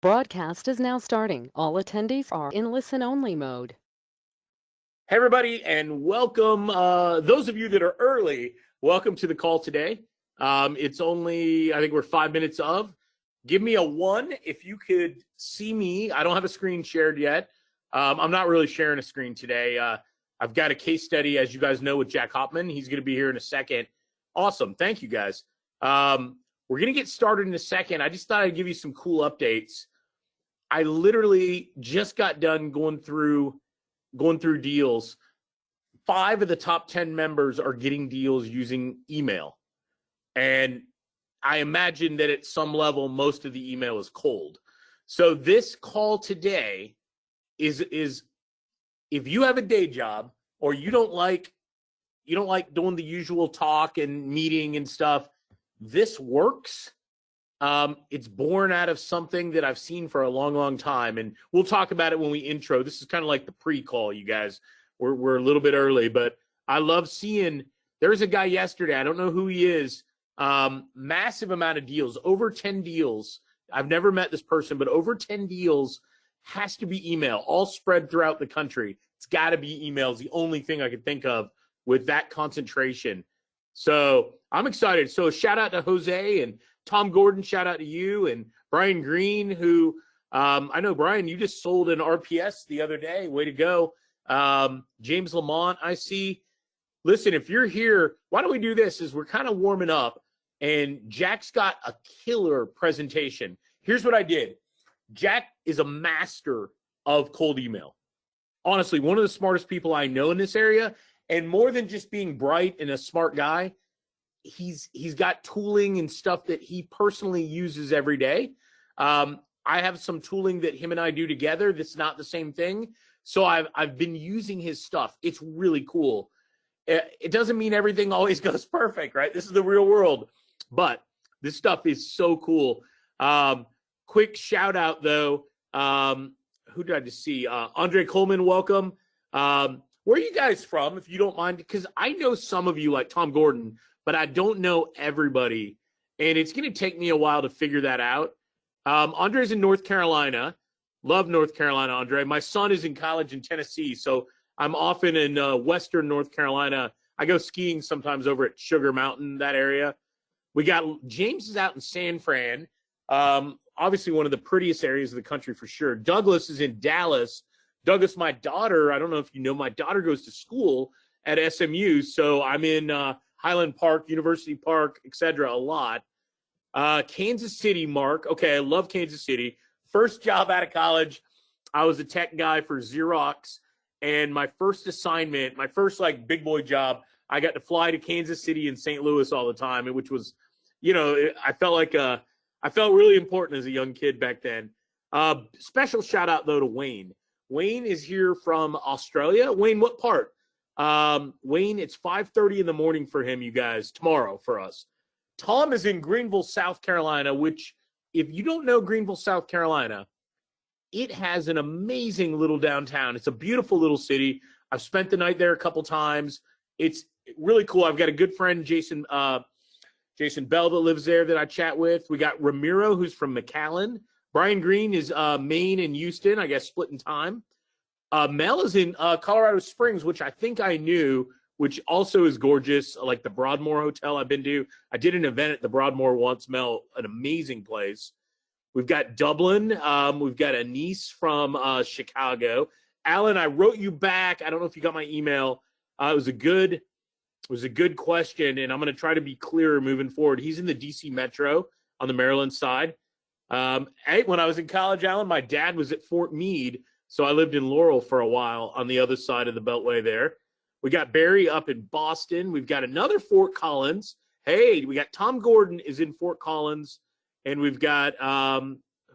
Broadcast is now starting. All attendees are in listen-only mode. Hey, everybody, and welcome. Those of you that are early, welcome to the call today. It's only, I think we're 5 minutes of. Give me a 1 if you could see me. I don't have a screen shared yet. I'm not really sharing a screen today. I've got a case study, as you guys know, with Jack Hopman. He's going to be here in a second. Awesome. Thank you, guys. We're going to get started in a second. I just thought I'd give you some cool updates. I literally just got done going through deals. 5 of the top 10 members are getting deals using email. And I imagine that at some level, most of the email is cold. So this call today is if you have a day job or you don't like doing the usual talk and meeting and stuff, this works. It's born out of something that I've seen for a long, long time, and we'll talk about it when we intro. This is kind of like the pre-call, you guys. We're a little bit early, but I love seeing. There's a guy yesterday. I don't know who he is. Massive amount of deals, over 10 deals. I've never met this person, but over 10 deals has to be email, all spread throughout the country. It's got to be email. It's the only thing I could think of with that concentration. So I'm excited. So shout out to Jose and Tom Gordon, shout out to you, and Brian Green, who I know, Brian, you just sold an RPS the other day. Way to go. James Lamont, I see. Listen, if you're here, why don't we do this? Is we're kind of warming up, and Jack's got a killer presentation. Here's what I did. Jack is a master of cold email. Honestly, one of the smartest people I know in this area, and more than just being bright and a smart guy, he's got tooling and stuff that he personally uses every day. I have some tooling that him and I do together that's not the same thing. So I've been using his stuff. It's really cool. It doesn't mean everything always goes perfect, right? This is the real world. But this stuff is so cool. Quick shout out, though. Who did I just see? Andre Coleman, welcome. Where are you guys from, if you don't mind? Because I know some of you, like Tom Gordon, but I don't know everybody, and it's going to take me a while to figure that out. Andre's in North Carolina. Love North Carolina, Andre. My son is in college in Tennessee, so I'm often in western North Carolina. I go skiing sometimes over at Sugar Mountain, that area. We got James is out in San Fran, obviously one of the prettiest areas of the country for sure. Douglas is in Dallas. Douglas, my daughter, I don't know if you know, my daughter goes to school at SMU, so I'm in Highland Park, University Park, etc. a lot. Kansas City, Mark. Okay, I love Kansas City. First job out of college, I was a tech guy for Xerox, and my first assignment, my first like big boy job, I got to fly to Kansas City and St. Louis all the time, which was, I felt really important as a young kid back then. Special shout out though to Wayne. Wayne is here from Australia. Wayne, what part? Wayne, it's 5:30 in the morning for him, you guys, tomorrow for us. Tom is in Greenville, South Carolina, which, if you don't know Greenville, South Carolina, it has an amazing little downtown. It's a beautiful little city. I've spent the night there a couple times. It's really cool. I've got a good friend, Jason Bell, that lives there that I chat with. We got Ramiro, who's from McAllen. Brian Green is Maine and Houston, I guess, split in time. Mel is in Colorado Springs, which I think I knew, which also is gorgeous, like the Broadmoor Hotel I've been to. I did an event at the Broadmoor once, Mel, an amazing place. We've got Dublin. We've got a niece from Chicago. Alan, I wrote you back. I don't know if you got my email. It was a good question, and I'm going to try to be clearer moving forward. He's in the DC Metro on the Maryland side. Hey, when I was in college, Alan, my dad was at Fort Meade, so I lived in Laurel for a while on the other side of the Beltway there. We got Barry up in Boston. We've got another Fort Collins. Hey, we got Tom Gordon is in Fort Collins. And we've got,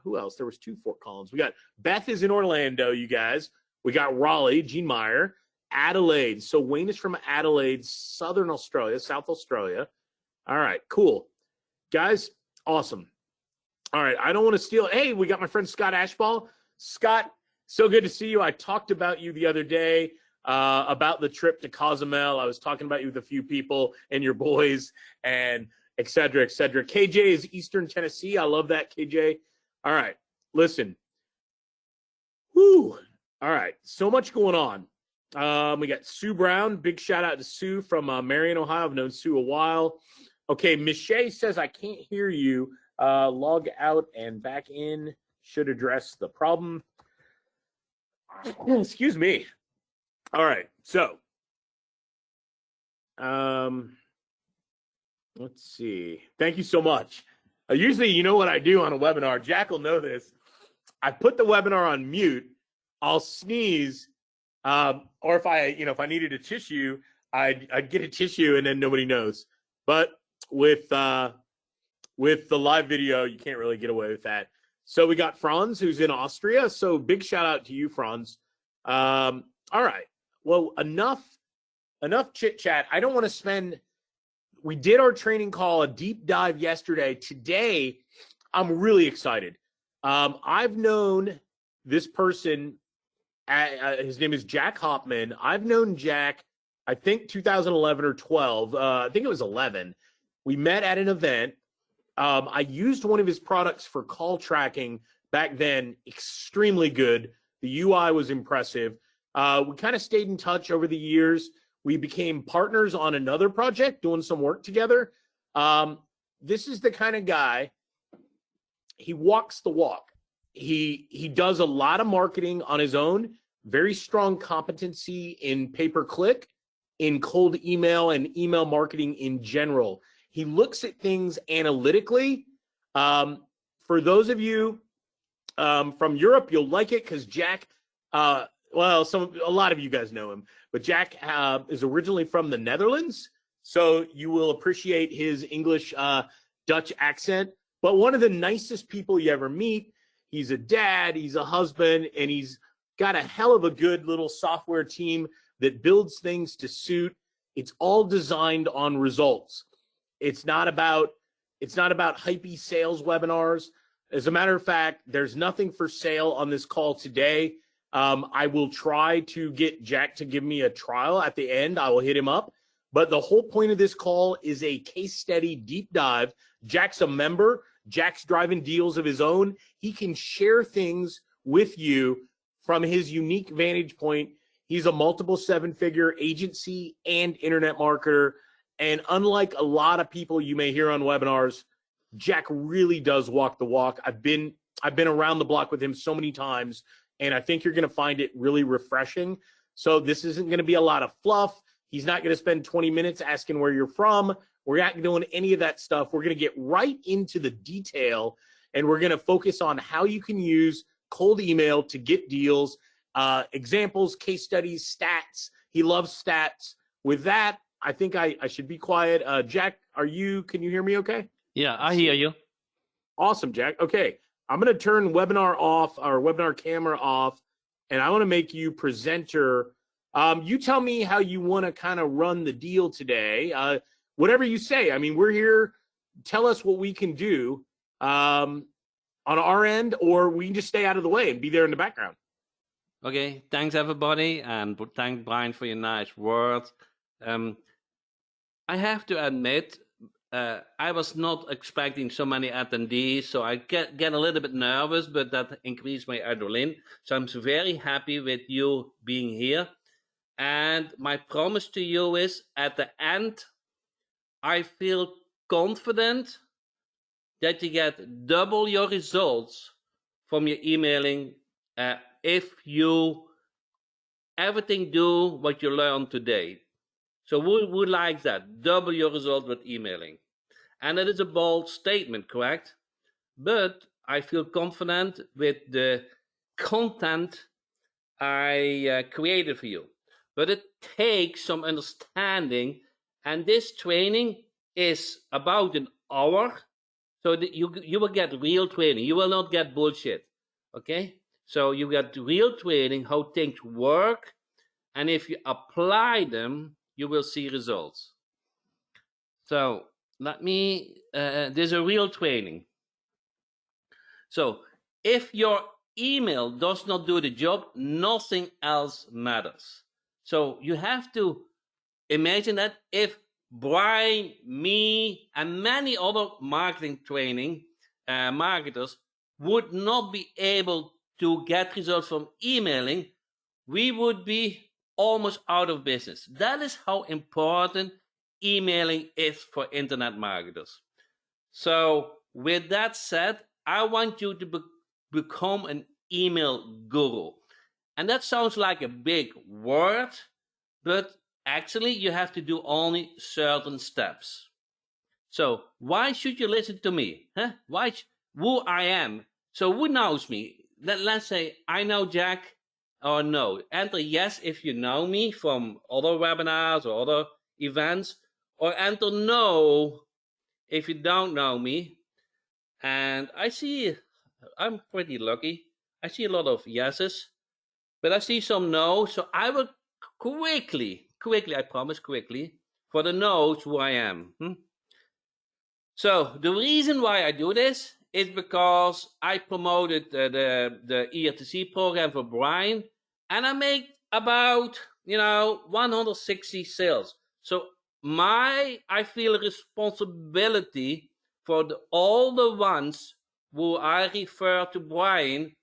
who else? There was 2 Fort Collins. We got Beth is in Orlando, you guys. We got Raleigh, Gene Meyer, Adelaide. So Wayne is from Adelaide, Southern Australia, South Australia. All right, cool. Guys, awesome. All right, I don't want to steal. Hey, we got my friend Scott Ashball. Scott, so good to see you. I talked about you the other day, about the trip to Cozumel. I was talking about you with a few people and your boys and et cetera, et cetera. KJ is Eastern Tennessee. I love that, KJ. All right. listen. Whew. All right. So much going on. We got Sue Brown. Big shout out to Sue from Marion, Ohio. I've known Sue a while. Okay. Michelle says, I can't hear you. Log out and back in should address the problem. Excuse me. All right. So, let's see. Thank you so much. Usually, you know what I do on a webinar. Jack will know this. I put the webinar on mute. I'll sneeze, or if I needed a tissue, I'd get a tissue, and then nobody knows. But with the live video, you can't really get away with that. So we got Franz, who's in Austria. So big shout out to you, Franz. All right. Well, enough chit chat. I don't want to spend. We did our training call, a deep dive yesterday. Today, I'm really excited. I've known this person. His name is Jack Hopman. I've known Jack, I think 2011 or 12. I think it was 11. We met at an event. I used one of his products for call tracking back then. Extremely good. The UI was impressive. We kind of stayed in touch over the years. We became partners on another project, doing some work together. This is the kind of guy, he walks the walk. He does a lot of marketing on his own, very strong competency in pay-per-click, in cold email and email marketing in general. He looks at things analytically. For those of you from Europe, you'll like it because Jack, a lot of you guys know him, but Jack is originally from the Netherlands, so you will appreciate his English Dutch accent. But one of the nicest people you ever meet. He's a dad, he's a husband, and he's got a hell of a good little software team that builds things to suit. It's all designed on results. It's not about hypey sales webinars. As a matter of fact, there's nothing for sale on this call today. I will try to get Jack to give me a trial at the end. I will hit him up. But the whole point of this call is a case study deep dive. Jack's a member. Jack's driving deals of his own. He can share things with you from his unique vantage point. He's a multiple seven-figure agency and internet marketer. And unlike a lot of people you may hear on webinars, Jack really does walk the walk. I've been around the block with him so many times, and I think you're going to find it really refreshing. So this isn't going to be a lot of fluff. He's not going to spend 20 minutes asking where you're from. We're not doing any of that stuff. We're going to get right into the detail, and we're going to focus on how you can use cold email to get deals, examples, case studies, stats. He loves stats. With that, I think I should be quiet. Jack, can you hear me okay? Yeah, I hear you. Awesome, Jack. Okay, I'm going to turn webinar off, our webinar camera off, and I want to make you presenter. You tell me how you want to kind of run the deal today. Whatever you say. I mean, we're here. Tell us what we can do on our end, or we can just stay out of the way and be there in the background. Okay, thanks everybody, and thank Brian for your nice words. I have to admit, I was not expecting so many attendees, so I get a little bit nervous, but that increased my adrenaline. So I'm very happy with you being here. And my promise to you is, at the end, I feel confident that you get double your results from your emailing if you everything do what you learned today. So we would like that, double your result with emailing. And it is a bold statement, correct? But I feel confident with the content I created for you. But it takes some understanding, and this training is about an hour, so that you will get real training. You will not get bullshit, okay? So you get real training, how things work, and if you apply them, you will see results. So there's a real training. So if your email does not do the job, nothing else matters. So you have to imagine that if Brian, me, and many other marketing training marketers would not be able to get results from emailing, we would be almost out of business. That is how important emailing is for internet marketers. So with that said, I want you to become an email guru. And that sounds like a big word, but actually you have to do only certain steps. So why should you listen to me? Huh? Who I am? So who knows me? Let's say I know Jack or no. Enter yes if you know me from other webinars or other events, or enter no if you don't know me. And I see, I'm pretty lucky. I see a lot of yeses, but I see some no. So I will quickly, I promise quickly, for the no's who I am. So the reason why I do this is because I promoted the ERTC program for Brian, and I make about 160 sales. So I feel a responsibility for all the ones who I refer to Brian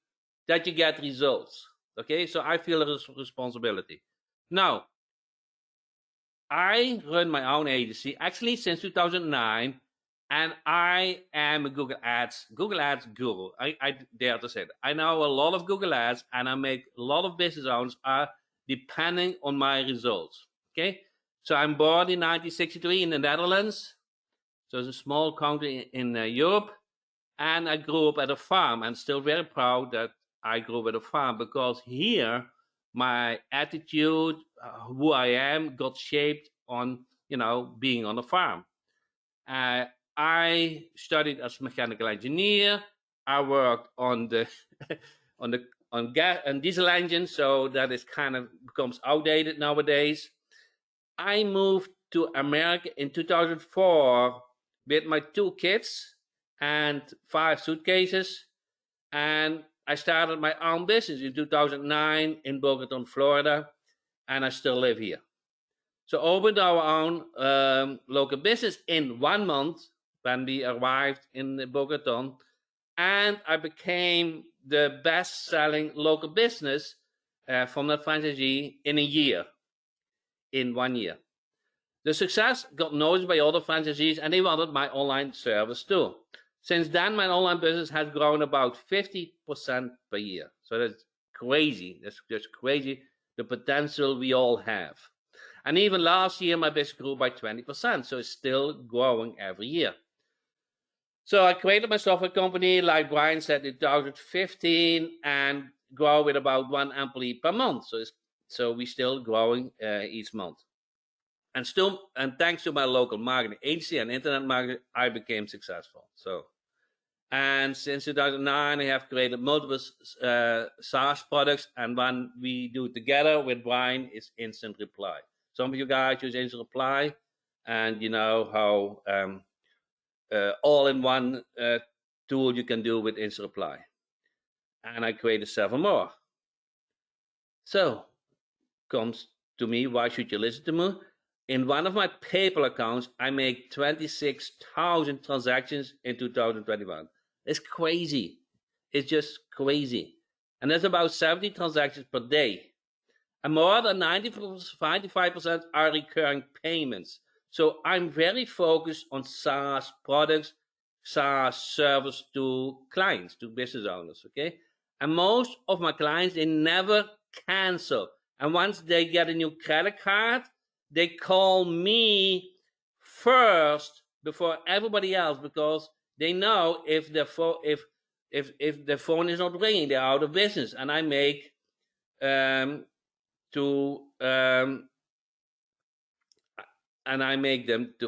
that you get results. Okay, so I feel a responsibility. Now, I run my own agency actually since 2009, and I am a Google Ads guru. I dare to say that. I know a lot of Google Ads, and I make a lot of business owners are depending on my results. Okay, so I'm born in 1963 in the Netherlands, so it's a small country in Europe, and I grew up at a farm. I'm still very proud that I grew up at a farm, because here my attitude, who I am, got shaped on being on a farm. I studied as mechanical engineer. I worked on the on gas and diesel engines, so that is kind of becomes outdated nowadays. I moved to America in 2004 with my 2 kids and 5 suitcases, and I started my own business in 2009 in Boca Raton, Florida, and I still live here. So opened our own local business in 1 month when we arrived in Boca Raton, and I became the best-selling local business from that franchisee in a year, in 1 year. The success got noticed by other franchisees, and they wanted my online service too. Since then, my online business has grown about 50% per year. So that's crazy. That's just crazy, the potential we all have. And even last year, my business grew by 20%. So it's still growing every year. So I created my software company, like Brian said, in 2015, and grow with about 1 employee per month. So we're still growing each month. And thanks to my local marketing agency and internet marketing, I became successful. And since 2009, I have created multiple SaaS products, and one we do together with Brian is Instant Reply. Some of you guys use Instant Reply, and you know how all-in-one tool you can do with Instant Reply. And I created 7 more. So, comes to me, why should you listen to me? In one of my PayPal accounts, I make 26,000 transactions in 2021. It's crazy. It's just crazy. And that's about 70 transactions per day. And more than 95% are recurring payments. So I'm very focused on SaaS products, SaaS service to clients, to business owners, okay? And most of my clients, they never cancel. And once they get a new credit card, they call me first before everybody else, because they know if their phone is not ringing, they're out of business. And I make them to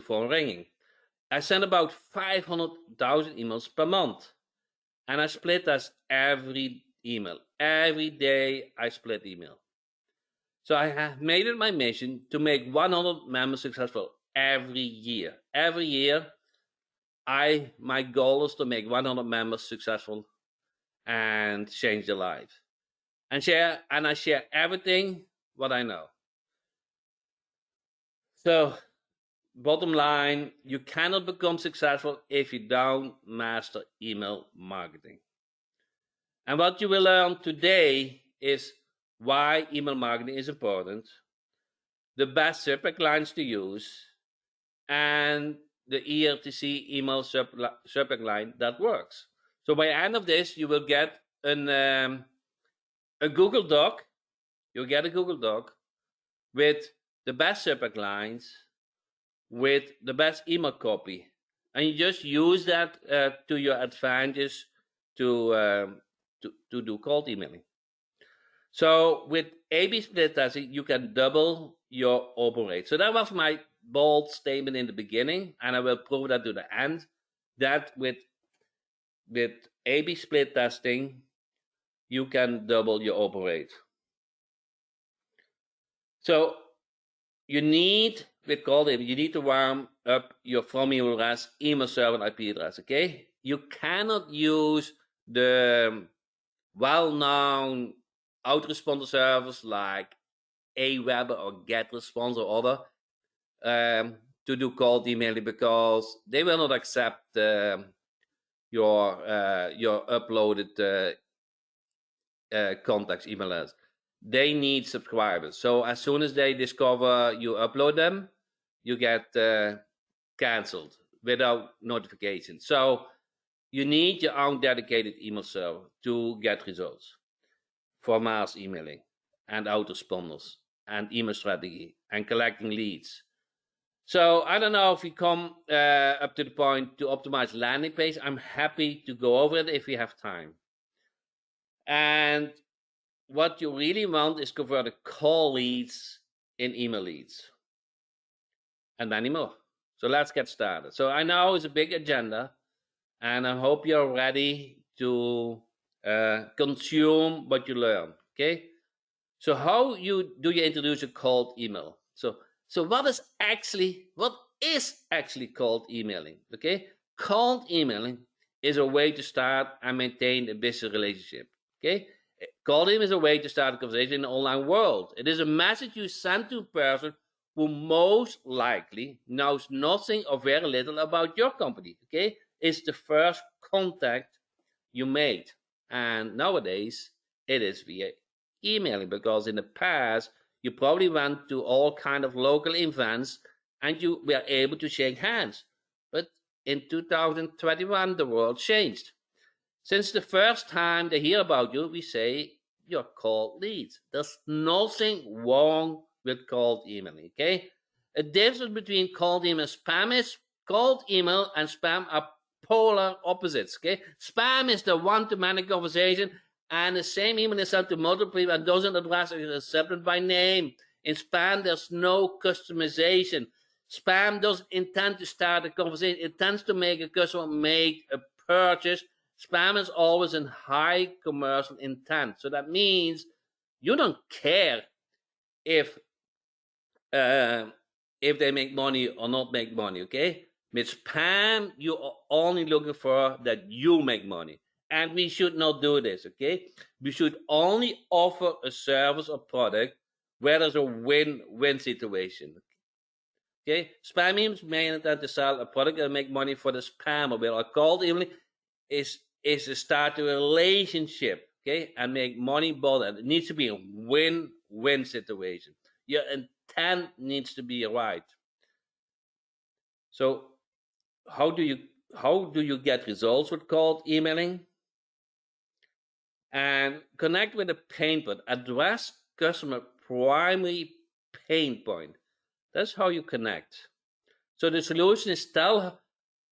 phone ringing. I send about 500,000 emails per month, and I split that every email. Every day I split email. So I have made it my mission to make 100 members successful every year. Every year, my goal is to make 100 members successful and change their lives. And I share everything what I know. So, bottom line, you cannot become successful if you don't master email marketing. And what you will learn today is why email marketing is important, the best subject lines to use, and the ERTC email subject line that works. So by the end of this, you will get a Google Doc. You'll get a Google Doc with the best subject lines, with the best email copy, and you just use that to your advantage to do cold emailing. So with A/B split testing, you can double your open rate. So that was my bold statement in the beginning, and I will prove that to the end, that with A/B split testing, you can double your open rate. So you need, with cold email, you need to warm up your from email address, email server, and IP address, okay? You cannot use the well-known autoresponder servers like Aweber or GetResponse or other to do cold emailing, because they will not accept your uploaded contacts email address. They need subscribers. So as soon as they discover you upload them, you get canceled without notification. So you need your own dedicated email server to get results for mass emailing and autoresponders and email strategy and collecting leads. So I don't know if we come up to the point to optimize landing page. I'm happy to go over it if we have time. And what you really want is convert the call leads in email leads and many more. So let's get started. So I know it's a big agenda, and I hope you're ready to consume what you learn. Okay. So how do you introduce a cold email? So what is actually cold emailing? Okay, cold emailing is a way to start and maintain a business relationship. Okay, cold email is a way to start a conversation in the online world. It is a message you send to a person who most likely knows nothing or very little about your company. Okay, it's the first contact you made, and nowadays it is via emailing, because in the past you probably went to all kind of local events and you were able to shake hands. But in 2021 the world changed. Since the first time they hear about you, we say you're cold leads. There's nothing wrong with cold emailing. Okay, a difference between cold email and spam is cold email and spam are polar opposites. Okay, spam is the one-to-many conversation, and the same email is sent to multiple people and doesn't address the recipient by name. In spam, there's no customization. Spam doesn't intend to start a conversation. It tends to make a customer make a purchase. Spam is always in high commercial intent. So that means you don't care if they make money or not make money, okay? With spam, you are only looking for that you make money. And we should not do this, okay? We should only offer a service or product where there's a win-win situation. Okay? Spam emails may intend to sell a product and make money for the spammer, but a cold email is to start a relationship, okay, and make money both. It needs to be a win-win situation. Your intent needs to be right. So how do you get results with cold emailing? And connect with a pain point. Address customer primary pain point. That's how you connect. So the solution is tell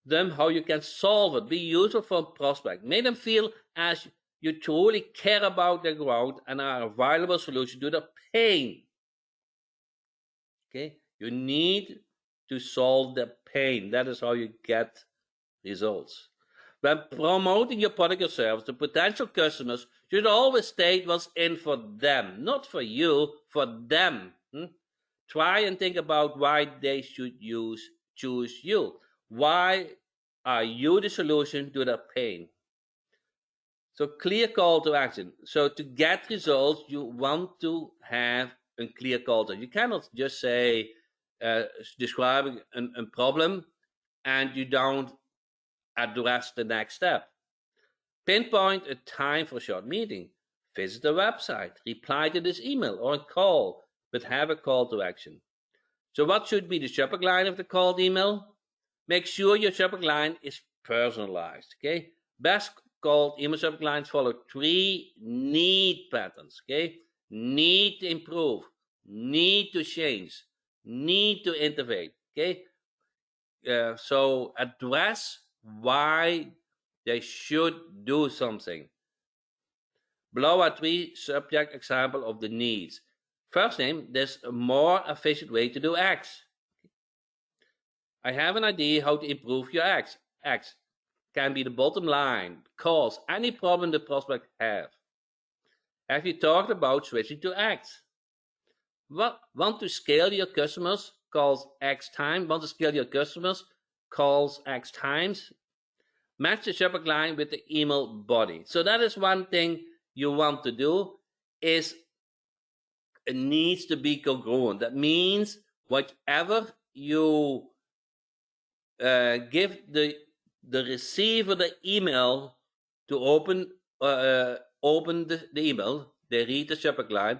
them how you can solve it. Be useful for a prospect. Make them feel as you truly care about their growth and are a valuable solution to their pain. Okay, you need to solve the pain. That is how you get results. When promoting your product or service to potential customers, you should always state what's in for them, not for you, for them. Try and think about why they should choose you. Why are you the solution to their pain? So clear call to action. So to get results, you want to have a clear call to action. You cannot just say, describing a problem and you don't address the next step. Pinpoint a time for a short meeting. Visit the website. Reply to this email or a call, but have a call to action. So what should be the subject line of the called email? Make sure your subject line is personalized, okay? Best called email subject lines follow 3 need patterns, okay? Need to improve, need to change, need to innovate, okay? So address why they should do something. Below are 3 subject examples of the needs. First name, there's a more efficient way to do X. I have an idea how to improve your X. X can be the bottom line, cause any problem the prospect have. Have you talked about switching to X? Want to scale your customers? Calls X time. Want to scale your customers? Calls X times. Match the subject line with the email body. So that is one thing you want to do. Is it needs to be congruent. That means whatever you give the receiver the email to open the email, they read the subject line.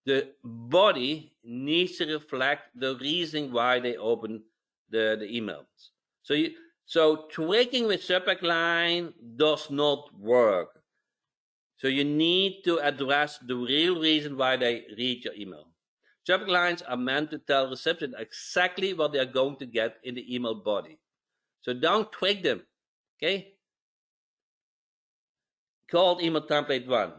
The body needs to reflect the reason why they open the emails. So tricking with subject line does not work. So you need to address the real reason why they read your email. Subject lines are meant to tell recipients exactly what they are going to get in the email body. So don't trick them, okay? Called email template 1.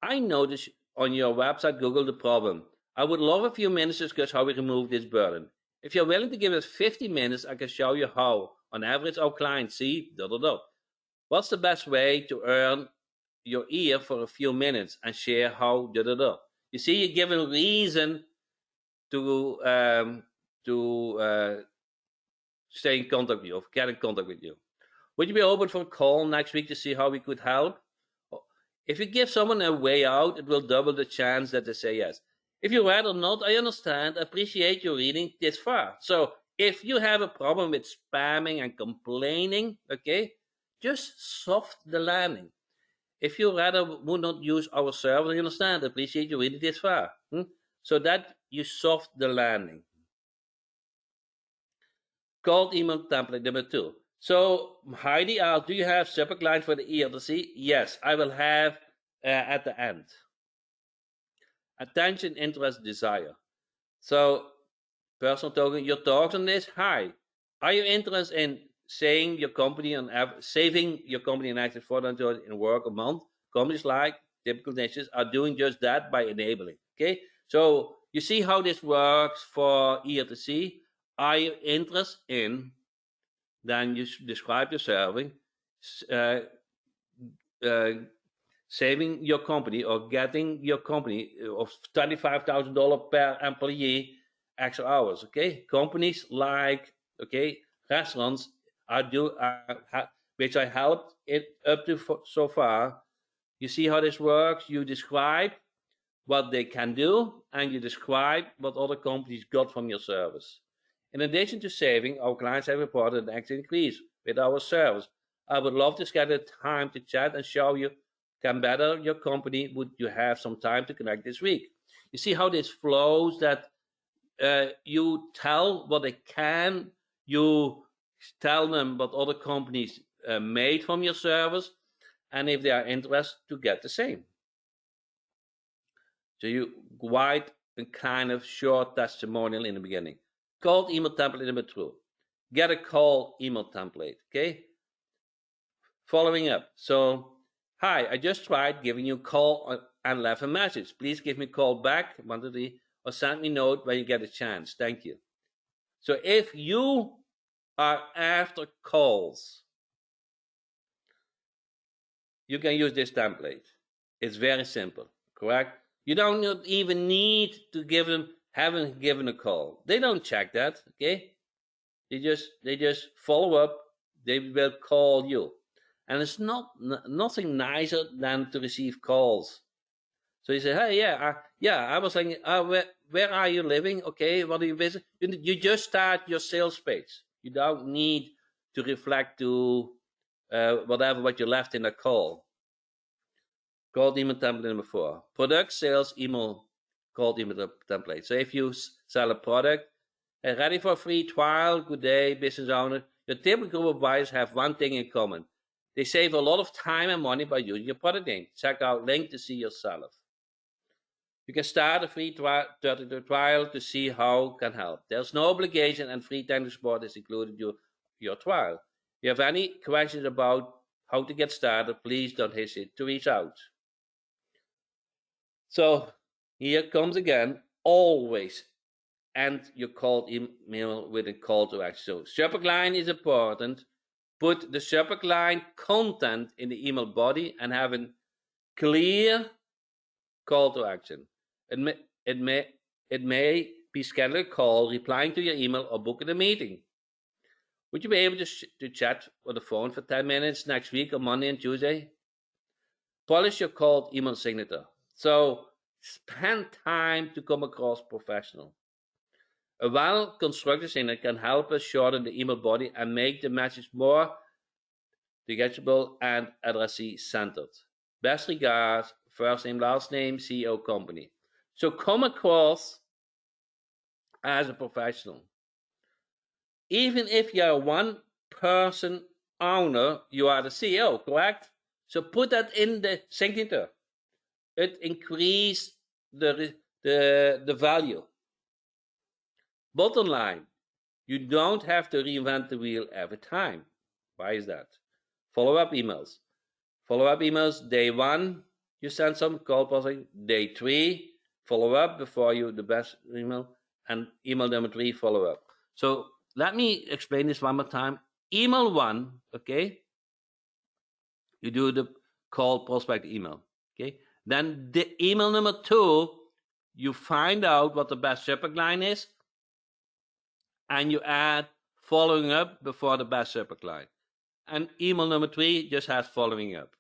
I noticed on your website, Google the problem. I would love a few minutes to discuss how we remove this burden. If you're willing to give us 50 minutes, I can show you how. On average, our clients see ... What's the best way to earn your ear for a few minutes and share how ... You see, you're given reason to stay in contact with you, or get in contact with you. Would you be open for a call next week to see how we could help? If you give someone a way out, it will double the chance that they say yes. If you rather not, I understand, appreciate you reading this far. So if you have a problem with spamming and complaining, okay, just soft the landing. If you rather would not use our service, I understand, appreciate you reading this far. So that you soft the landing. Cold email template number 2. So Heidi asked, do you have subject line for the ERTC? Yes, I will have at the end. Attention, interest, desire. So personal token, your thoughts on this? Hi, are you interested in saving your company on extra $400 in work a month? Companies like typical niches are doing just that by enabling. Okay, so you see how this works for ERTC. Are you interested in? Then you describe your serving, saving your company or getting your company of $25,000 per employee extra hours. Okay, companies like restaurants which I helped it up to so far. You see how this works. You describe what they can do, and you describe what other companies got from your service. In addition to saving, our clients have reported an extra increase with our service. I would love to schedule time to chat and show you can better your company. Would you have some time to connect this week? You see how this flows, that you tell what they can, you tell them what other companies made from your service, and if they are interested to get the same. So you write a kind of short testimonial in the beginning. Cold email template number 2. Get a call email template, okay? Following up. So, hi, I just tried giving you a call and left a message. Please give me a call back, or send me a note when you get a chance. Thank you. So if you are after calls, you can use this template. It's very simple, correct? You don't even need to give them, haven't given a call. They don't check that, okay? They just follow up. They will call you, and it's nothing nicer than to receive calls. So you say, hey, I was thinking, where are you living? Okay, what are you visiting? You just start your sales page. You don't need to reflect to whatever what you left in a call. Cold email template number 4. Product sales email cold email template. So if you sell a product, ready for a free trial, good day, business owner. Your typical group of buyers have one thing in common. They save a lot of time and money by using your product name. Check out link to see yourself. You can start a free 30-day trial to see how can help. There's no obligation and free technical support is included in your trial. If you have any questions about how to get started, please don't hesitate to reach out. So here comes again, always end your cold email with a call to action. So subject line is important. Put the subject line content in the email body and have a clear call to action. It may be schedule a call, replying to your email, or booking a meeting. Would you be able to chat on the phone for 10 minutes next week on Monday and Tuesday? Polish your cold email signature. So spend time to come across professional. A well-constructed signature can help us shorten the email body and make the message more digestible and addressee-centered. Best regards, first name, last name, CEO, company. So come across as a professional. Even if you're a one-person owner, you are the CEO, correct? So put that in the signature. It increases the value. Bottom line, you don't have to reinvent the wheel every time. Why is that? Follow-up emails. Follow-up emails, day 1, you send some call posting. Day 3, follow-up before you the best email. And email number 3, follow-up. So let me explain this one more time. Email 1, okay? You do the call prospect email, okay? Then the email number 2, you find out what the best subject line is, and you add following up before the best subject line. And email number 3 just has following up.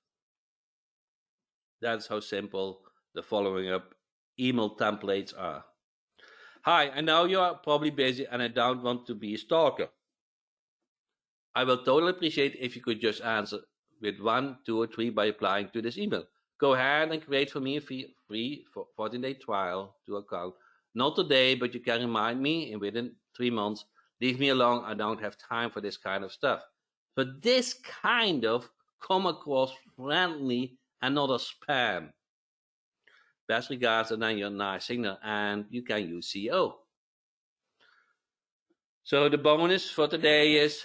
That's how simple the following up email templates are. Hi, I know you are probably busy and I don't want to be a stalker. I will totally appreciate if you could just answer with 1, 2, or 3 by applying to this email. Go ahead and create for me a free 14-day trial to account. Not today, but you can remind me within 3 months. Leave me alone. I don't have time for this kind of stuff. But this kind of come across friendly and not a spam. Best regards, and then your nice signal, and you can use CEO. So the bonus for today is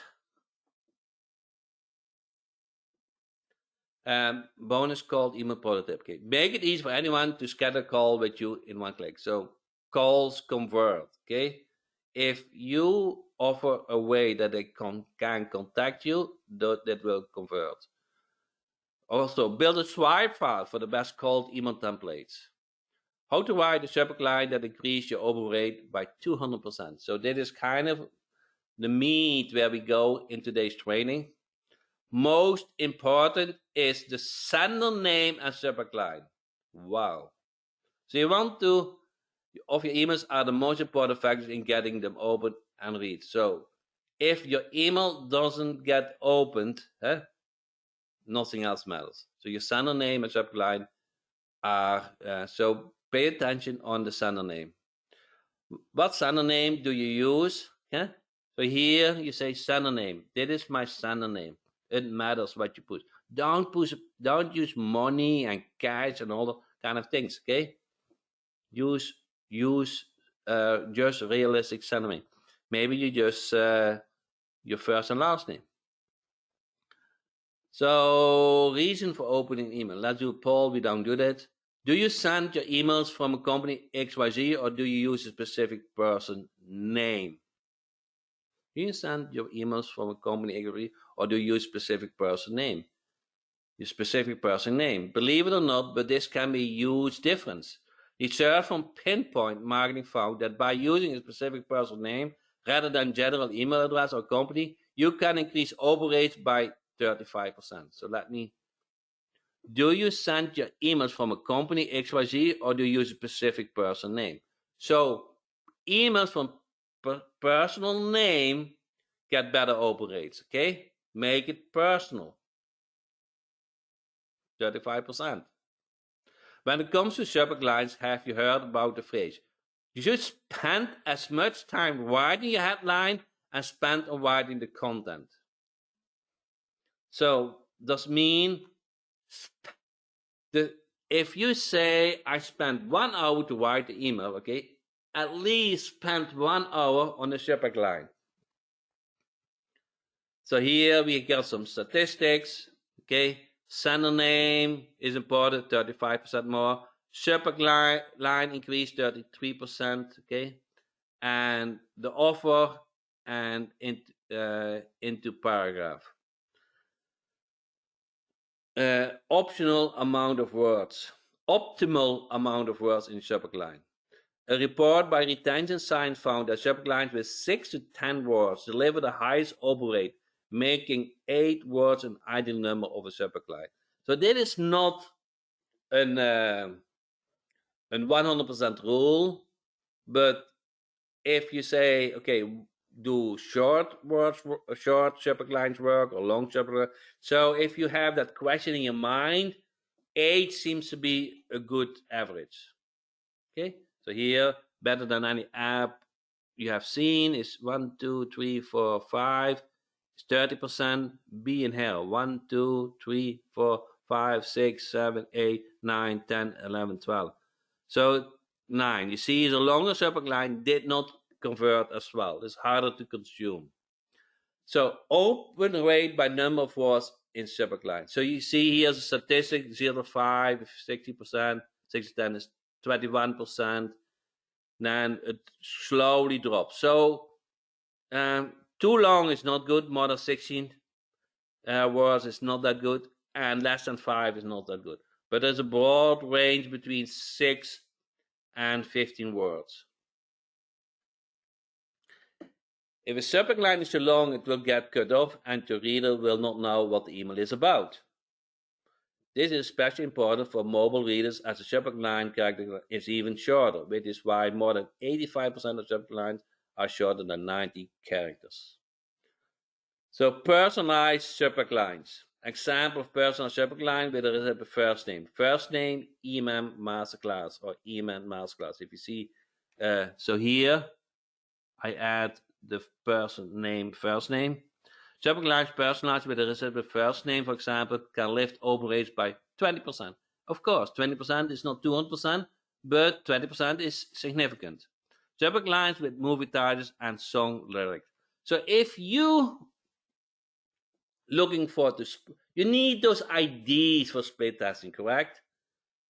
bonus called email prototype. Okay. Make it easy for anyone to schedule a call with you in one click. So calls convert. Okay. If you offer a way that they can contact you, that will convert. Also, build a swipe file for the best cold email templates. How to write a subject line that increase your open rate by 200%. So that is kind of the meat where we go in today's training. Most important is the sender name and subject line. Wow. So you want to, of your emails are the most important factors in getting them open and read. So if your email doesn't get opened, nothing else matters. So your sender name and subject line are, so pay attention on the sender name. What sender name do you use? So here you say sender name. This is my sender name. It matters what you put. Don't use money and cash and all the kind of things. Okay. Use just realistic sender name. Maybe you just your first and last name. So reason for opening email. Let's do a poll. We don't do that. Do you send your emails from a company XYZ or do you use a specific person name? Do you send your emails from a company XYZ or do you use a specific person name? Your specific person name. Believe it or not, but this can be a huge difference. Research from Pinpoint Marketing found that by using a specific person name rather than general email address or company, you can increase open rates by 35%. So do you send your emails from a company XYZ or do you use a specific person name? So emails from personal name get better open rates, okay? Make it personal. 35%. When it comes to subject lines, have you heard about the phrase? You should spend as much time writing your headline as spend on writing the content. So does mean if you say I spent 1 hour to write the email, okay, at least spend 1 hour on the subject line. So here we got some statistics, okay. Sender name is important, 35% more. Subject line increased 33%, okay. And the offer and into paragraph. Optimal amount of words in subject line. A report by Retention Science found that subject lines with 6 to 10 words deliver the highest open rate, making 8 words an ideal number of a subject line. So this is not an 100% rule, but if you say, okay, do short subject lines work or long subject lines? So if you have that question in your mind, 8 seems to be a good average. Okay, so here, better than any app you have seen is 1, 2, 3, 4, 5. It's 30%. Be in here 1, 2, 3, 4, 5, 6, 7, 8, 9, 10, 11, 12. So 9. You see, the longer subject line did not convert as well. It's harder to consume. So open rate by number of words in subject line. So you see here's a statistic: 0 to 5, 60%, 6 to 10 is 21%. Then it slowly drops. So too long is not good. More than 16 words is not that good, and less than 5 is not that good. But there's a broad range between 6 and 15 words. If a subject line is too long, it will get cut off and your reader will not know what the email is about. This is especially important for mobile readers as the subject line character is even shorter, which is why more than 85% of subject lines are shorter than 90 characters. So personalized subject lines. Example of personalized subject line with a first name. First name, EMAM Masterclass or EMAM Masterclass. If you see, so here I add the person name, first name. Subject lines personalized with a reserved first name, for example, can lift open rates by 20%. Of course, 20% is not 200%, but 20% is significant. Subject lines with movie titles and song lyrics. So if you looking for you need those IDs for split testing, correct?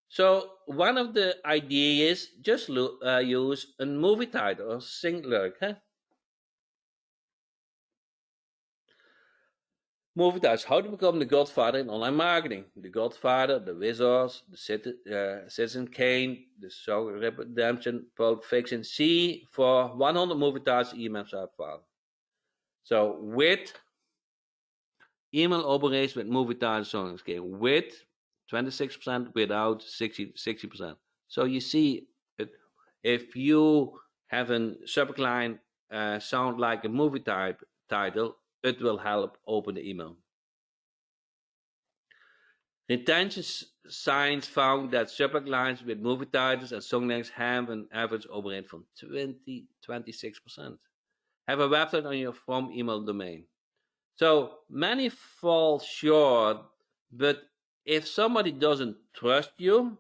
So one of the ideas is just use a movie title or sing lyric. Huh? Movie titles: How to Become the Godfather in Online Marketing. The Godfather, The Wizards, The Citizen Kane, The Shawshank Redemption, Pulp Fiction. C for 100 movie titles, email file. So with email operation with movie titles, songs, okay, with 26%, without 60%. So you see, if you have a subject line sound like a movie title, it will help open the email. Retention Science found that subject lines with movie titles and song names have an average open rate from 26%. Have a website on your from email domain. So many fall short, but if somebody doesn't trust you,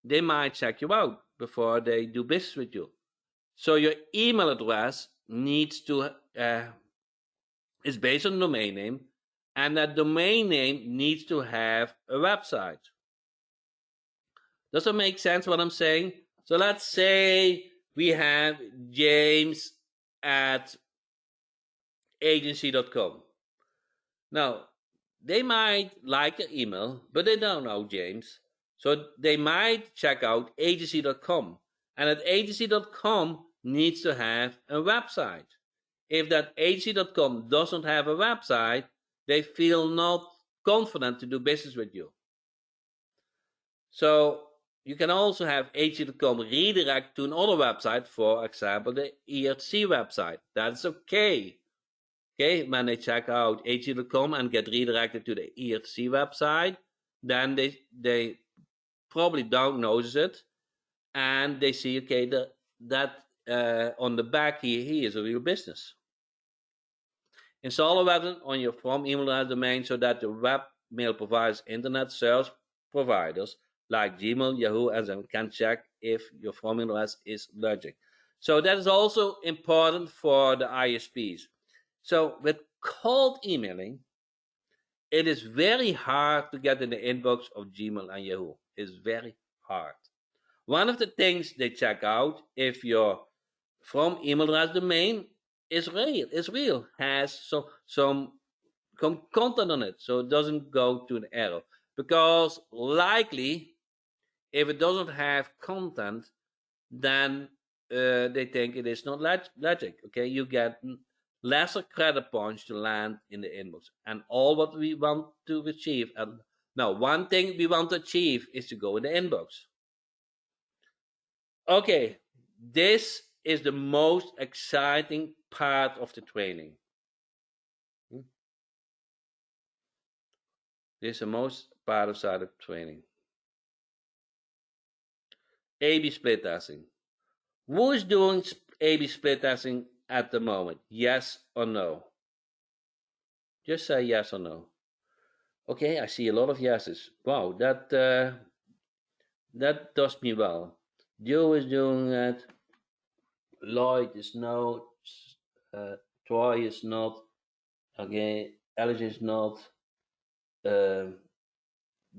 they might check you out before they do business with you. So your email address needs to is based on domain name, and that domain name needs to have a website. Does it make sense what I'm saying? So let's say we have James at agency.com. Now, they might like your email, but they don't know James. So they might check out agency.com. And that agency.com needs to have a website. If that agency.com doesn't have a website, they feel not confident to do business with you. So you can also have agency.com redirect to another website, for example, the ERC website. That's okay. okay, when they check out ag.com and get redirected to the ERC website, then they probably don't notice it, and they see, okay, that on the back here, he is a real business. Install a website on your from email address domain so that the webmail providers, internet service providers like Gmail, Yahoo, and them can check if your from email address is legit. So that is also important for the ISPs. So with cold emailing, it is very hard to get in the inbox of Gmail and Yahoo. It's very hard. One of the things they check out if your from email address domain is real, has some content on it, so it doesn't go to an error. Because likely, if it doesn't have content, then they think it is not logic. Okay, you get lesser credit points to land in the inbox, and all what we want to achieve. And now, one thing we want to achieve is to go in the inbox. Okay, this is the most exciting part of the training. This is the most part of the training. A/B split testing. Who is doing A/B split testing at the moment? Yes or no? Just say yes or no. Okay, I see a lot of yeses. Wow, that does me well. Joe is doing it. Lloyd is no. Troy is not. Okay, Alice is not.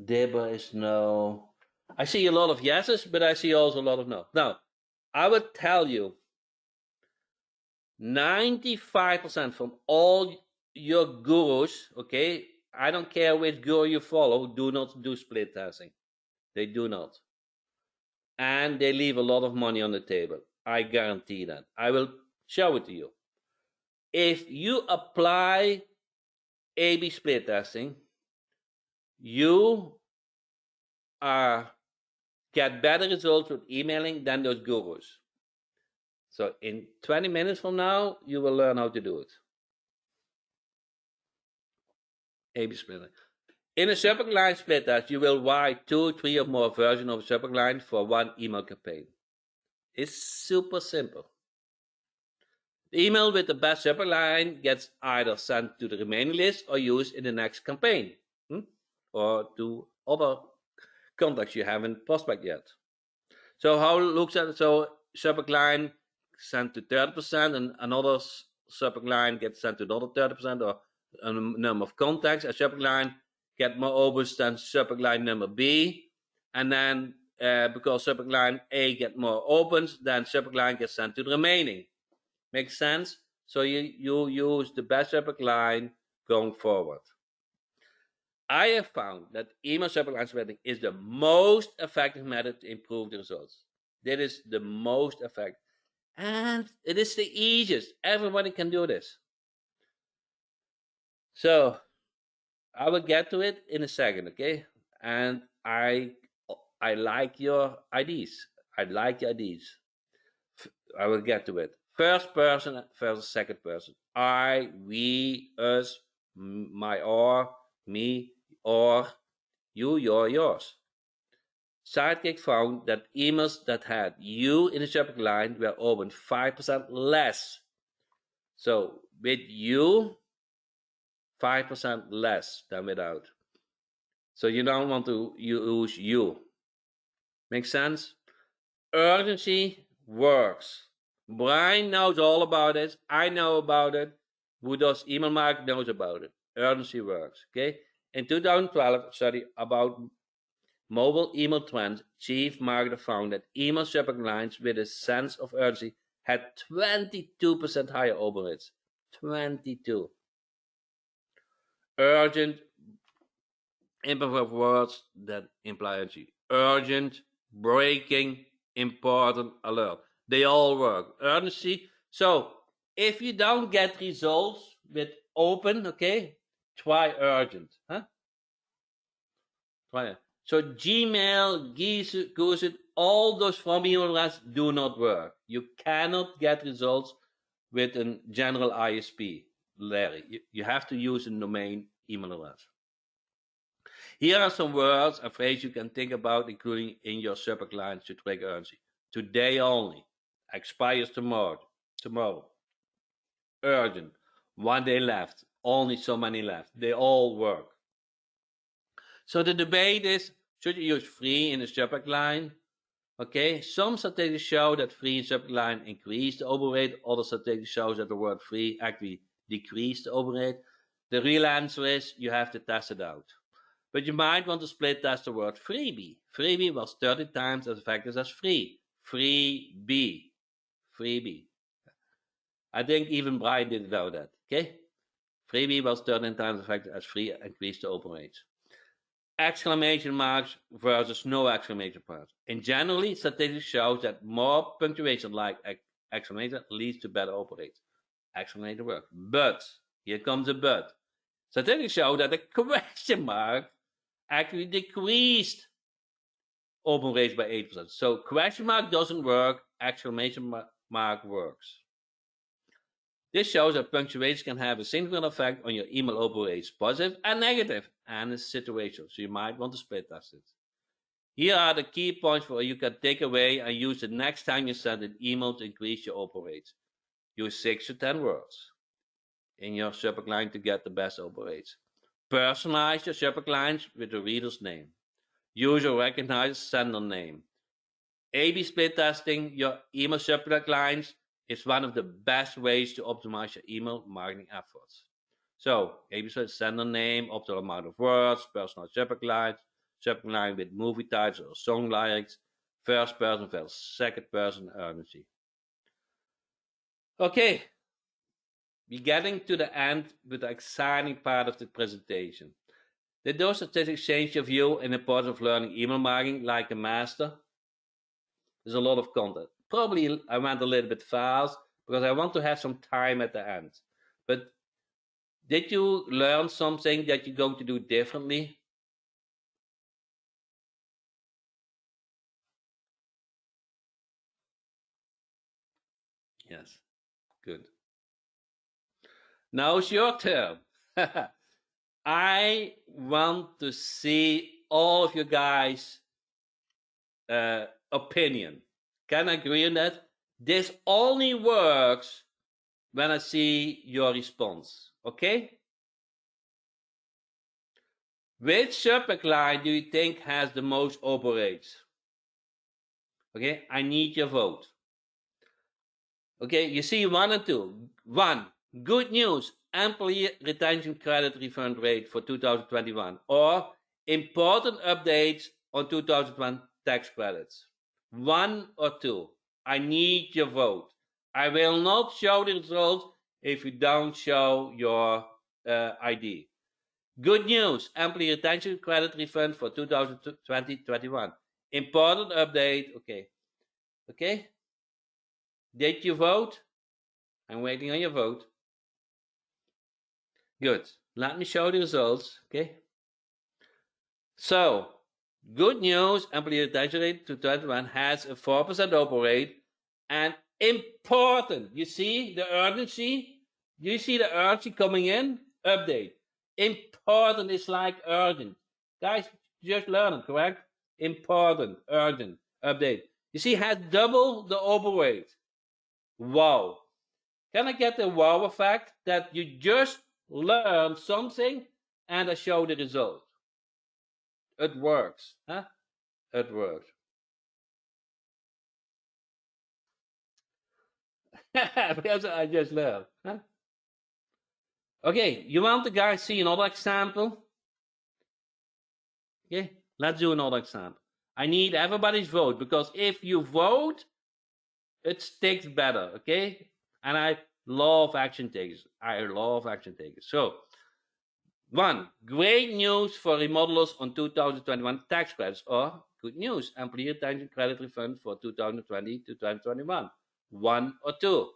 Deborah is no. I see a lot of yeses, but I see also a lot of no. Now, I would tell you 95% from all your gurus, okay, I don't care which guru you follow, do not do split testing. They do not. And they leave a lot of money on the table. I guarantee that. I will show it to you. If you apply A/B split testing, you get better results with emailing than those gurus. So in 20 minutes from now, you will learn how to do it. A/B split. In a subject line split test, you will write 2, 3 or more versions of a subject line for one email campaign. It's super simple. The email with the best subject line gets either sent to the remaining list or used in the next campaign, or to other contacts you haven't prospect yet. So how it looks at it? So subject line sent to 30%, and another subject line gets sent to another 30%, or a number of contacts. A subject line get more opens than subject line number B, and then because subject line A get more opens, then subject line gets sent to the remaining. Makes sense? So you use the best subject line going forward. I have found that email subject line splitting is the most effective method to improve the results. That is the most effective. And it is the easiest. Everybody can do this. So I will get to it in a second, okay? And I like your ideas. I like your ideas. I will get to it. First person versus second person. I, we, us, my, or, me, or, you, your, yours. Sidekick found that emails that had you in the subject line were opened 5% less. So with you, 5% less than without. So you don't want to use you. Make sense? Urgency works. Brian knows all about it. I know about it. Who does email marketing knows about it. Urgency works. Okay. In 2012, a study about mobile email trends, chief marketer found that email subject lines with a sense of urgency had 22% higher open rates. 22. Urgent, impressive words that imply urgency. Urgent, breaking, important, alert. They all work. Urgency. So if you don't get results with open, okay, try urgent. Huh? Try it. So Gmail, Google, all those from email addresses do not work. You cannot get results with a general ISP. Larry. You have to use a domain email address. Here are some words and phrases you can think about including in your subject lines to trigger urgency. Today only. Expires tomorrow. Urgent. 1 day left. Only so many left. They all work. So the debate is, should you use free in the subject line? Okay, some statistics show that free in subject line increase the open rate. Other statistics show that the word free actually decrease the open rate. The real answer is you have to test it out. But you might want to split test the word freebie. Freebie was 30 times as effective as free. Freebie. I think even Brian didn't know that. Okay? Freebie was 13 times as effective as free, increased the open rates. Exclamation marks versus no exclamation marks. In generally, statistics show that more punctuation like exclamation leads to better open rates. Exclamation works. But, here comes a but. Statistics show that a question mark actually decreased open rates by 8%. So question mark doesn't work, exclamation mark works. This shows that punctuation can have a significant effect on your email open rates, positive and negative, and it's situational. So you might want to split test it. Here are the key points for you can take away and use the next time you send an email to increase your open rates. Use 6 to 10 words in your subject line to get the best open rates. Personalize your subject lines with the reader's name. Use or recognize sender name. A/B split testing your email subject lines is one of the best ways to optimize your email marketing efforts. So, A/B split sender name, optimal amount of words, personal subject line with movie titles or song lyrics, first person versus second person urgency. Okay, we're getting to the end with the exciting part of the presentation. Did those statistics change your view and importance of learning email marketing like a master? There's a lot of content. Probably I went a little bit fast because I want to have some time at the end. But did you learn something that you're going to do differently? Yes, good. Now it's your turn. I want to see all of you guys' opinion. Can I agree on that? This only works when I see your response, okay? Which subject line do you think has the most open rates? Okay, I need your vote. Okay, you see 1 and 2. 1, good news, employee retention credit refund rate for 2021, or important updates on 2020 tax credits. 1 or 2. I need your vote. I will not show the results if you don't show your ID. Good news, employee retention credit refund for 2020-21. Important update, okay. Okay? Did you vote? I'm waiting on your vote. Good. Let me show the results, okay? So, good news, employee retention rate 2021 has a 4% open rate, and important, you see the urgency? You see the urgency coming in? Update. Important is like urgent. Guys, just learn it, correct? Important, urgent, update. You see, has double the open rate. Wow. Can I get the wow effect that you just learned something and I show the result? It works, huh? It works. Because I just learned, huh? Okay, you want the guys see another example? Okay, let's do another example. I need everybody's vote because if you vote, it sticks better, okay? And I love action takers. So, 1, great news for remodelers on 2021 tax credits, or good news, employee retention credit refund for 2020 to 2021. 1 or 2.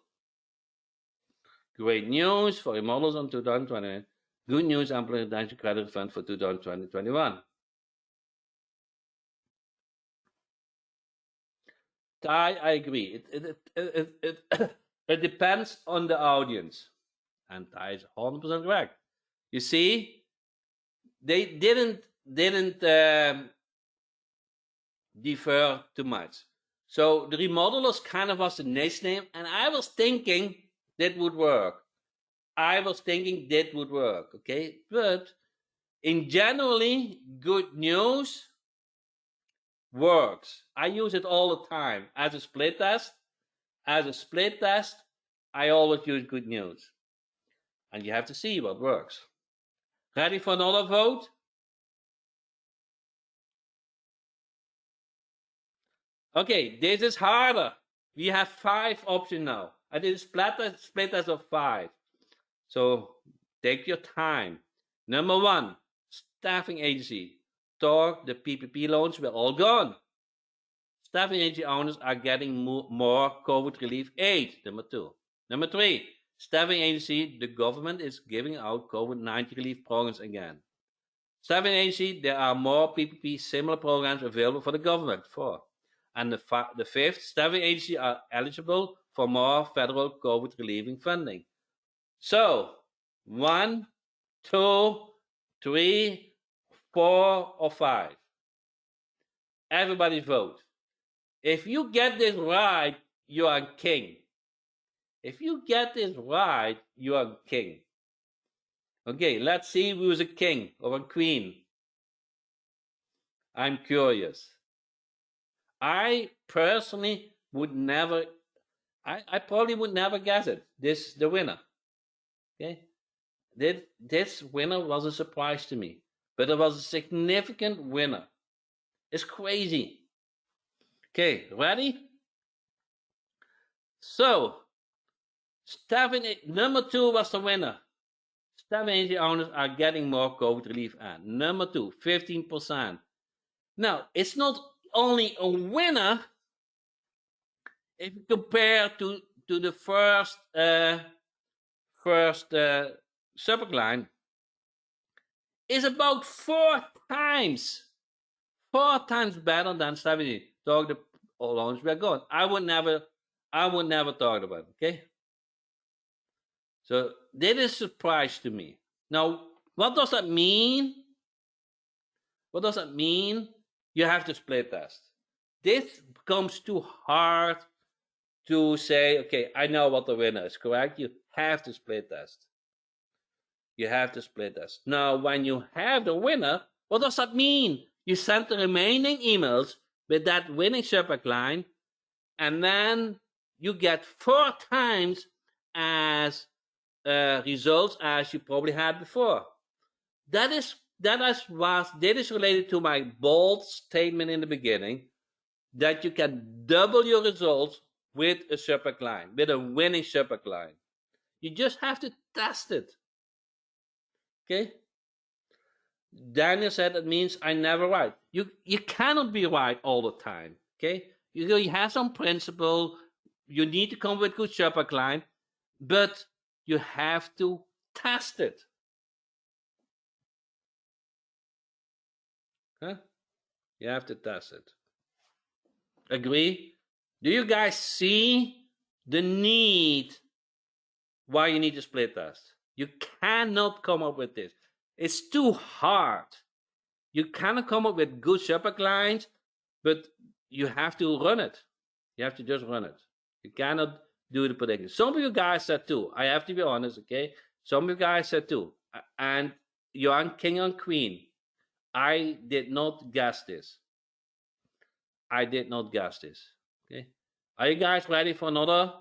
Great news for remodelers on 2021. Good news, employee retention credit refund for 2020-21. Ty, I agree. It depends on the audience. And Thai is 100% correct. You see, they didn't defer too much. So the remodelers kind of was the niche name, and I was thinking that would work. Okay? But in generally, good news works. I use it all the time as a split test. I always use good news. And you have to see what works. Ready for another vote? Okay, this is harder. We have 5 options now. I did a split test of 5. So take your time. Number 1, staffing agency. Talk, the PPP loans were all gone. Staffing agency owners are getting more COVID relief aid. Number 2. Number 3, staffing agency, the government is giving out COVID-19 relief programs again. Staffing agency, there are more PPP similar programs available for the government. 4. And the 5th, staffing agency are eligible for more federal COVID relieving funding. So 1, 2, 3, 4, or 5. Everybody vote. If you get this right, you are king. If you get this right, you are king. Okay, let's see who's a king or a queen. I'm curious. I personally would never, I probably would never guess it. This the winner. Okay, this winner was a surprise to me, but it was a significant winner. It's crazy. Okay, ready? So, number 2 was the winner. Staffing agency owners are getting more COVID relief and number 2, 15%. Now, it's not only a winner if you compare to the first subject line, is about 4 times better than 70. Talk the loans were gone. I would never talk about it, okay? So that is a surprise to me. Now, what does that mean? You have to split test. This becomes too hard to say, okay, I know what the winner is, correct? You have to split test. Now, when you have the winner, what does that mean? You send the remaining emails with that winning subject line, and then you get 4 times as results as you probably had before. That is related to my bold statement in the beginning that you can double your results with a subject line, with a winning subject line. You just have to test it. Okay? Daniel said it means I never write. You cannot be right all the time. Okay? You have some principle. You need to come with good subject line, but you have to test it. Huh? You have to test it. Agree? Do you guys see the need why you need to split test? You cannot come up with this. It's too hard. You cannot come up with good subject lines, but you have to run it. You have to just run it. You cannot do the prediction. Some of you guys said 2. I have to be honest, okay? Some of you guys said 2. And you're on king and queen. I did not guess this. Okay? Are you guys ready for another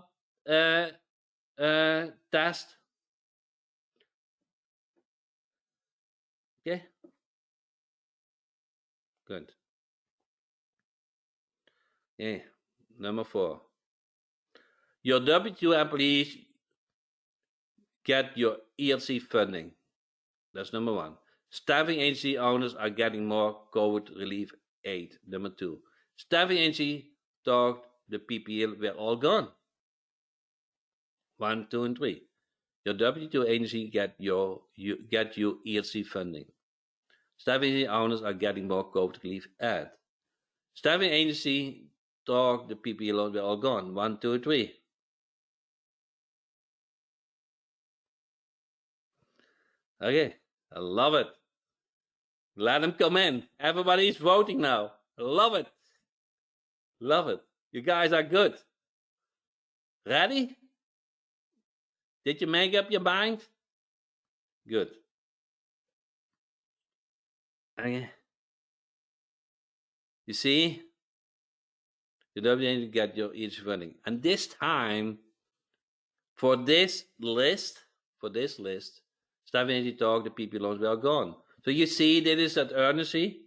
test? Okay? Good. Yeah. Number 4. Your W2 employees get your ELC funding. That's number 1. Staffing agency owners are getting more COVID relief aid. Number 2. Staffing agency talked the PPL were all gone. 1, 2, and 3. Your W2 agency get you ELC funding. Staffing agency owners are getting more COVID relief aid. Staffing agency talk the PPP loans were all gone. 1, 2, 3. Okay, I love it. Let them come in. Everybody's voting now. I love it. Love it. You guys are good. Ready? Did you make up your mind? Good. Okay. You see, you don't need to get your each running. And this time, for this list, Staff Energy Talk, the PP loans were gone. So you see, this is that urgency.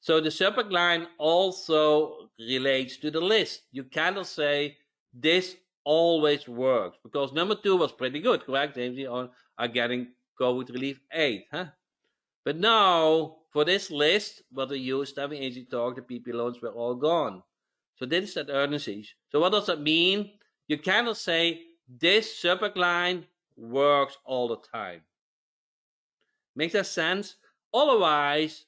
So the subject line also relates to the list. You cannot say this always works, because number 2 was pretty good, correct? They are getting COVID relief aid, huh? But now, for this list, what we used, having Energy Talk, the PP loans were all gone. So this is that urgency. So what does that mean? You cannot say this subject line works all the time. Makes that sense? Otherwise,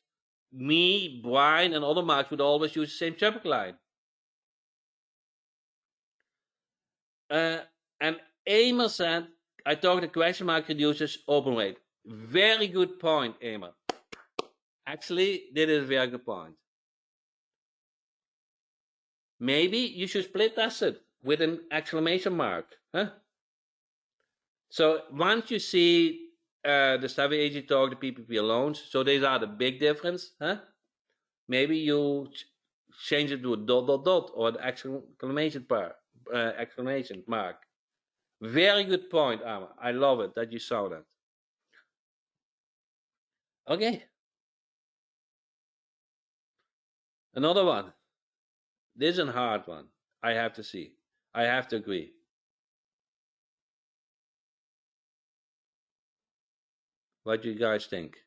me, Brian, and other marks would always use the same subject line. And Emer said, I thought the question mark reduces open rate. Very good point, Emer. Actually, this is a very good point. Maybe you should split test it with an exclamation mark. Huh? So once you see the Staff Energy Talk, the PPP loans, so these are the big difference. Huh? Maybe you change it to a ... or an exclamation mark. Very good point, Amma. I love it that you saw that. Okay. Another one. This is a hard one. I have to see. I have to agree. What do you guys think?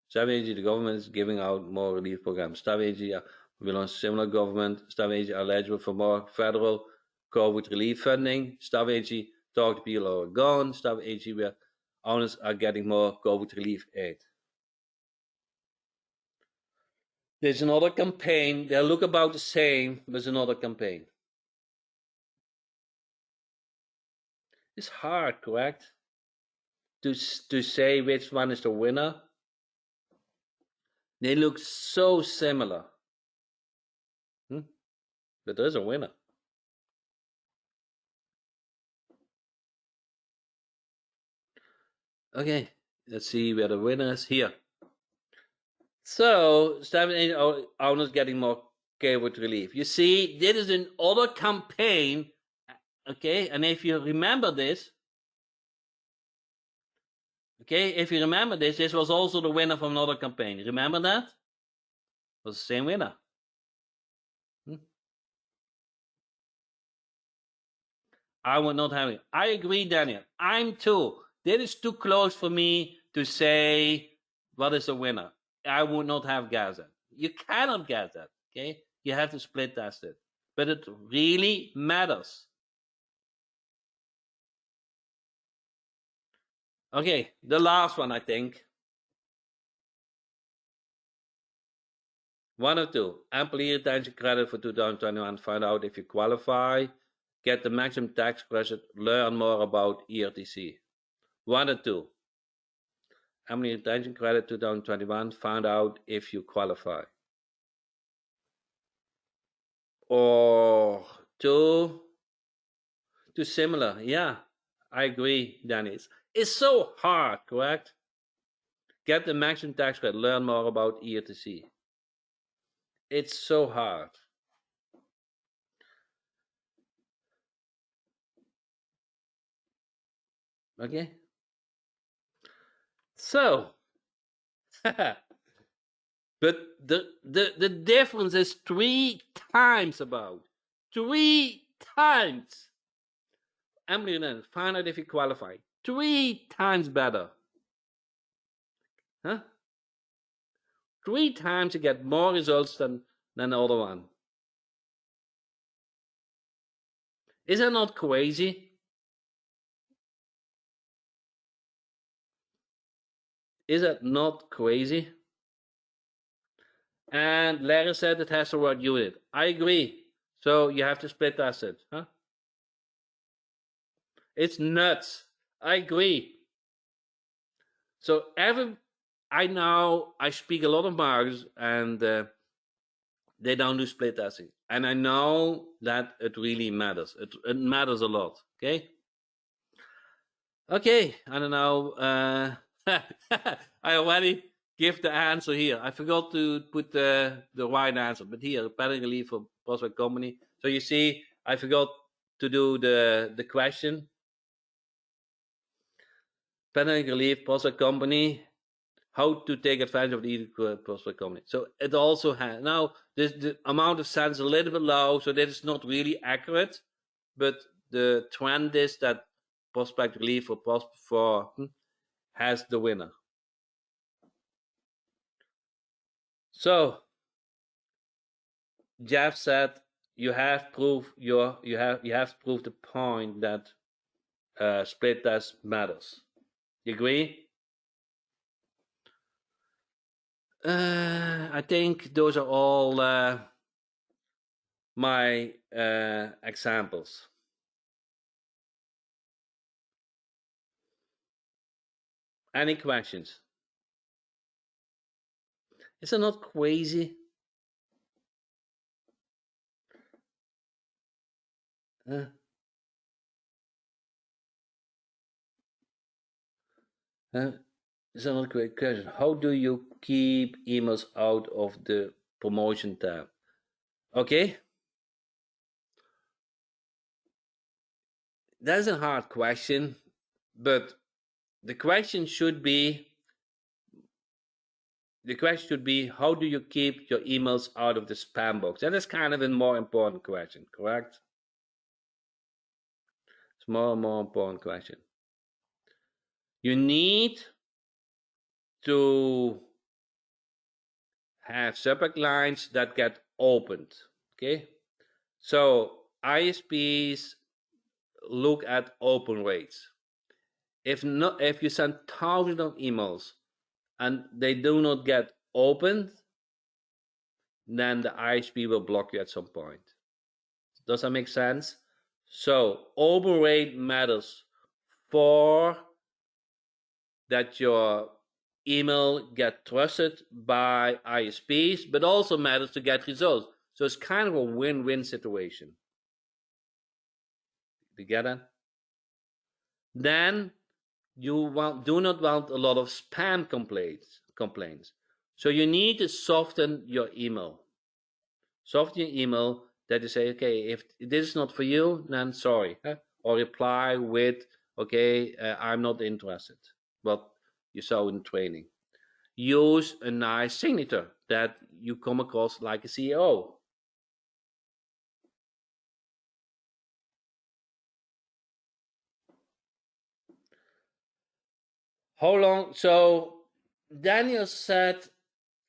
Staff Energy, the government is giving out more relief programs. Staff Energy will on similar government. Staff Energy are eligible for more federal COVID relief funding. Staff Energy Talk to people are gone. Staff Energy where owners are getting more COVID relief aid. There's another campaign. They look about the same, but there's another campaign. It's hard, correct? To say which one is the winner. They look so similar. But there's a winner. Okay, let's see where the winner is here. So, staff owners getting more COVID relief. You see, this is another campaign. Okay, and if you remember this, this was also the winner from another campaign. Remember that? It was the same winner. I would not have it. I agree, Daniel. I'm too. That is too close for me to say what is the winner. I would not have guessed that. You cannot guess that. Okay, you have to split test it, but it really matters. Okay, the last one, I think. One or two. Employee retention credit for 2021. Find out if you qualify. Get the maximum tax credit. Learn more about ERTC. One or two. Employee retention credit 2021. Find out if you qualify. Or too similar. Yeah, I agree, Danny. It's so hard, correct? Get the maximum tax credit. Learn more about ERTC. It's so hard. Okay. So, but the difference is 3 times about. 3 times. Emily, then find out if you qualify. 3 times better. Huh? 3 times you get more results than the other one. Is that not crazy? Is that not crazy? And Larry said it has the word unit. I agree. So you have to split test it. Huh? It's nuts. I agree. So I know I speak a lot of marketers, and they don't do split testing, and I know that it really matters. It matters a lot. Okay. Okay, I don't know. I already give the answer here. I forgot to put the right answer, but here, pattern relief for prospect company. So you see, I forgot to do the question. Pattern relief prospect company. How to take advantage of the prospect company. So it also has now the amount of cents is a little bit low, so that is not really accurate. But the trend is that prospect relief for has the winner. So Jeff said you have proved you have proved the point that split test matters. You agree? I think those are all my examples. Any questions? Is it not crazy? Is that not a great question? How do you keep emails out of the promotion tab? Okay. That's a hard question, but the question should be how do you keep your emails out of the spam box? That is kind of a more important question, correct? It's more and more important question. You need to have subject lines that get opened. Okay, so ISPs look at open rates. If you send thousands of emails and they do not get opened, then the ISP will block you at some point. Does that make sense? So open rate matters for that your email get trusted by ISPs, but also matters to get results. So it's kind of a win-win situation. You get it? Then you do not want a lot of spam complaints. So you need to soften your email. Soften your email that you say, okay, if this is not for you, then sorry. Or reply with, okay, I'm not interested. But you saw in training. Use a nice signature that you come across like a CEO. How long? So Daniel said,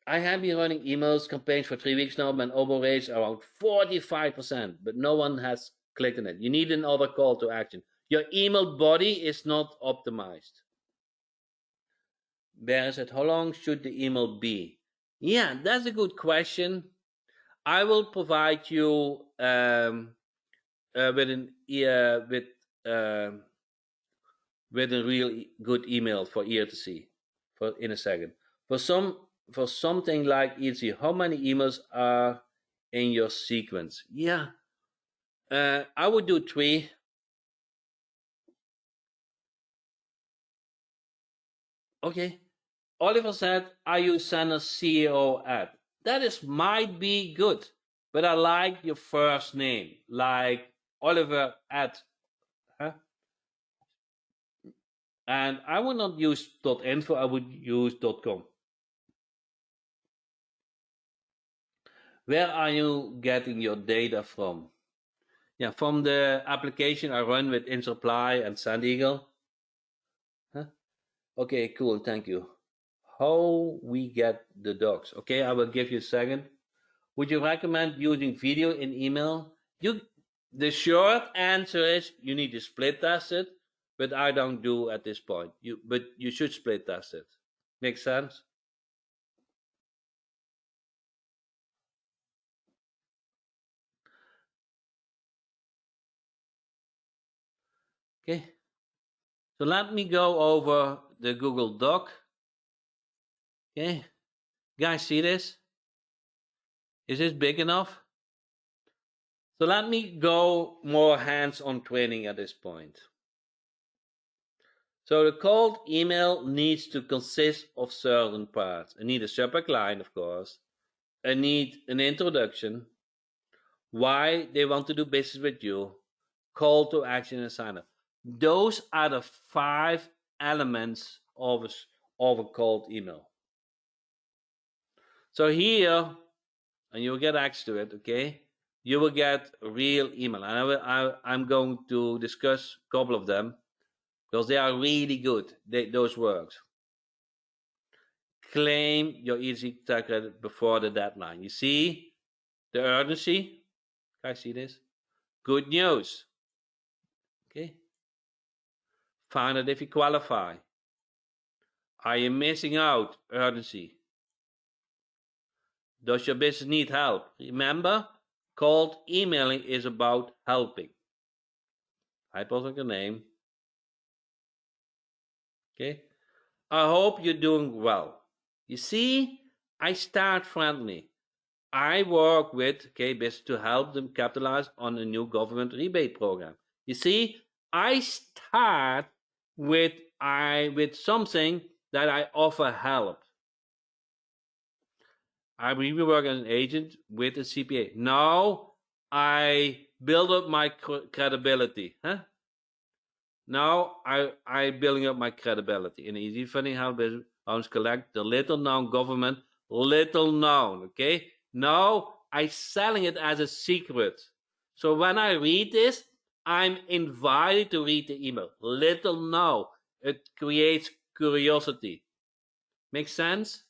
I have been running emails campaigns for 3 weeks now. My open rates are around 45%, but no one has clicked on it. You need another call to action. Your email body is not optimized. Bear said, how long should the email be? Yeah, that's a good question. I will provide you with a real good email for ear to see in a second. For something like easy, how many emails are in your sequence? Yeah, I would do 3. Okay. Oliver said, "Are you Santa's CEO ad?" That might be good, but I like your first name, like Oliver at. Huh? And I would not use .info. I would use .com. Where are you getting your data from? Yeah, from the application I run with InSupply and SandEagle. Huh? Okay, cool. Thank you. How we get the docs? Okay, I will give you a second. Would you recommend using video in email? The short answer is you need to split test it, but I don't do at this point. But you should split test it. Make sense? Okay. So let me go over the Google Doc. Okay, guys, see this? Is this big enough? So let me go more hands-on training at this point. So the cold email needs to consist of certain parts. I need a subject line, of course. I need an introduction, why they want to do business with you, call to action, and sign up. Those are the 5 elements of a cold email. So here, and you'll get access to it, okay? You will get a real email. And I'm going to discuss a couple of them because they are really good, those works. Claim your easy tax credit before the deadline. You see the urgency? Can I see this? Good news. Okay. Find out if you qualify. Are you missing out? Urgency. Does your business need help? Remember, cold emailing is about helping. I post your name. Okay. I hope you're doing well. You see, I start friendly. I work with business to help them capitalize on a new government rebate program. You see, I start with something that I offer help. I really work as an agent with a CPA. Now I build up my credibility. Now I building up my credibility in easy funding help business. I collect the little known government, little known. Okay. Now I selling it as a secret. So when I read this, I'm invited to read the email. Little known. It creates curiosity. Makes sense?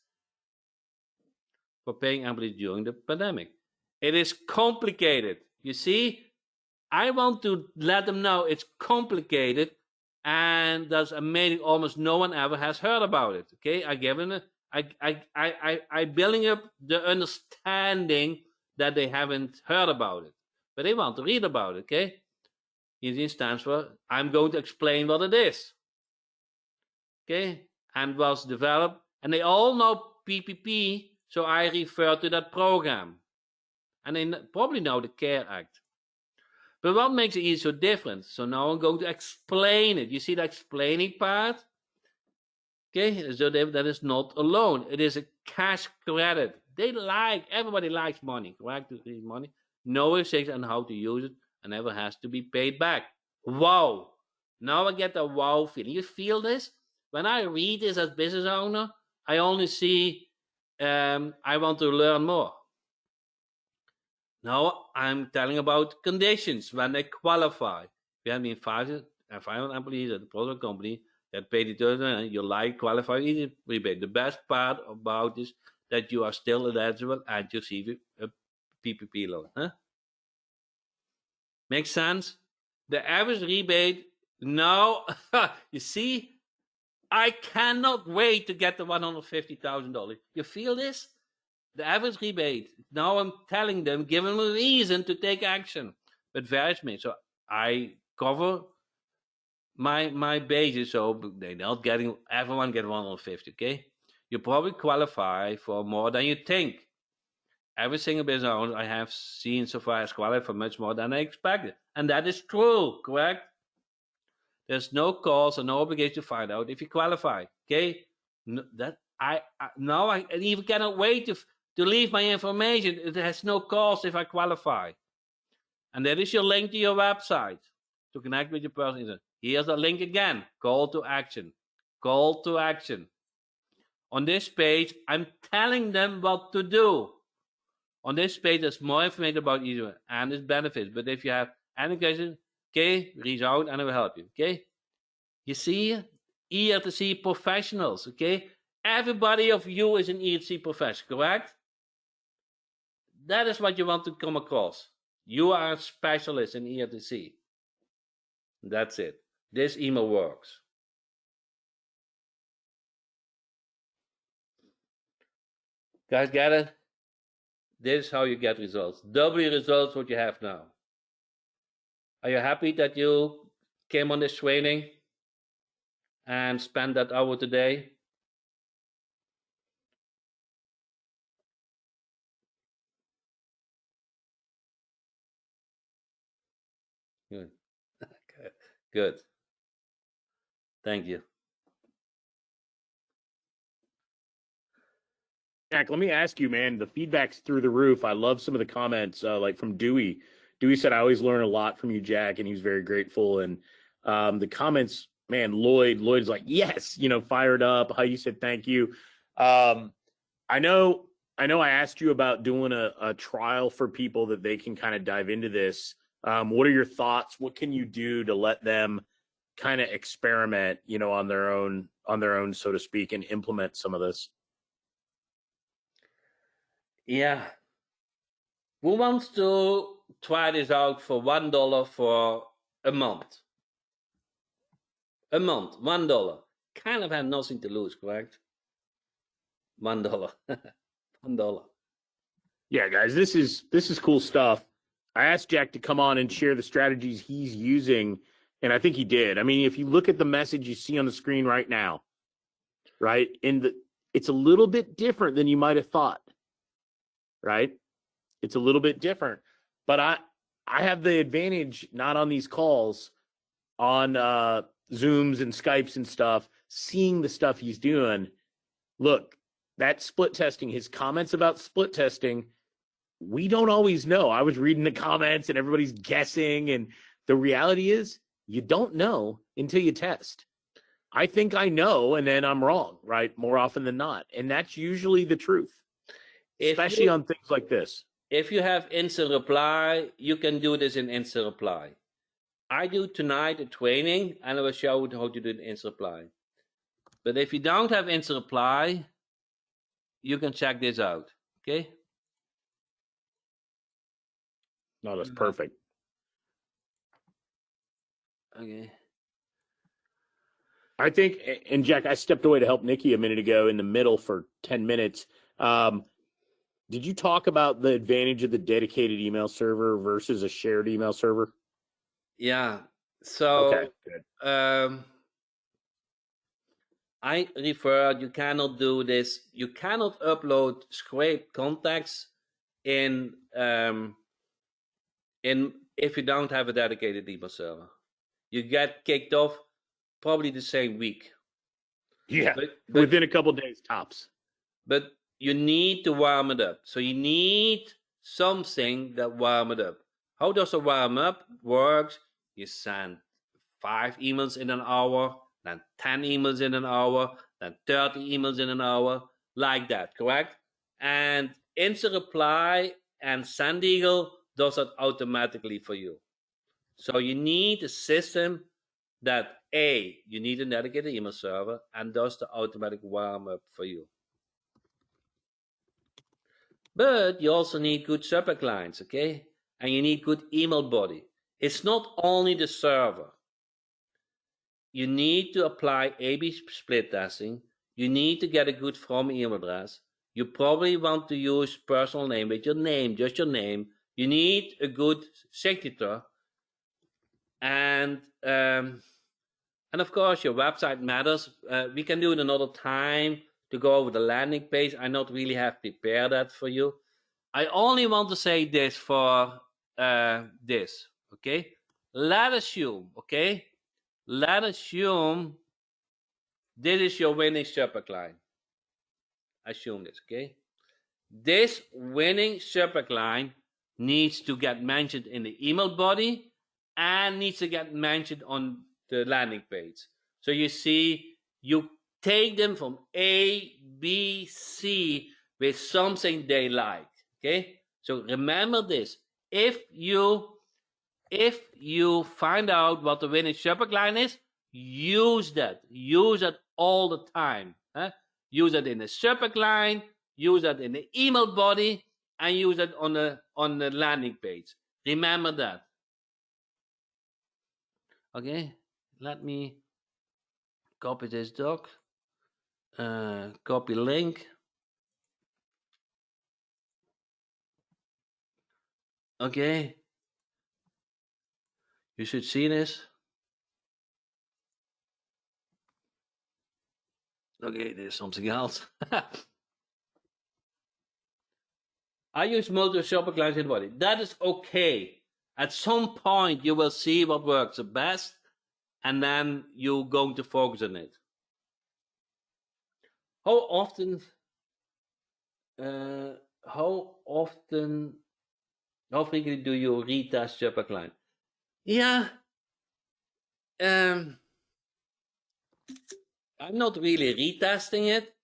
For paying employees during the pandemic. It is complicated. You see, I want to let them know it's complicated, and that's amazing. Almost no one ever has heard about it. Okay, I give them I building up the understanding that they haven't heard about it, but they want to read about it. Okay, EASY stands for I'm going to explain what it is. Okay, and was developed, and they all know PPP, so I refer to that program, and they probably know the CARE Act. But what makes it EASY so different? So now I'm going to explain it. You see the explaining part? Okay, so that is not a loan. It is a cash credit. Everybody likes money, correct? Money. No restriction on how to use it, and never has to be paid back. Wow. Now I get the wow feeling. You feel this? When I read this as business owner, I only see I want to learn more. Now I'm telling about conditions when they qualify. We have been 500 employees at the product company that pay the $30, you like qualify easy rebate. The best part about this that you are still eligible and you receive a PPP loan. Makes sense? The average rebate now, you see, I cannot wait to get the $150,000. You feel this? The average rebate. Now I'm telling them, give them a reason to take action. But varies me. So I cover my basis, so they're not getting everyone get 150. Okay, you probably qualify for more than you think. Every single business owner I have seen so far has qualified for much more than I expected, and that is true. Correct? There's no cost or no obligation to find out if you qualify. Okay, that I now I even cannot wait to leave my information. It has no cost if I qualify, and that is your link to your website to connect with your person. Here's the link again. Call to action. Call to action. On this page, I'm telling them what to do. On this page, there's more information about each one and its benefits. But if you have any questions, okay, reach out and I will help you. Okay. You see, ERTC professionals. Okay. Everybody of you is an ERTC professional, correct? That is what you want to come across. You are a specialist in ERTC. That's it. This email works. Guys, get it? This is how you get results. Double results what you have now. Are you happy that you came on this training and spent that hour today? Good. Good. Thank you. Jack, let me ask you, man. The feedback's through the roof. I love some of the comments, like from Dewey. Dewey said, "I always learn a lot from you, Jack," and he was very grateful. And the comments, man, Lloyd's like, "Yes," fired up. How you said thank you. Um, I know, I asked you about doing a trial for people that they can kind of dive into this. What are your thoughts? What can you do to let them kind of experiment, on their own, so to speak, and implement some of this? Yeah. Who wants to try this out for $1 for a month? A month, $1. Kind of have nothing to lose, correct? $1. $1. Yeah, guys, this is cool stuff. I asked Jack to come on and share the strategies he's using, and I think he did. I mean, if you look at the message you see on the screen right now, right? It's a little bit different than you might have thought, right? It's a little bit different. But I have the advantage not on these calls, on Zooms and Skypes and stuff, seeing the stuff he's doing. Look, that split testing, his comments about split testing, we don't always know. I was reading the comments and everybody's guessing. And the reality is you don't know until you test. I think I know, and then I'm wrong, right? More often than not. And that's usually the truth, especially on things like this. If you have instant reply, you can do this in instant reply. I do tonight a training, and I will show you how to do the instant reply. But if you don't have instant reply, you can check this out, okay? No, that's perfect. Okay. I think, and Jack, I stepped away to help Nikki a minute ago in the middle for 10 minutes. Did you talk about the advantage of the dedicated email server versus a shared email server? Yeah. So, okay, good. I refer, you cannot do this. You cannot upload scraped contacts in if you don't have a dedicated email server. You get kicked off probably the same week. Yeah, but within a couple of days tops. But you need to warm it up. So you need something that warm it up. How does a warm up work? You send 5 emails in an hour, then 10 emails in an hour, then 30 emails in an hour, like that, correct? And instant reply and SendEagle does that automatically for you. So you need a system that you need a dedicated email server and does the automatic warm up for you. But you also need good subject lines, okay? And you need good email body. It's not only the server. You need to apply A/B split testing. You need to get a good from email address. You probably want to use personal name with your name, just your name. You need a good signature. And of course, your website matters. We can do it another time to go over the landing page. I not really have prepared that for you. I only want to say this for this, okay? Let's assume this is your winning subject line. Assume this, okay? This winning subject line needs to get mentioned in the email body and needs to get mentioned on the landing page. So you see, you take them from A, B, C with something they like. Okay, so remember this. If you find out what the winning subject line is, use that. Use it all the time. Use it in the subject line, use it in the email body, and use it on the landing page. Remember that. Okay, let me copy this doc. Copy link. Okay. You should see this. Okay, there's something else. I use multiple subject lines in the body. That is okay. At some point, you will see what works the best, and then you're going to focus on it. How frequently do you retest your client? Yeah, I'm not really retesting it.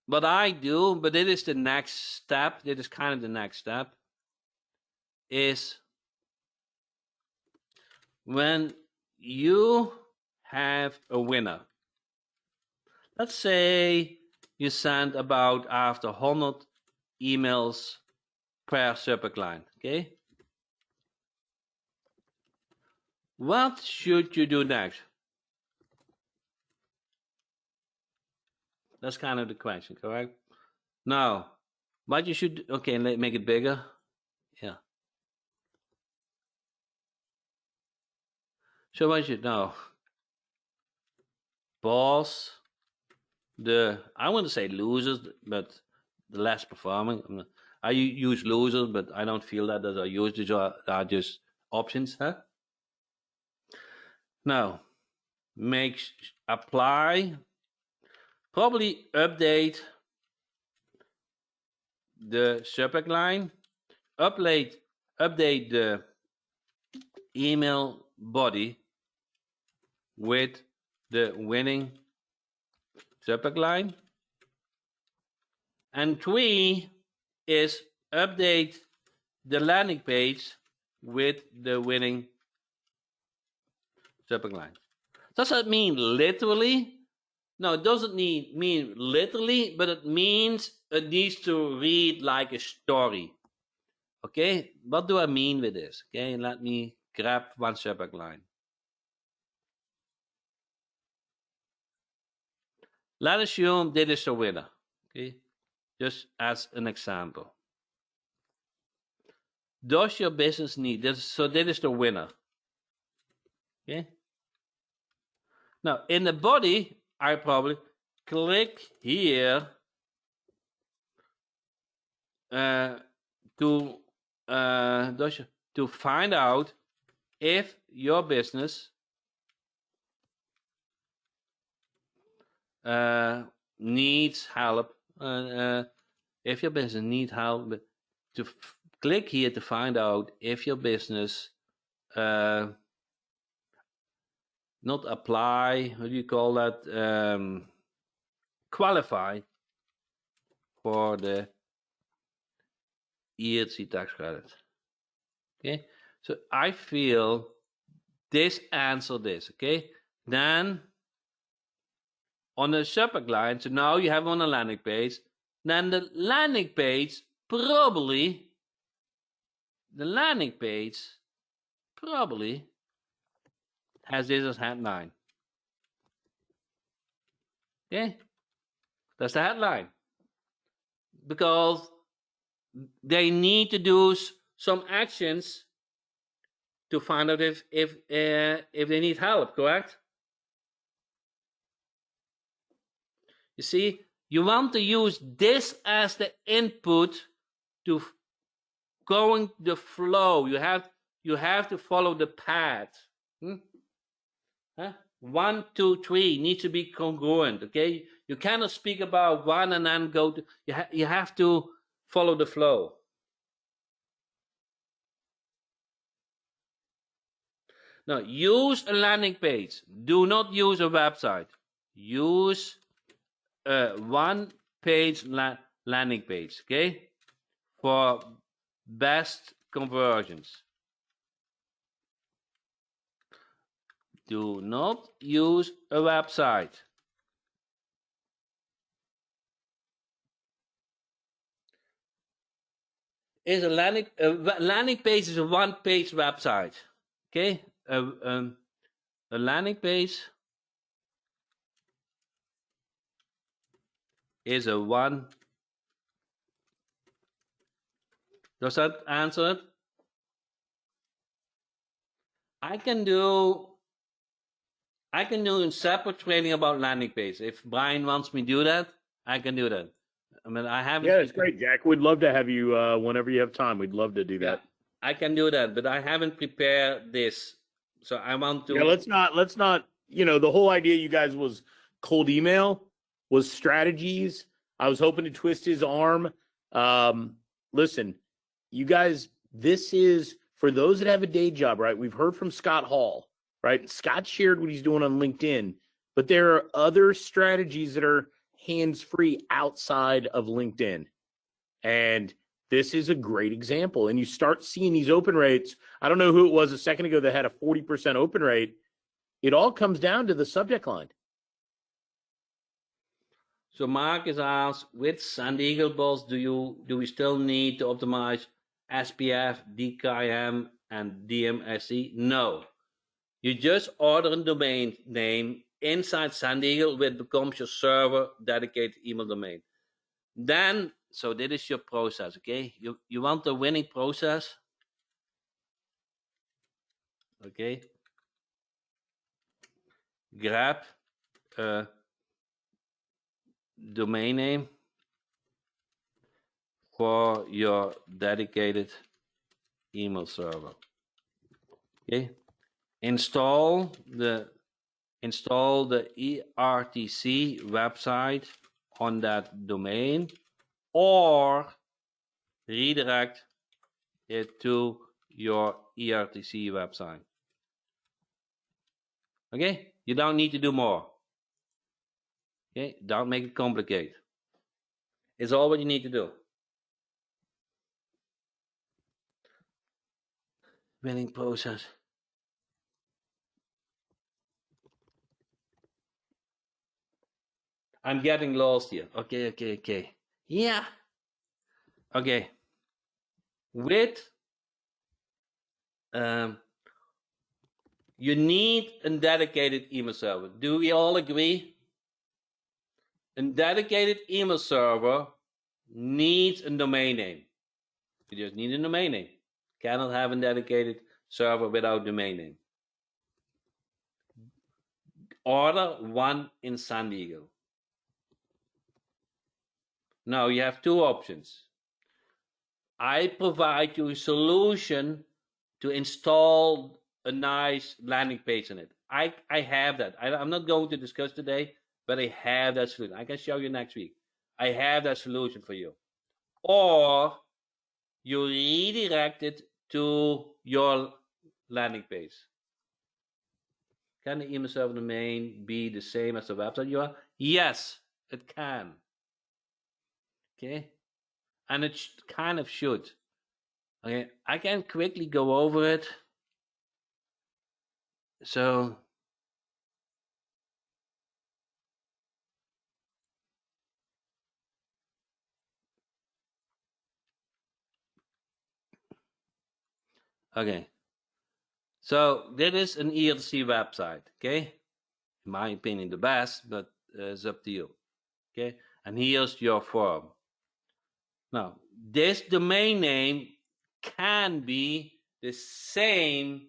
What I do, but it is the next step. It is kind of the next step. Is when you have a winner. Let's say you send about after 100 emails per super client. Okay. What should you do next? That's kind of the question, correct? Now, what you should, okay, make it bigger. Yeah. So what you know? Pause I want to say losers, but the less performing. I use losers, but I don't feel that as I use these are just options, huh? Now, apply, probably update the subject line, update the email body with the winning subject line. And 3 is update the landing page with the winning subject line. Does that mean literally? No, it doesn't mean literally, but it means it needs to read like a story. Okay, what do I mean with this? Okay, let me grab one subject line. Let's assume this is a winner. Okay, just as an example. Does your business need this? So this is the winner. Okay. Now in the body, I probably click here to find out if your business needs help. If your business needs help, to click here to find out if your business not apply, what do you call that? Qualify for the ERC tax credit. Okay, so I feel this answer this. Okay, then on the subject line, so now you have on the landing page, then the landing page probably has this as headline. Okay, that's the headline, because they need to do some actions to find out if they need help, correct? You see, you want to use this as the input to going the flow. You have to follow the path. Huh? 1, 2, 3 needs to be congruent. Okay, you cannot speak about one and then go to. You have to follow the flow. Now, use a landing page. Do not use a website. Use a one-page landing page, okay, for best conversions. Do not use a website. A landing page is a one-page website, okay? A landing page is a one. Does that answer it? I can do a separate training about landing page. If Brian wants me to do that, I can do that. I mean, I haven't. Yeah, it's great, Jack. We'd love to have you whenever you have time. We'd love to do that. I can do that, but I haven't prepared this. So I want to. Yeah, let's not, the whole idea you guys was cold email, was strategies. I was hoping to twist his arm. Listen, you guys, this is for those that have a day job, right? We've heard from Scott Hall, right? Scott shared what he's doing on LinkedIn, but there are other strategies that are hands-free outside of LinkedIn. And this is a great example. And you start seeing these open rates. I don't know who it was a second ago that had a 40% open rate. It all comes down to the subject line. So Marcus asks, which Sand Eagle bots do we still need to optimize SPF, DKIM, and DMSE? No. You just order a domain name inside Sand Eagle, which becomes your server dedicated email domain. Then, so this is your process, okay? You want the winning process? Okay. Grab a domain name for your dedicated email server. Okay. Install the ERTC website on that domain, or redirect it to your ERTC website. Okay, you don't need to do more. Okay, don't make it complicated. It's all what you need to do. Winning process. I'm getting lost here. Okay. Yeah. Okay. With you need a dedicated email server. Do we all agree? A dedicated email server needs a domain name. You just need a domain name. Cannot have a dedicated server without domain name. Order one in Sand Eagle. Now you have two options. I provide you a solution to install a nice landing page on it. I have that. I'm not going to discuss today, but I have that solution. I can show you next week. I have that solution for you. Or you redirect it to your landing page. Can the email server domain be the same as the website you are? Yes, it can. Okay, and it kind of should. Okay, I can quickly go over it. So okay, so this is an ELC website. Okay, in my opinion, the best, but it's up to you. Okay, and here's your form. Now, this domain name can be the same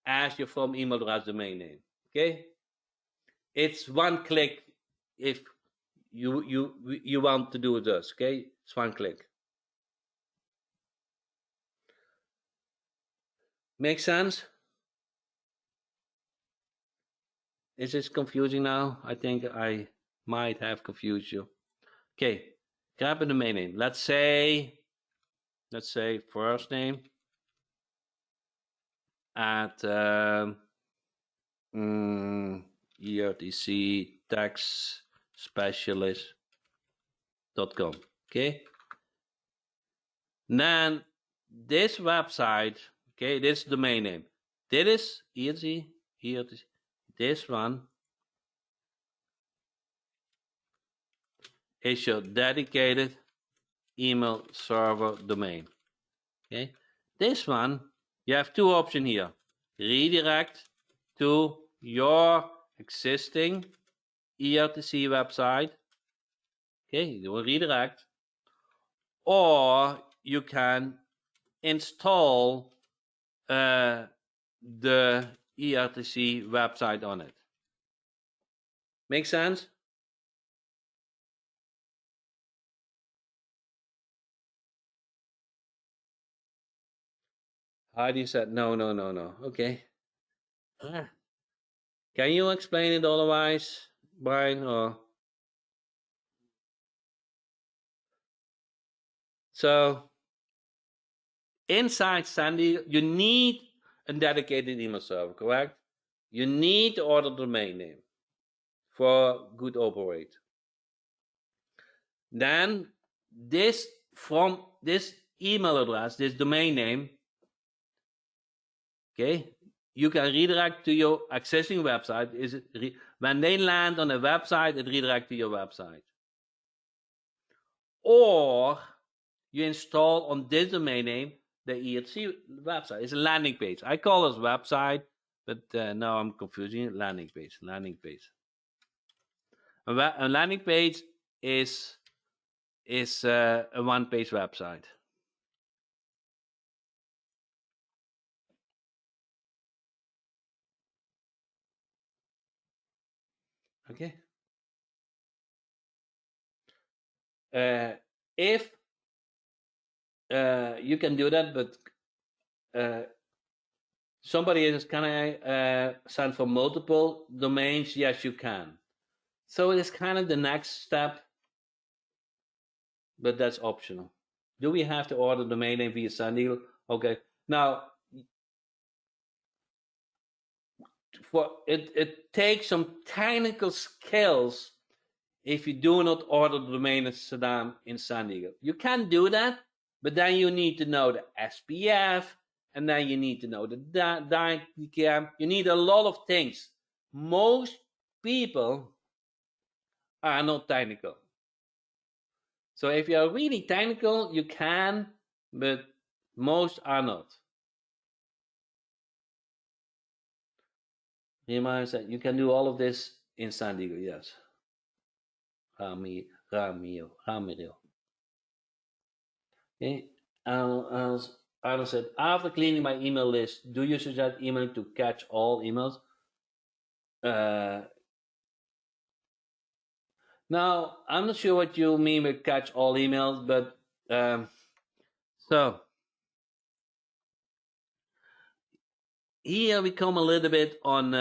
as your form email address domain name. Okay, it's one click if you want to do this. Okay, it's one click. Make sense? Is this confusing now? I think I might have confused you. Okay, grab a domain name. Let's say first name at ERTC tax specialist.com. Okay. Then this website, okay, this domain name. This is ERTC. This one is your dedicated email server domain. Okay. This one, you have two options here. Redirect to your existing ERTC website. Okay, you will redirect. Or you can install the ERTC website on it. Make sense? Heidi said, no. Okay. Can you explain it otherwise, Brian? Or so inside Sandy, you need a dedicated email server, correct? You need to order the domain name for good operate. Then from this email address, this domain name, okay, you can redirect to your existing website. When they land on a website, it redirects to your website. Or you install on this domain name the ERC website. It's a landing page. I call it website, but now I'm confusing it. Landing page. A landing page is a one-page website. Okay. If you can do that, but somebody is, can I sign for multiple domains? Yes, you can. So it is kind of the next step, but that's optional. Do we have to order domain name via SendEagle? Okay. Now, for it takes some technical skills if you do not order the domain Saddam in SendEagle. You can do that, but then you need to know the SPF, and then you need to know the DICAM. You need a lot of things. Most people are not technical. So if you are really technical, you can, but most are not. Remind that you can do all of this in SendEagle, yes. Ramiro. Okay. Arnold said, after cleaning my email list, do you suggest emailing to catch all emails? Now, I'm not sure what you mean with catch all emails, but so here we come a little bit on,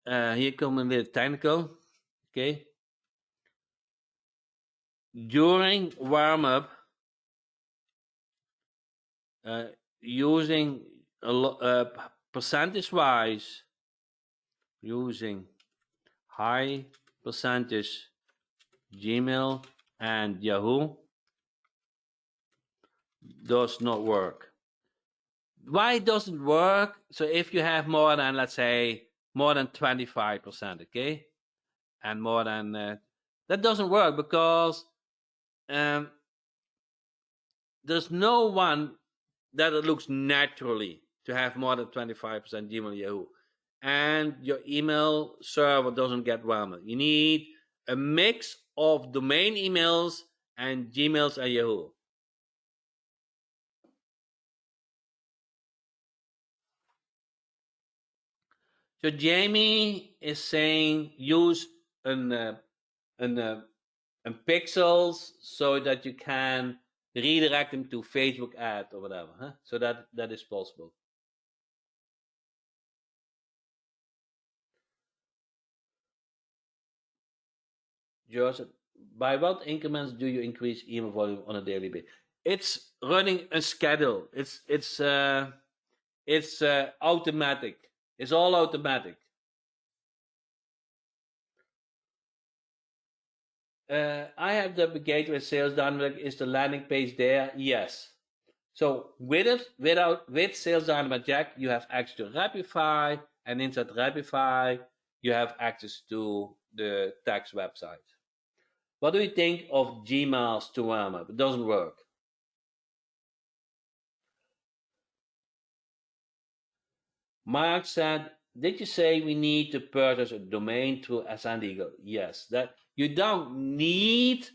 here come a little technical, okay? During warm-up, using percentage-wise, using high percentage Gmail and Yahoo does not work. Why it doesn't work? So if you have more than, let's say, more than 25%, okay, and more than that doesn't work because there's no one that it looks naturally to have more than 25% Gmail Yahoo, and your email server doesn't get warmer. You need a mix of domain emails and Gmails and Yahoo. So Jamie is saying use an pixels so that you can redirect them to Facebook ad or whatever. Huh? So that is possible. Joseph, by what increments do you increase email volume on a daily basis? It's running a schedule. It's automatic. It's all automatic. I have the gateway sales dynamic. Is the landing page there? Yes. So with Sales Dynamic Jack, you have access to Rapify, and inside Rapify, you have access to the tax website. What do you think of Gmails to warm up? It doesn't work. Mark said, did you say we need to purchase a domain through SendEagle? Yes, that you don't need,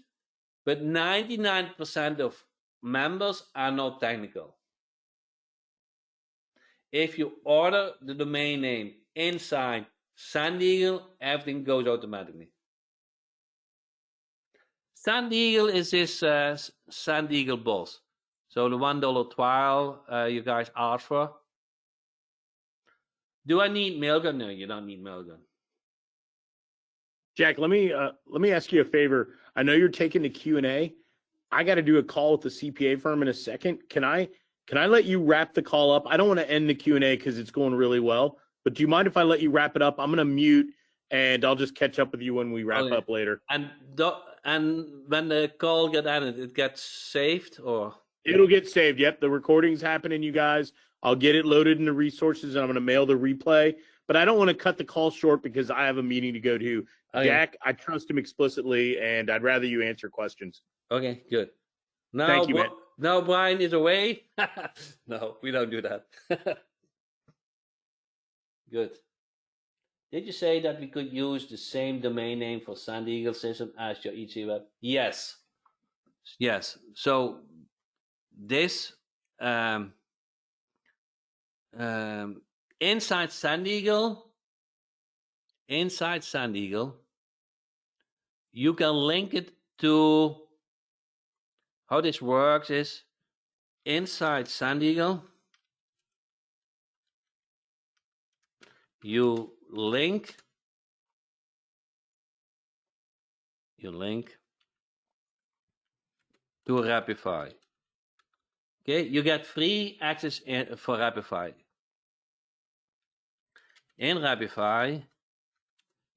but 99% of members are not technical. If you order the domain name inside SendEagle, everything goes automatically. SendEagle is this SendEagle boss. So the $1 trial you guys asked for. Do I need Mailgun? No, you don't need Mailgun. Jack, let me ask you a favor. I know you're taking the Q&A. I got to do a call with the CPA firm in a second. Can I let you wrap the call up? I don't want to end the Q&A because it's going really well. But do you mind if I let you wrap it up? I'm going to mute, and I'll just catch up with you when we wrap up later. And when the call gets ended, it gets saved, or? It'll get saved. Yep, the recording's happening, you guys. I'll get it loaded into resources, and I'm going to mail the replay. But I don't want to cut the call short because I have a meeting to go to. Okay. Jack, I trust him explicitly, and I'd rather you answer questions. Okay, good. Now, thank you, man. Now Brian is away. No, we don't do that. Good. Did you say that we could use the same domain name for Sand Eagle system as your EC web? Yes. Yes. So this inside Sand Eagle, you can link it to. How this works is inside Sand Eagle, you link to Rapify. Okay, you get free access for Rapify. In Rapify,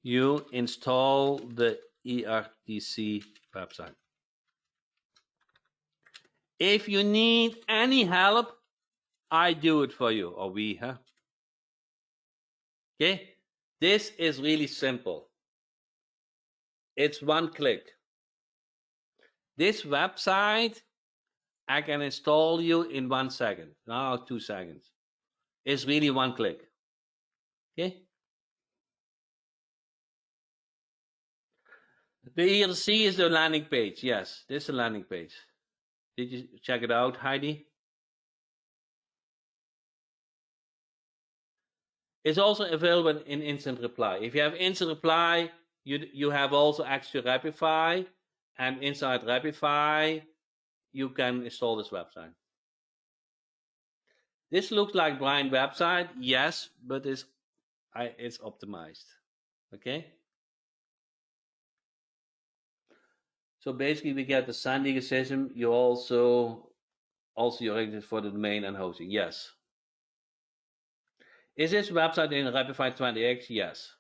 you install the ERTC website. If you need any help, I do it for you, or we, huh? Okay, this is really simple. It's one click. This website, I can install you in 1 second, now 2 seconds. It's really one click. Okay. The ERC is the landing page. Yes, this is the landing page. Did you check it out, Heidi? It's also available in instant reply. If you have instant reply, you have also access to Rapify, and inside Rapify, you can install this website. This looks like Brian's website, yes, but it's optimized. Okay. So basically, we get the Sand Eagle system. You also you're registered for the domain and hosting. Yes. Is this website in Rapify 20x? Yes.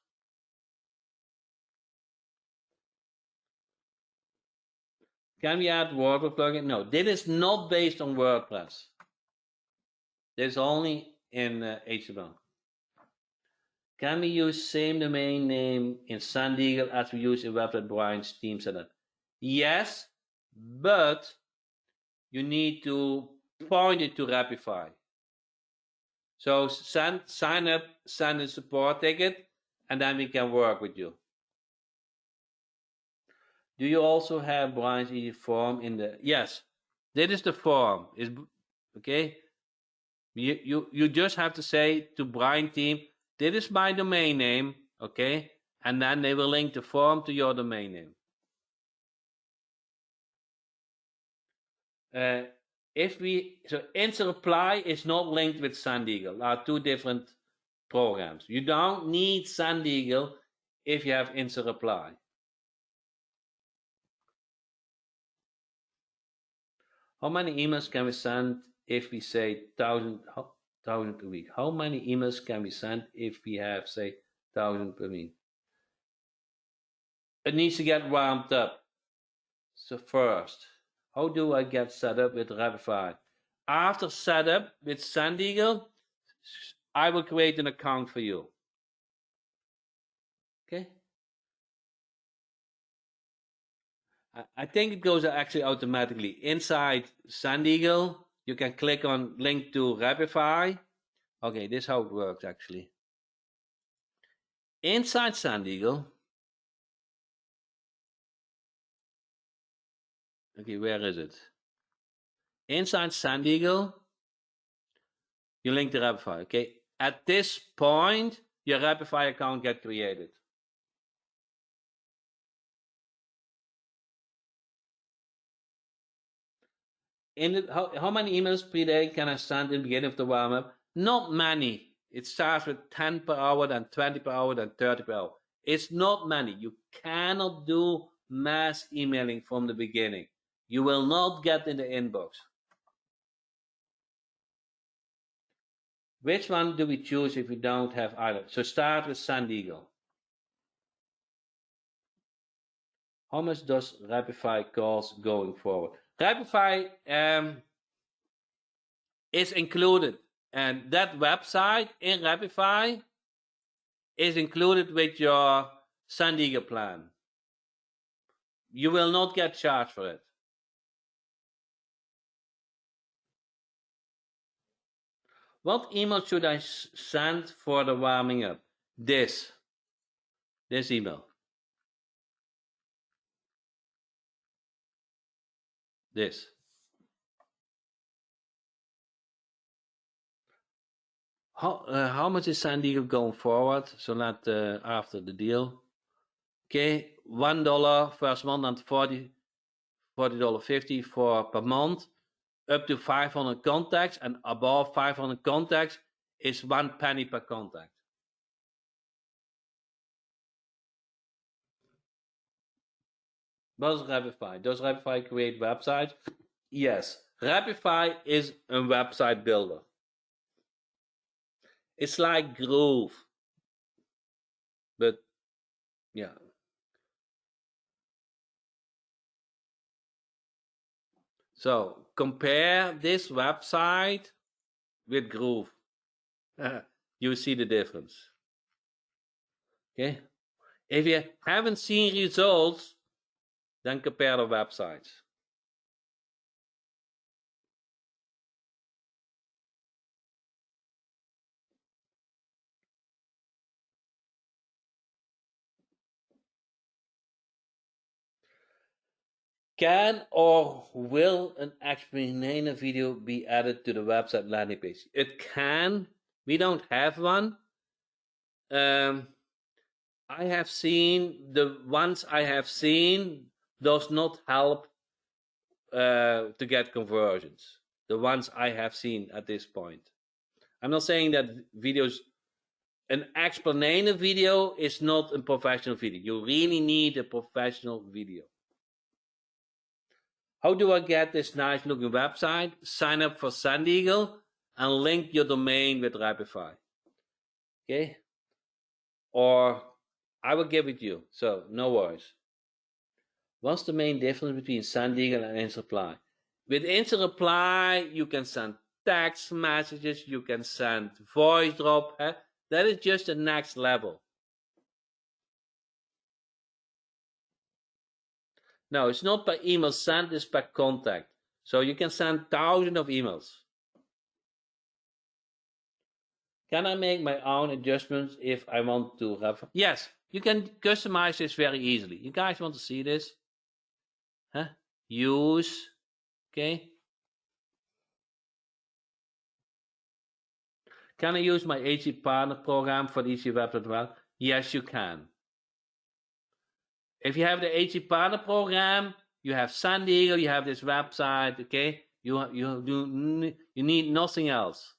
Can we add WordPress plugin? No, this is not based on WordPress. This is only in HTML. Can we use same domain name in Sand Eagle as we use in website Brian's team setup? Yes, but you need to point it to Rapify. So sign up, send a support ticket, and then we can work with you. Do you also have Brian's easy form in the? Yes, this is the form. Is okay. You just have to say to Brian team, this is my domain name, okay, and then they will link the form to your domain name. So instant reply is not linked with Sand Eagle. There are two different programs. You don't need Sand Eagle if you have instant reply. How many emails can we send if we say 1,000 a week? How many emails can we send if we have, say, 1,000 per week? It needs to get warmed up. So first, how do I get set up with Rapify? After setup with Sand Eagle, I will create an account for you. Okay? I think it goes actually automatically. Inside Sand Eagle, you can click on link to Rapify. Okay, this is how it works actually. Inside Sand Eagle, okay, where is it? Inside Sand Eagle, you link to Rapify. Okay, at this point, your Rapify account gets created. how many emails per day can I send in the beginning of the warm-up? Not many. It starts with 10 per hour, then 20 per hour, then 30 per hour. It's not many. You cannot do mass emailing from the beginning. You will not get in the inbox. Which one do we choose if we don't have either? So start with Sand Eagle. How much does Rapify cost going forward? Rapify is included, and that website in Rapify is included with your Sand Eagle plan. You will not get charged for it. What email should I send for the warming up? This email. This. How much is Sand Eagle going forward? So let after the deal. Okay, $1 first month and $40.50 for per month. Up to 500 contacts, and above 500 contacts is 1 penny per contact. What is Rapify? Does Rapify create websites? Yes, Rapify is a website builder. It's like Groove, but yeah. So compare this website with Groove. You see the difference. Okay. If you haven't seen results, then compare the websites. Can or will an explainer video be added to the website landing page? It can. We don't have one. I have seen the ones I have seen does not help to get conversions. The ones I have seen at this point. I'm not saying that videos, an explainer video is not a professional video. You really need a professional video. How do I get this nice looking website? Sign up for Sand Eagle and link your domain with Rapify. Okay? Or I will give it to you, so no worries. What's the main difference between Sand Eagle and Instant Reply? With Instant Reply, you can send text messages, you can send voice drop. That is just the next level. No, it's not per email sent, it's per contact. So you can send thousands of emails. Can I make my own adjustments if I want to have? Yes, you can customize this very easily. You guys want to see this? Huh? Use, okay. Can I use my HE partner program for the HE website as well? Yes, you can. If you have the HE partner program, you have Sand Eagle, you have this website, okay? You need nothing else.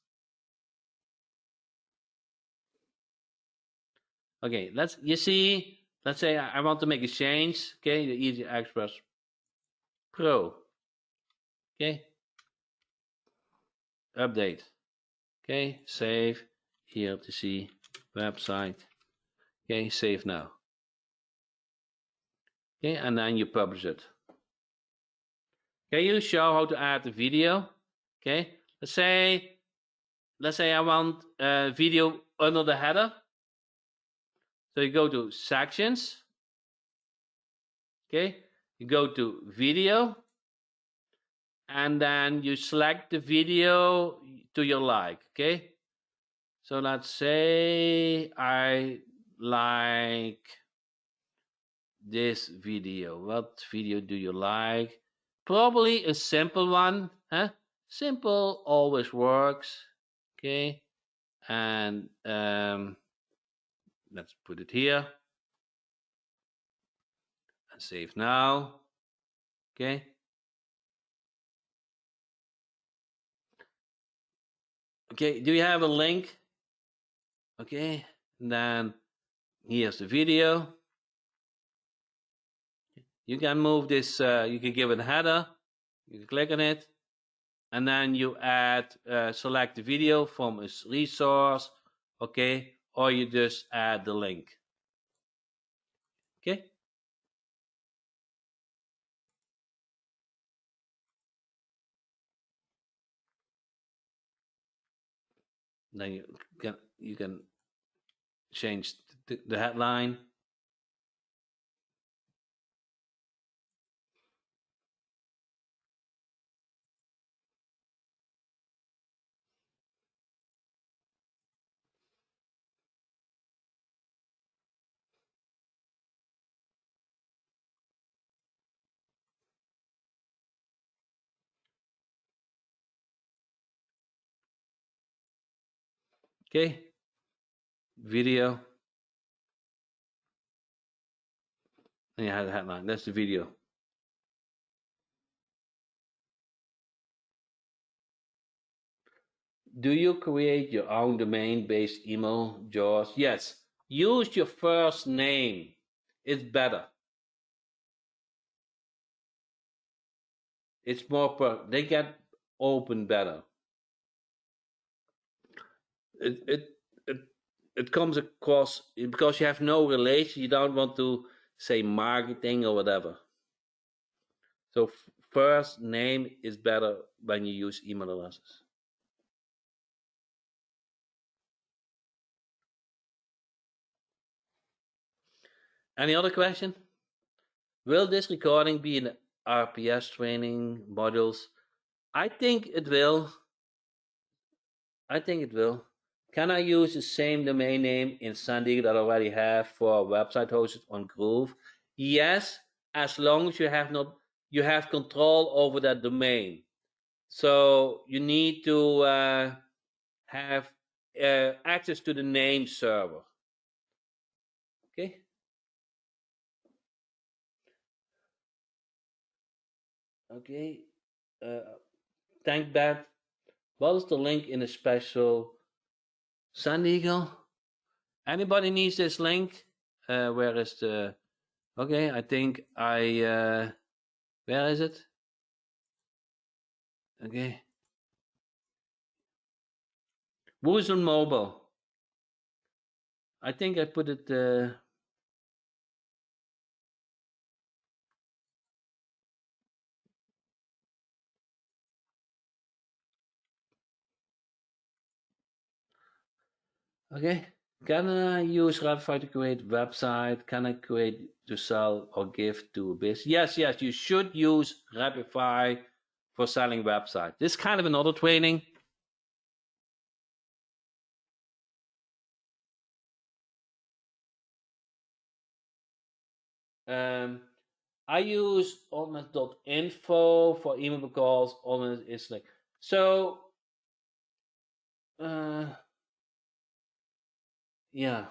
Okay, let's say I want to make a change, okay? The Easy Express Pro, okay? Update, okay? Save, here to see website, okay? Save now. Okay, and then you publish it. Can you show how to add the video? Okay, let's say I want a video under the header. So you go to sections. Okay, you go to video, and then you select the video to your like. Okay, so let's say I like this video. What video do you like? Probably a simple one, huh? Simple always works. Okay, and let's put it here and save now. Okay, Okay, do you have a link? Okay, and then here's the video. You can move this, you can give it a header, you can click on it, and then you add, select the video from a resource, okay, or you just add the link. Okay. Then you can change the headline. Okay, video, and you have the headline. That's the video. Do you create your own domain-based email, George? Yes. Use your first name. It's better. It's more they get open better. It comes across because you have no relation. You don't want to say marketing or whatever. So first name is better when you use email addresses. Any other question? Will this recording be in RPS training modules? I think it will. Can I use the same domain name in Sandy that I already have for a website hosted on Groove? Yes, as long as you have control over that domain. So you need to have access to the name server. Okay. Okay. Thank Beth. What is the link in a special San Diego? Anybody needs this link? Where is the? Okay, I think I. Where is it? Okay. Who's on mobile? I think I put it. Okay. Can I use Shopify to create website? Can I create to sell or give to a business? Yes. You should use Shopify for selling website. This is kind of another training. I use almost.info for email calls. Almost is like so. Yeah.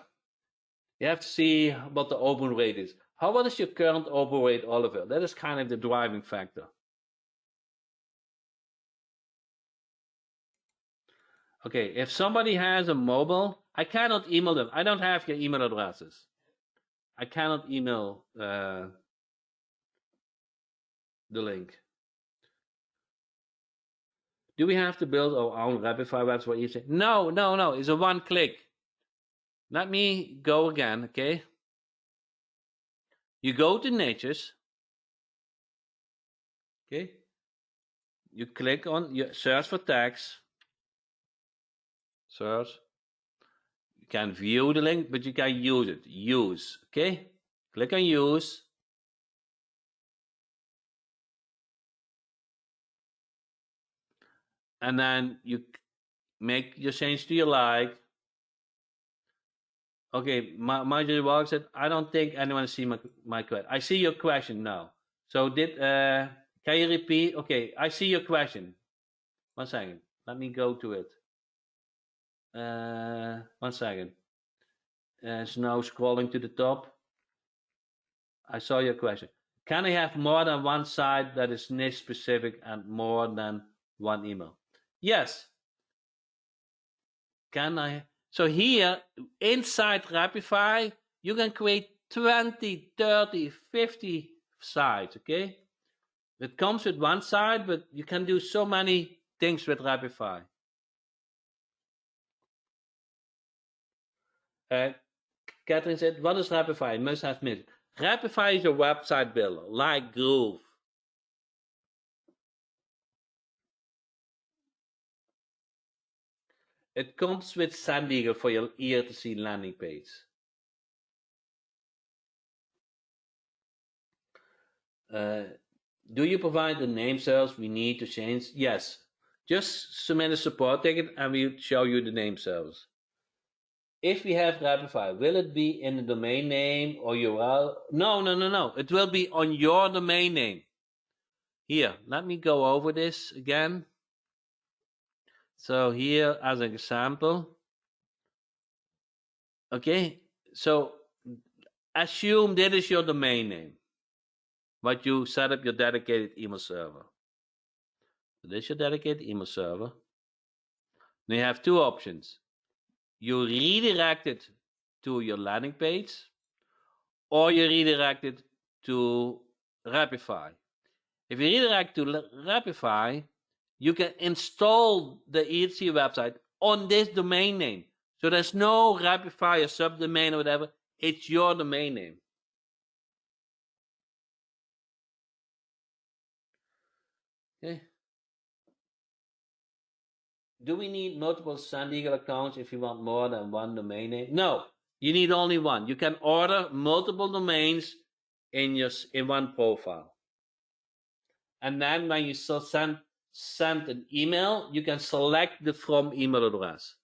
You have to see what the open rate is. What is your current open rate, Oliver? That is kind of the driving factor. Okay, if somebody has a mobile, I cannot email them. I don't have your email addresses. I cannot email the link. Do we have to build our own Rapidfire website each? No. It's a one click. Let me go again, okay? You go to niches. Okay. You click on your search for tags. Search. You can view the link, but you can use it. Use. Okay. Click on use. And then you make your change to your like. Okay, Marjorie Walker said, I don't think anyone see my question. I see your question now. So can you repeat? Okay, I see your question. 1 second. Let me go to it. 1 second. It's now scrolling to the top. I saw your question. Can I have more than one site that is niche specific and more than one email? Yes. So here, inside Rapify, you can create 20, 30, 50 sites, okay? It comes with one site, but you can do so many things with Rapify. Catherine said, what is Rapify? Must have missed. Rapify is a website builder, like Groove. It comes with Sandiger for your ear-to-see landing page. Do you provide the name cells we need to change? Yes. Just submit a support ticket and we'll show you the name cells. If we have Rapify, will it be in the domain name or URL? No. It will be on your domain name. Here, let me go over this again. So here, as an example, okay, so assume that is your domain name, but you set up your dedicated email server. So this is your dedicated email server. Now you have two options. You redirect it to your landing page, or you redirect it to Rapify. If you redirect to Rapify, you can install the EHC website on this domain name. So there's no Rapify or subdomain or whatever. It's your domain name. Okay. Do we need multiple Sandiger accounts if you want more than one domain name? No, you need only one. You can order multiple domains in one profile. And then when you send an email, you can select the from email address.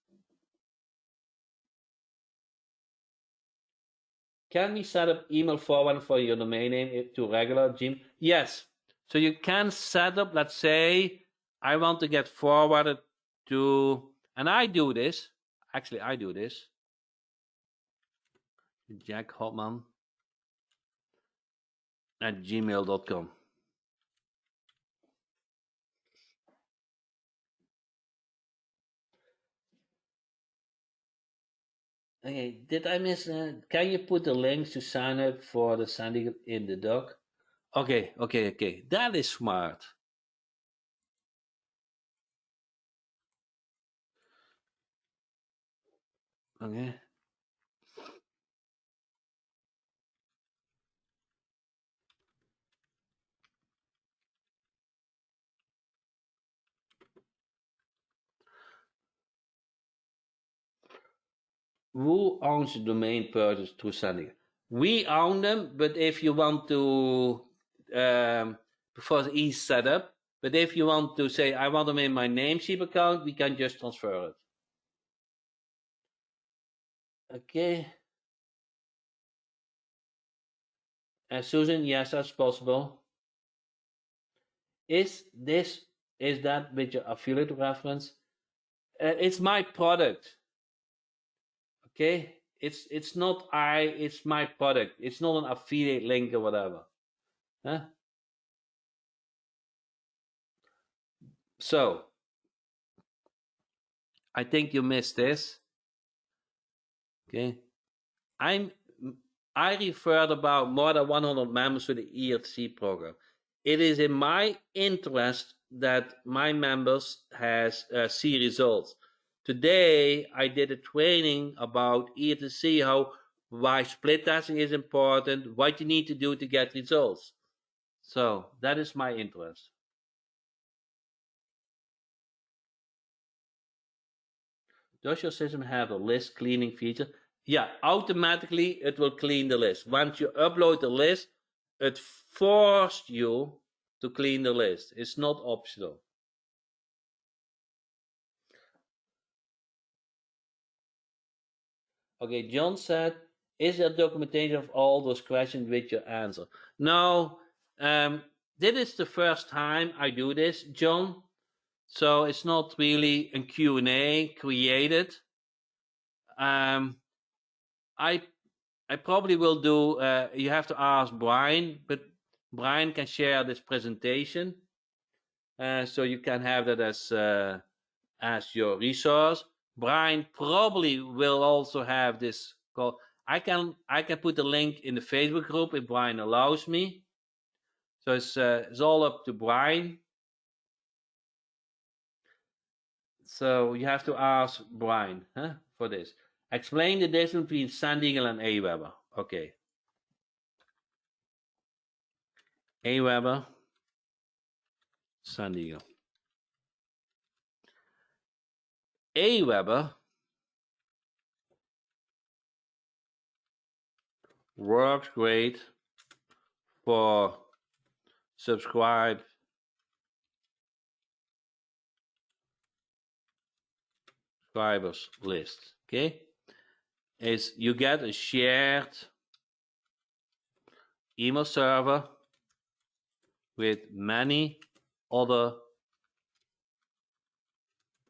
Can we set up email forwarding for your domain name to regular Gmail? Yes. So you can set up, let's say, I want to get forwarded to, and I do this. Actually, I do this. Jack Hopman at gmail.com. Okay, did I miss? Can you put the links to sign up for the Sandy in the doc? Okay. That is smart. Okay. Who owns the domain purchase through Sandy? We own them, but if you want to, before the easy setup, but if you want to say, I want them in my Namecheap account, we can just transfer it. Okay. Susan, yes, that's possible. Is that with your affiliate reference? It's my product. Okay, it's not it's my product. It's not an affiliate link or whatever. Huh? So I think you missed this. Okay, I referred about more than 100 members to the ERC program. It is in my interest that my members see results. Today, I did a training about ERC, why split testing is important, what you need to do to get results. So that is my interest. Does your system have a list cleaning feature? Yeah, automatically it will clean the list. Once you upload the list, it forced you to clean the list. It's not optional. Okay, John said, is there documentation of all those questions with your answer? No, this is the first time I do this, John. So it's not really a Q&A created. I probably will do, you have to ask Brian, but Brian can share this presentation. So you can have that as your resource. Brian probably will also have this call. I can put the link in the Facebook group if Brian allows me. So it's all up to Brian. So you have to ask Brian for this. Explain the difference between Sand Eagle and Aweber. Okay. Aweber, Sand Eagle. Aweber works great for subscribers list. Okay, is you get a shared email server with many other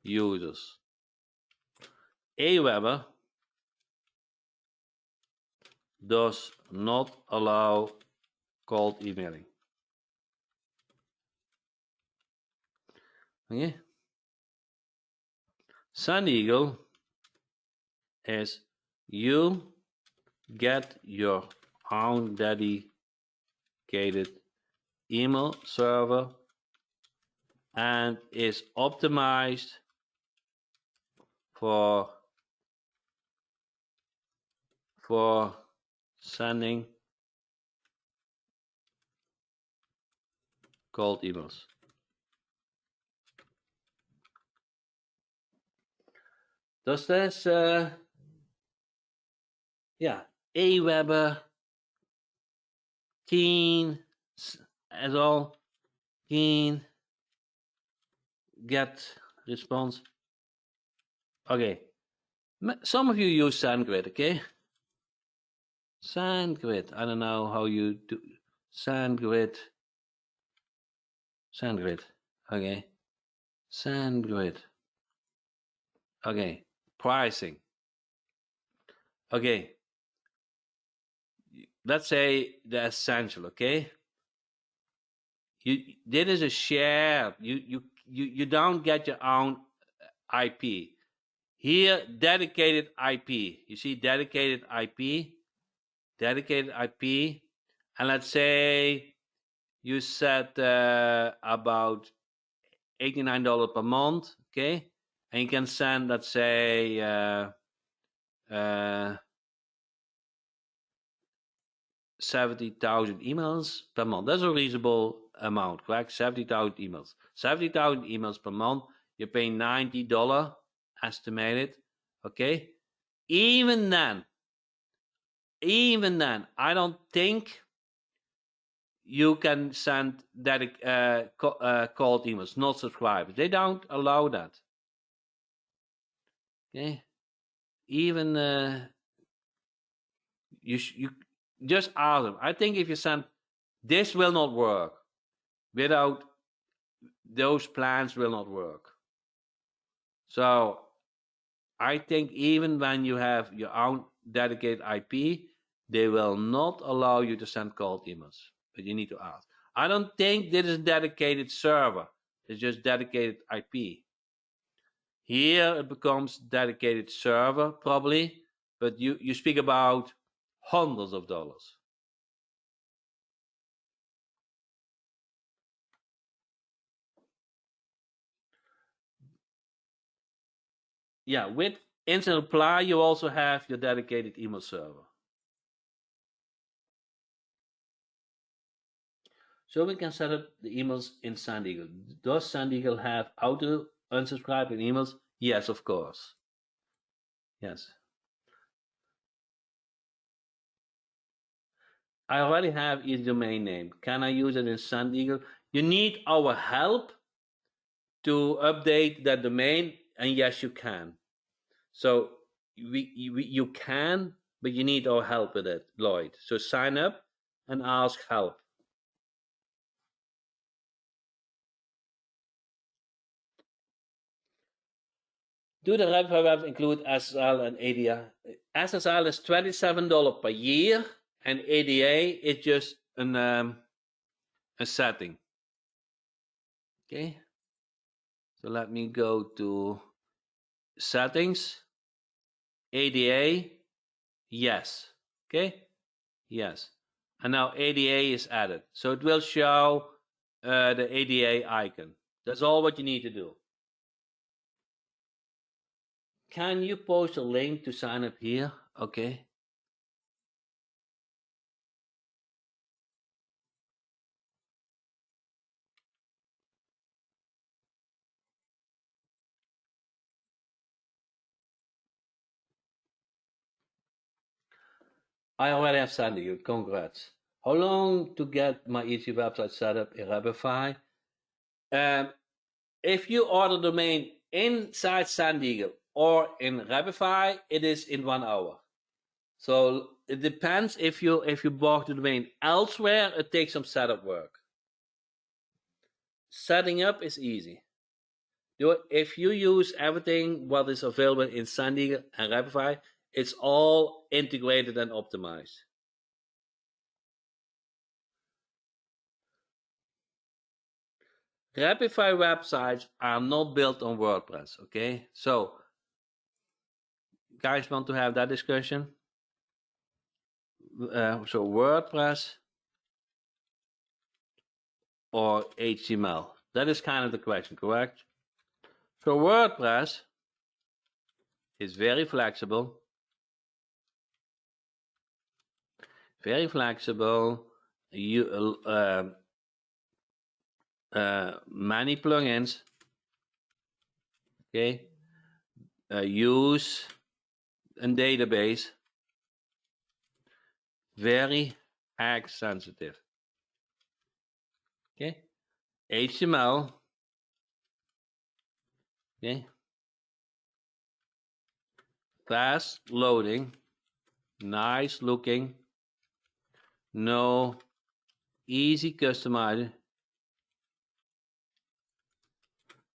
users. Aweber does not allow cold emailing. Okay. Sand Eagle is you get your own dedicated email server and is optimized for sending cold emails. Does this Aweber keen as all keen get response? Okay, some of you use SandGrid, okay? SandGrid, I don't know how you do SandGrid, okay, SandGrid, okay, pricing, okay, let's say the essential, okay? This is a share. You don't get your own IP. Here, dedicated IP. You see dedicated IP, and let's say you set about $89 per month, okay? And you can send, let's say, 70,000 emails per month. That's a reasonable amount, correct? 70,000 emails. 70,000 emails per month. You're paying $90 estimated, okay? Even then, I don't think you can send that cold emails, not subscribers. They don't allow that. Okay, even you just ask them. I think if you send, this will not work. Without those plans will not work. So I think even when you have your own dedicated IP, they will not allow you to send cold emails. But you need to ask. I don't think this is a dedicated server. It's just dedicated IP. Here it becomes dedicated server probably, but you speak about hundreds of dollars. Yeah, with instant reply, you also have your dedicated email server. So we can set up the emails in Sand Eagle. Does Sand Eagle have auto unsubscribe in emails? Yes, of course. Yes. I already have a domain name. Can I use it in Sand Eagle? You need our help to update that domain, and yes, you can. So you can, but you need our help with it, Lloyd. So sign up and ask help. Do the web include SSL and ADA? SSL is $27 per year, and ADA is just a setting. Okay. So let me go to settings, ADA, yes. Okay, yes. And now ADA is added. So it will show the ADA icon. That's all what you need to do. Can you post a link to sign up here? Okay. I already have sent you. Congrats. How long to get my easy website set up in Rabify? If you order domain inside Sandiego or in Rabify, it is in 1 hour. So it depends if you bought the domain elsewhere, it takes some setup work. Setting up is easy. If you use everything what is available in Sandiego and Rabify, it's all integrated and optimized. Rabify websites are not built on WordPress, okay? So, guys want to have that discussion? So WordPress or HTML? That is kind of the question, correct? So WordPress is very flexible. Very flexible. Many plugins. Okay. Use a database. Very hack sensitive. Okay. HTML. Okay. Fast loading. Nice looking. No easy customizing.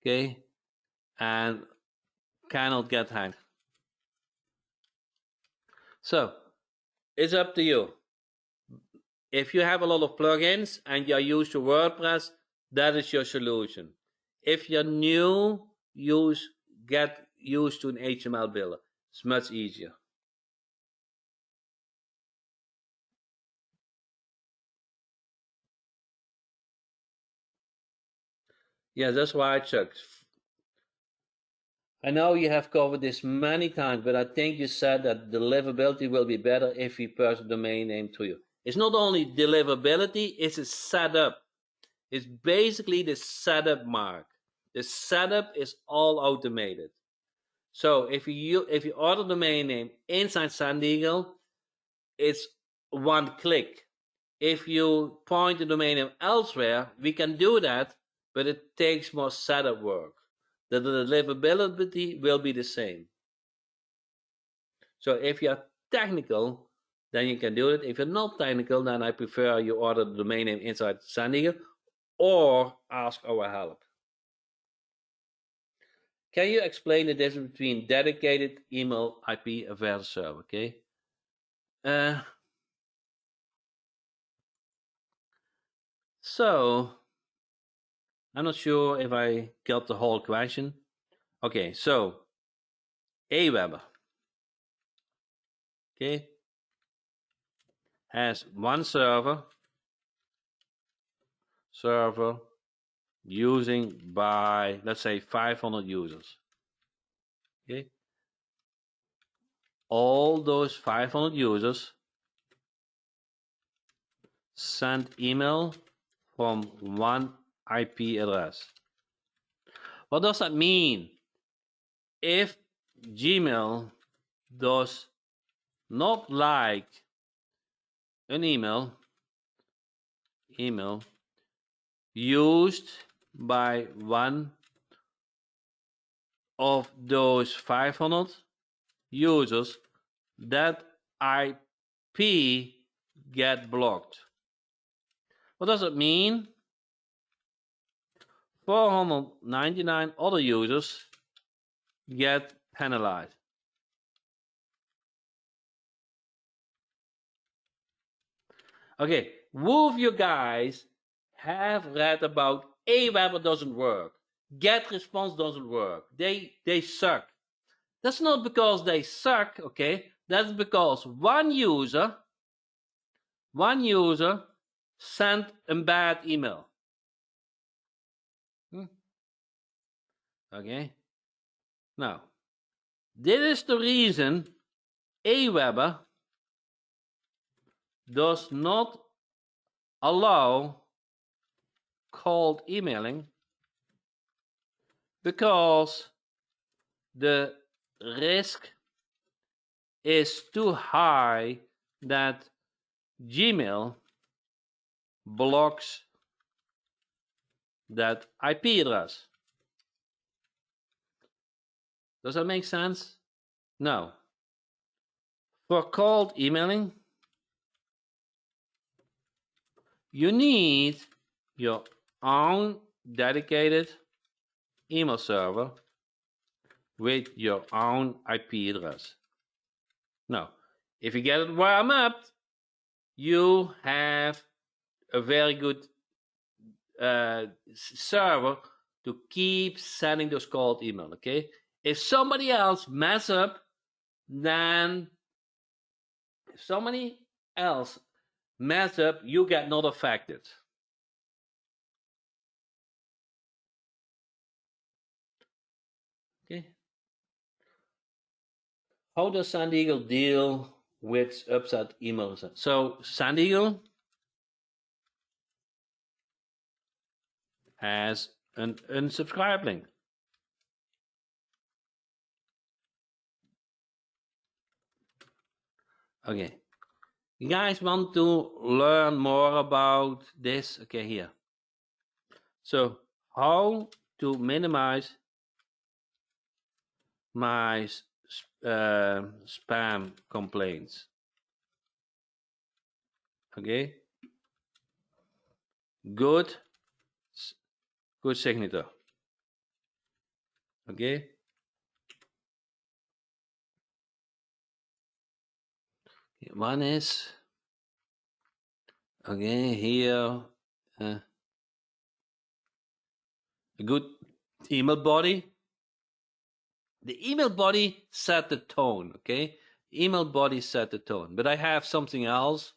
Okay. And cannot get hacked. So it's up to you. If you have a lot of plugins and you're used to WordPress, that is your solution. If you're new, get used to an HTML builder. It's much easier. Yeah, that's why I checked. I know you have covered this many times, but I think you said that deliverability will be better if we pass the domain name to you. It's not only deliverability, it's a setup. It's basically the setup mark. The setup is all automated. So if you order the domain name inside Sandiego, it's one click. If you point the domain name elsewhere, we can do that, but it takes more setup work. The deliverability will be the same. So if you're technical, then you can do it. If you're not technical, then I prefer you order the domain name inside Sandiego or ask our help. Can you explain the difference between dedicated email IP versus server? Okay. So I'm not sure if I got the whole question. Okay, so Aweber, okay, has one server using by, let's say, 500 users. Okay, all those 500 users send email from one IP address. What does that mean? If Gmail does not like an email used by one of those 500 users, that IP get blocked. What does it mean? 499 other users get penalized. Okay, who of you guys have read about Aweber doesn't work? Get response doesn't work. They suck. That's not because they suck, okay? That's because one user sent a bad email. Okay. Now, this is the reason Aweber does not allow cold emailing, because the risk is too high that Gmail blocks that IP address. Does that make sense? No. For cold emailing, you need your own dedicated email server with your own IP address. Now, if you get it warm up, you have a very good server to keep sending those cold emails, okay? If somebody else mess up, then you get not affected. Okay. How does Sand Eagle deal with upset emails? So Sand Eagle has an unsubscribe link. Okay. You guys want to learn more about this? Okay, here. So how to minimize my spam complaints. Okay. Good signature. Okay. One is, okay, here, a good email body. The email body set the tone, okay? Email body set the tone. But I have something else.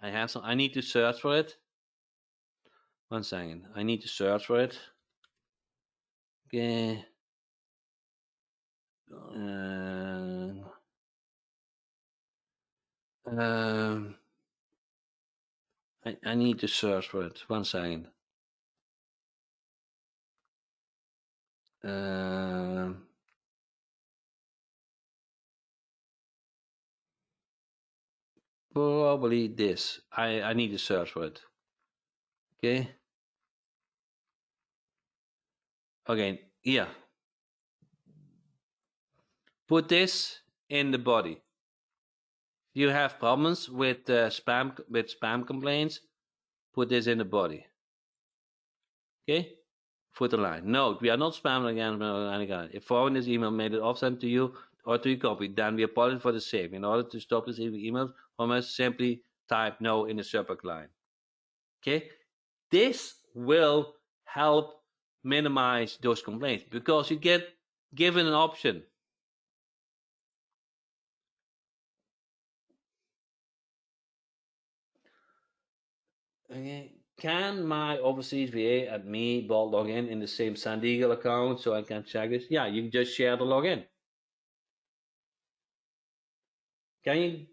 I need to search for it. 1 second. I need to search for it. Okay. I need to search for it. 1 second. Probably this. I need to search for it. Okay. Okay. Here. Put this in the body. If you have problems with spam complaints, put this in the body. Okay. Footer line. Note: we are not spamming again any kind. If forwarding this email made it offsent to you or to your copy, then we apologize for the same. In order to stop receiving emails from us, simply type no in the subject line. Okay. This will help minimize those complaints because you get given an option. Okay. Can my overseas VA at me log in the same Sand Eagle account so I can check this? Yeah, you can just share the login. Can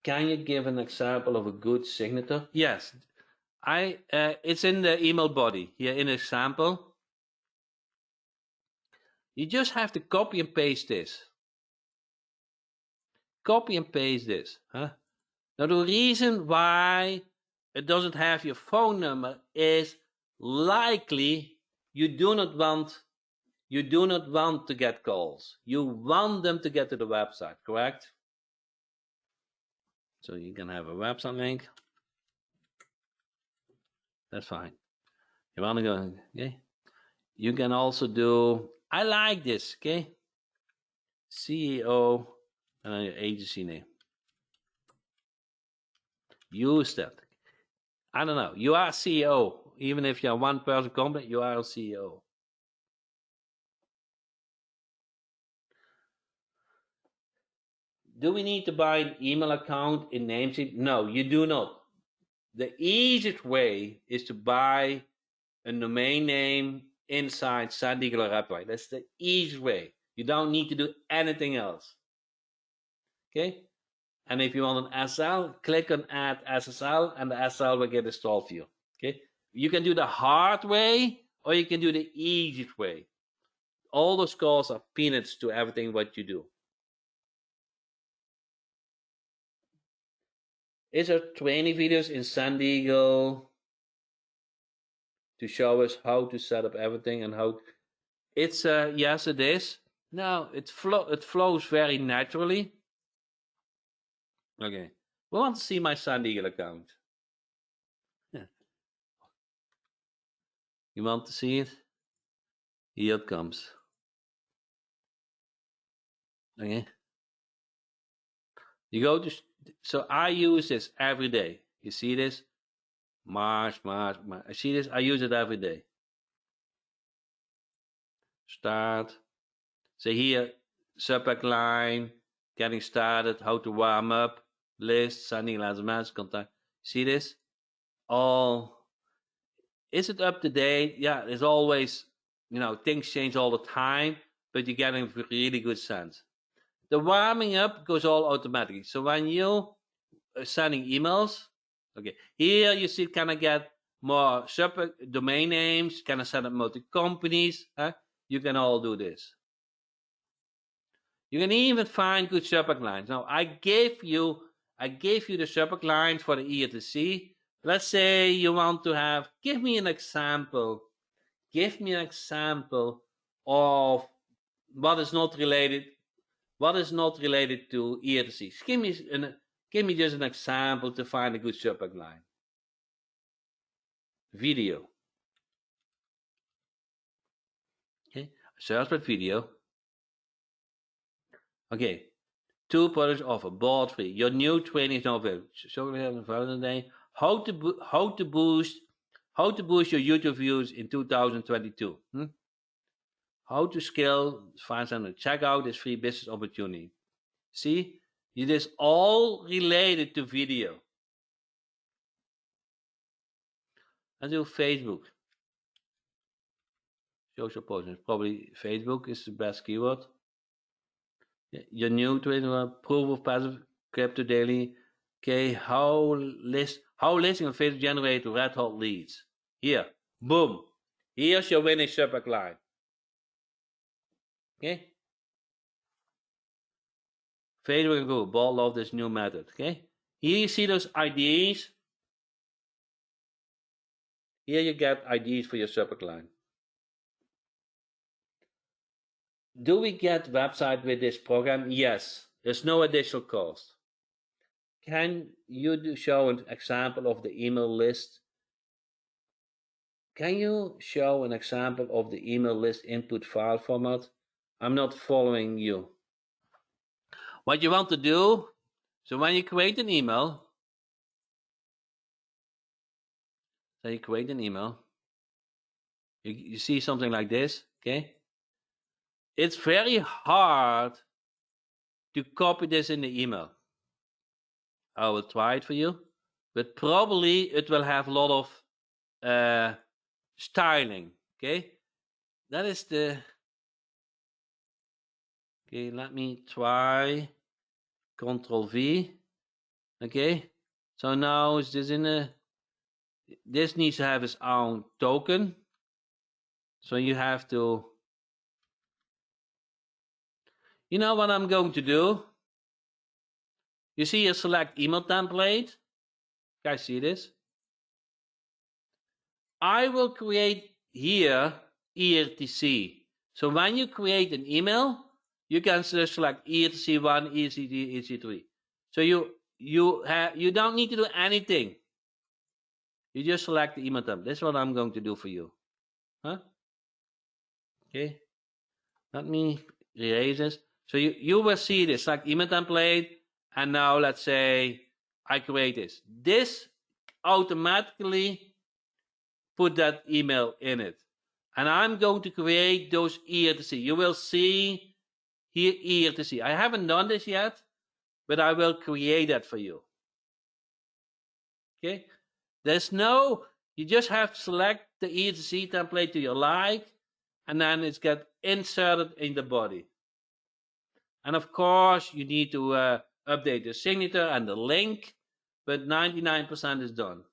you give an example of a good signature? Yes. It's in the email body here in example. You just have to copy and paste this. Copy and paste this. Huh? Now the reason why it doesn't have your phone number is likely you do not want to get calls. You want them to get to the website, correct? So you can have a website link. That's fine. You want to go, okay? You can also do, I like this, okay? CEO and your agency name. Use that. I don't know. You are CEO. Even if you're a one-person company, you are a CEO. do we need to buy an email account in Nameseek? No, you do not. The easiest way is to buy a domain name inside San Diego website. That's the easiest way. You don't need to do anything else. Okay? And if you want an SL, click on Add SSL, and the SSL will get installed for you. Okay? You can do the hard way, or you can do the easiest way. All those costs are peanuts to everything what you do. Is there 20 videos in San Diego to show us how to set up everything and how? It's yes, it is. No, it flows very naturally. Okay, we want to see my San Diego account. You want to see it? Here it comes. Okay. You go to, so I use this every day. You see this? March. I see this. I use it every day. Start. So here, subject line, getting started, how to warm up, list, sending last message, contact. See this? All. Is it up to date? Yeah, there's always, things change all the time, but you're getting a really good sense. The warming up goes all automatically. So when you are sending emails, okay, here you see, can I get more domain names? Can I set up multi-companies? You can all do this. You can even find good subject lines. Now, I gave you the subject lines for the ERTC. Let's say you want to have, give me an example of what is not related to ERTC. Give me just an example to find a good subject line. Video. Okay, search for video. Okay, 2 products offer, bought free. Your new training is now available. So we have a Valentine's Day. How to boost your YouTube views in 2022. How to scale, find something. Check out this free business opportunity. See, it is all related to video. And do Facebook. Social posting. Probably Facebook is the best keyword. Your new Twitter proof of passive crypto daily. Okay, how listing on Facebook generate red hot leads. Here, boom. Here's your winning subject line. Okay. Facebook and Google both love this new method. Okay. Here you see those IDs. Here you get IDs for your subject line. Do we get website with this program? Yes. There's no additional cost. Can you show an example of the email list? Can you show an example of the email list input file format? I'm not following you. What you want to do, so when you create an email, you see something like this, okay? It's very hard to copy this in the email. I will try it for you, but probably it will have a lot of styling, okay? That is the, okay, let me try Control V, okay? So now is this this needs to have its own token. So you have to, you know what I'm going to do? You see a select email template. Guys, see this? I will create here ERTC. So when you create an email, you can select ERTC1, ERTC2, ERTC3. So you don't need to do anything. You just select the email template. That's what I'm going to do for you. Okay. Let me erase this. So you will see this, like email template. And now let's say I create this. This automatically put that email in it. And I'm going to create those ERTC. You will see here ERTC. I haven't done this yet, but I will create that for you. Okay, there's no, you just have to select the E2C template to your like, and then it's get inserted in the body. And of course, you need to update the signature and the link, but 99% is done.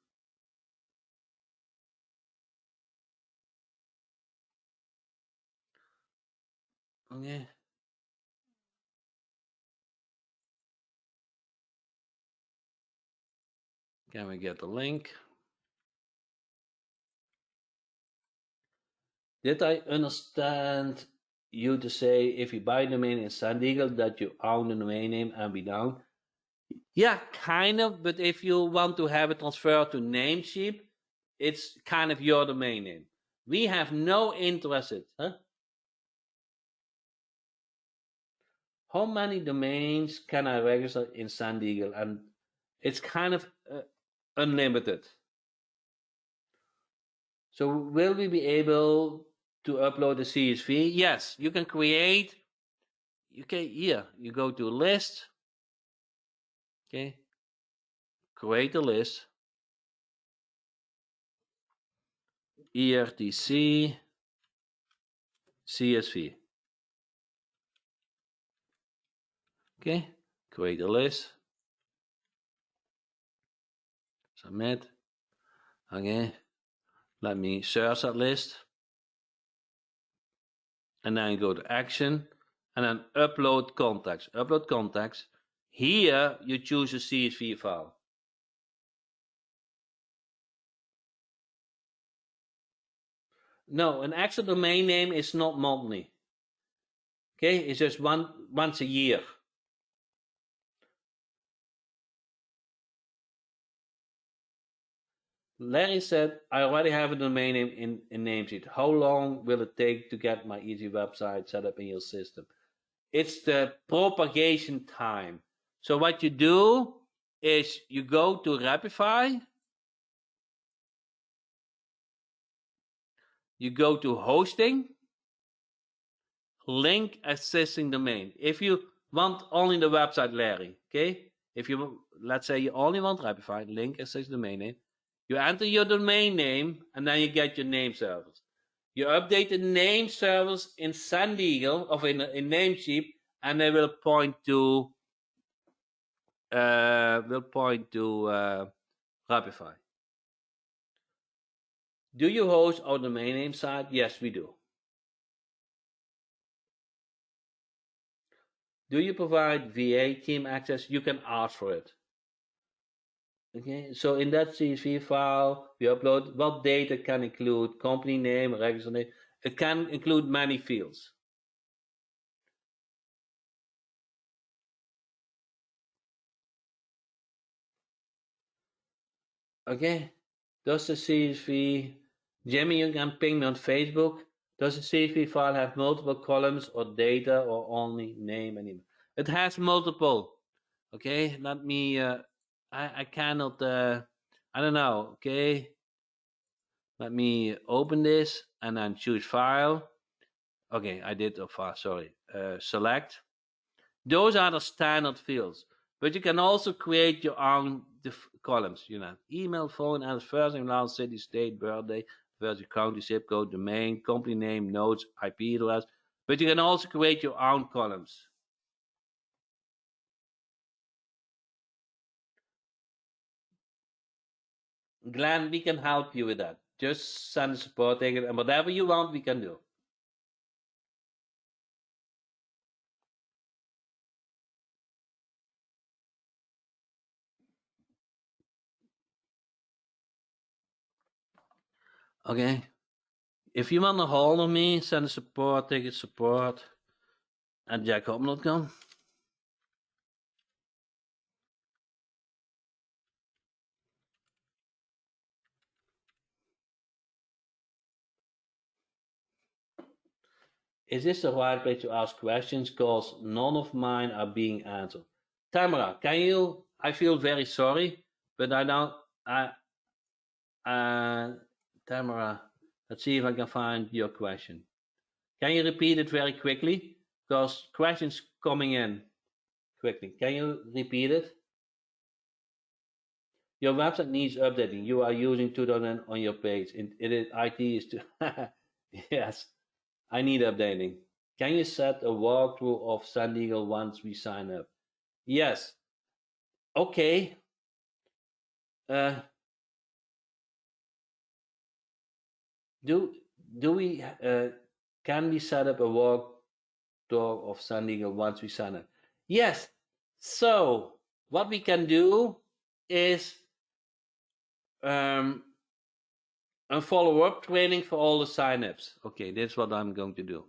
Okay. Can we get the link? Did I understand you to say if you buy a domain in San Diego that you own the domain name and be down? Yeah, kind of, but if you want to have it transferred to Namecheap, it's kind of your domain name. We have no interest in, How many domains can I register in San Diego? And it's kind of unlimited. So will we be able to upload the CSV? Yes, you can create. Okay, here you go to list. Okay, create a list. ERTC CSV. Okay, create a list. Submit. Okay, let me search that list. And then go to action and then upload contacts. Upload contacts. Here you choose a CSV file. No, an actual domain name is not monthly. Okay, it's just once a year. Larry said, I already have a domain name in Namecheap. How long will it take to get my easy website set up in your system? It's the propagation time. So what you do is you go to Rapify, you go to hosting, link existing domain. If you want only the website Larry, okay? If you, let's say you only want Rapify, link existing domain name, you enter your domain name and then you get your name servers. You update the name servers in San Diego or in Namecheap, and they will point to Rapify. Do you host our domain name site? Yes, we do. Do you provide VA team access? You can ask for it. Okay, so in that CSV file, we upload what data can include company name, register name. It can include many fields. Okay, does the CSV, Jimmy, you can ping me on Facebook. Does the CSV file have multiple columns or data or only name and email? It has multiple. Okay, let me, I cannot, I don't know, okay. Let me open this and then choose file. Okay, I did a file, sorry. Select. Those are the standard fields, but you can also create your own columns. You know, email, phone, address, first name, last, city, state, birthday, versus county, zip code, domain, company name, notes, IP address. But you can also create your own columns. Glenn, we can help you with that. Just send a support ticket, and whatever you want, we can do. Okay. If you want a hold of me, send a support ticket, support@jackhopman.com. Is this the right place to ask questions? Because none of mine are being answered. Tamara, can you? I feel very sorry, but I don't. Tamara, let's see if I can find your question. Can you repeat it very quickly? Because questions coming in. quickly. Can you repeat it? Your website needs updating. You are using 2000 on your page. IT is too. Yes, I need updating. Can you set a walkthrough of San Diego once we sign up? Yes. Okay. Uh, do we can we set up a walkthrough of San Diego once we sign up? Yes. So what we can do is a follow-up training for all the signups. Okay, that's what I'm going to do.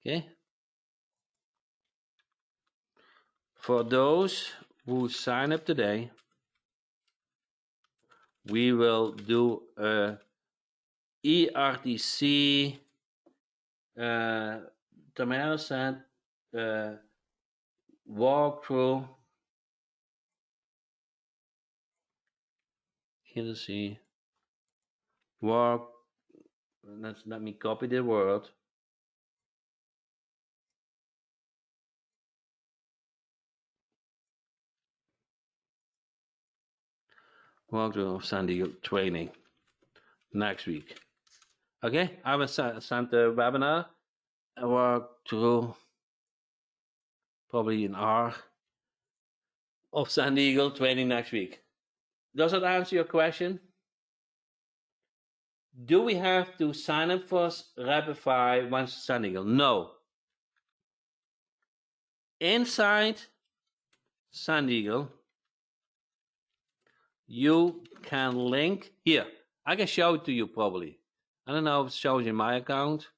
Okay. For those who sign up today, we will do a ERTC. Tamara said walkthrough. Here to see walk. Let me copy the word. Walkthrough of San Diego training next week. Okay, I will send the webinar. I walk through probably an hour of San Diego training next week. Does that answer your question? Do we have to sign up for Rapify once San Diego? No. Inside San Diego, you can link here. I can show it to you probably. I don't know if it shows in my account.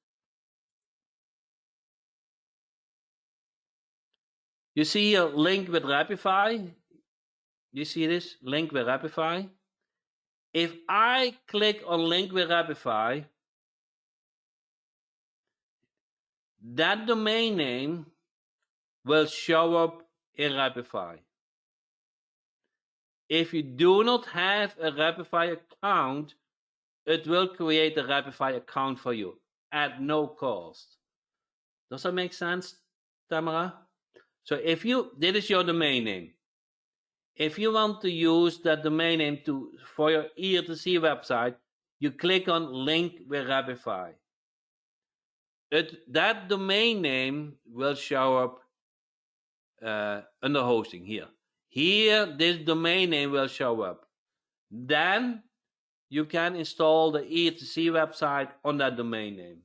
You see a link with Rapify? You see this link with Rapify? If I click on link with Rapify, that domain name will show up in Rapify. If you do not have a Rapify account, it will create a Rapify account for you at no cost. Does that make sense, Tamara? So if this is your domain name. If you want to use that domain name for your ERTC website, you click on link with Rapify. That domain name will show up under hosting here. Here, this domain name will show up. Then you can install the ERTC website on that domain name.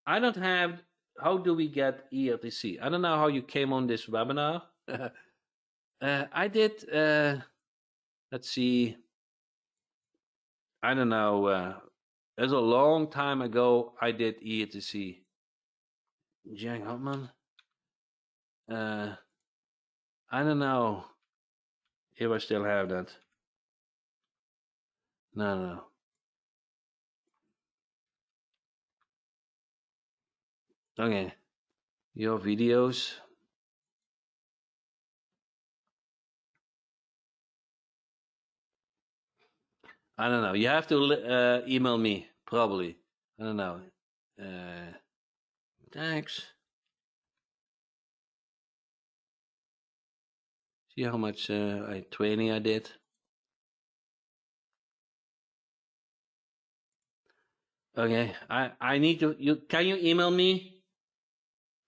I don't have, how do we get ERTC? I don't know how you came on this webinar. I did, let's see, I don't know, it was a long time ago I did ERTC. Jack Hopman. I don't know if I still have that. No. Okay. Your videos. I don't know. You have to email me, probably. I don't know. Thanks. See how much training I did? Okay. I need to. Can you email me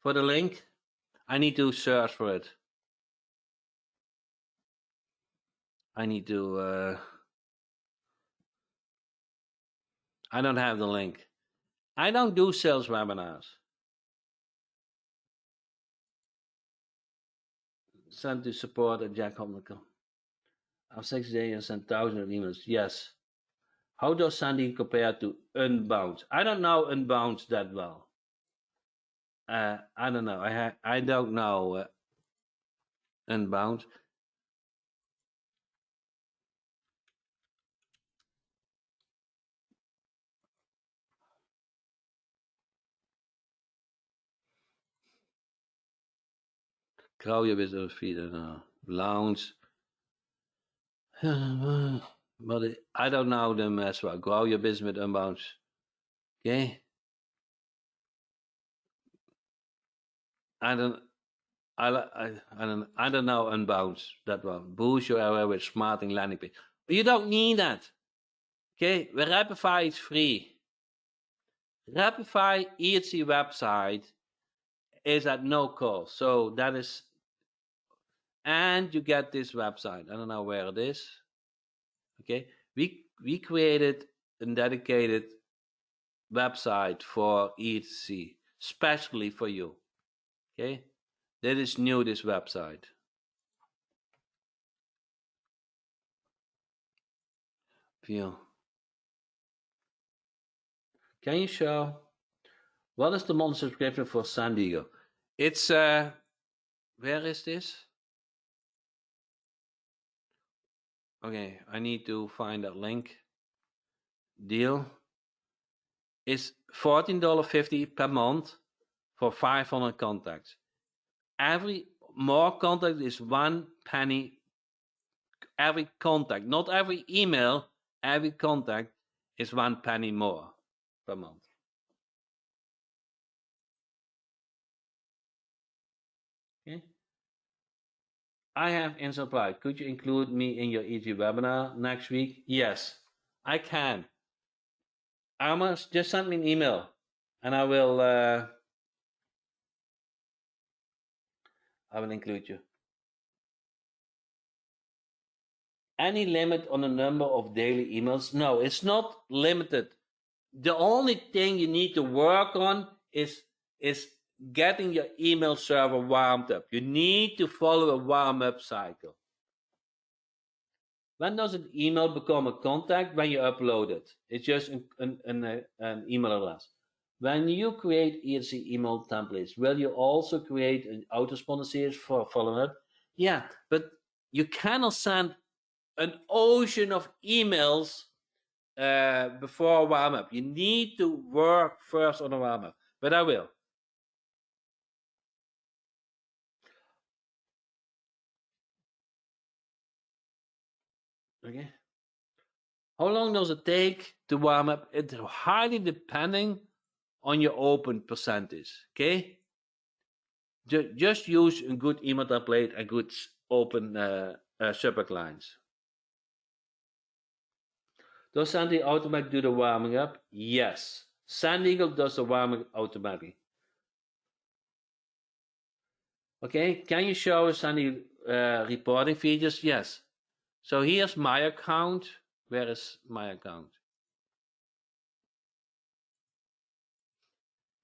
for the link? I need to search for it. I need to. I don't have the link. I don't do sales webinars. Send to support at jackhopman.com. I've 6 days and sent thousands of emails. Yes. How does Sandy compare to Unbound? I don't know Unbound that well. I don't know. I don't know Unbound. Grow your business feed and lounge. But I don't know them as well. Grow your business with Unbound. Okay. I don't. I don't know. Unbounce that one. Boost your area with smarting landing page. You don't need that. Okay, Rapify is free. Rapify EHC website is at no cost. So that is, and you get this website. I don't know where it is. Okay, we created a dedicated website for EHC, especially for you. Okay, that is new. This website. View. Can you show what is the monthly subscription for San Diego? It's where is this? Okay, I need to find that link. Deal is $14.50 per month for 500 contacts. Every more contact is 1 penny. Every contact, not every email, every contact is 1 penny more per month. Okay. I have instant reply. Could you include me in your EG webinar next week? Yes, I can. Amos, just send me an email, and I will include you. Any limit on the number of daily emails? No, it's not limited. The only thing you need to work on is getting your email server warmed up. You need to follow a warm-up cycle. When does an email become a contact? When you upload it. It's just an email address. When you create EHC email templates, will you also create an autoresponder series for following up? Yeah, but you cannot send an ocean of emails before warm-up. You need to work first on a warm-up, but I will. Okay. How long does it take to warm up? It's highly depending on your open percentage. Okay. Just use a good email template and good open subject lines. Does Sandy automatically do the warming up? Yes. Sandy Eagle does the warming automatically. Okay. Can you show Sandy reporting features? Yes. So here's my account. Where is my account?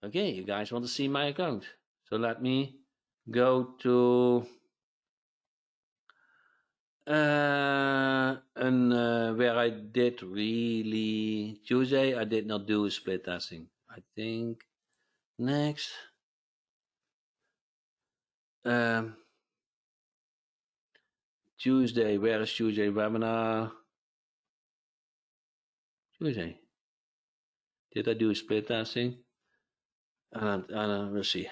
Okay, you guys want to see my account. So let me go to where I did really Tuesday. I did not do split testing. I think next. Tuesday, where is Tuesday webinar? Tuesday. Did I do split testing? Let's see.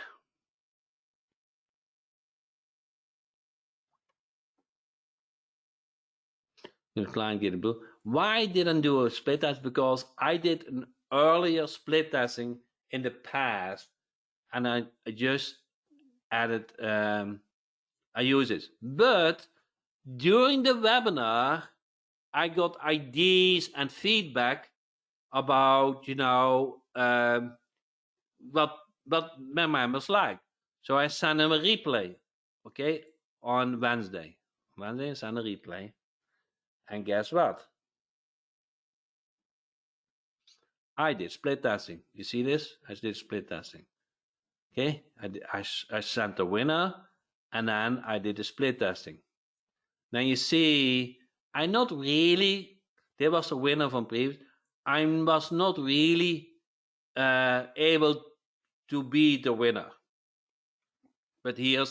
The client getting blue. Why didn't I do a split test? Because I did an earlier split testing in the past, and I just added. I use it, but during the webinar, I got ideas and feedback about what my members like. So I sent them a replay, okay, on Wednesday. I sent a replay, and guess what? I did split testing. You see this? I did split testing. Okay, I sent the winner, and then I did the split testing. Now you see, I'm not really. There was a winner from previous. I was not really able to be the winner. But here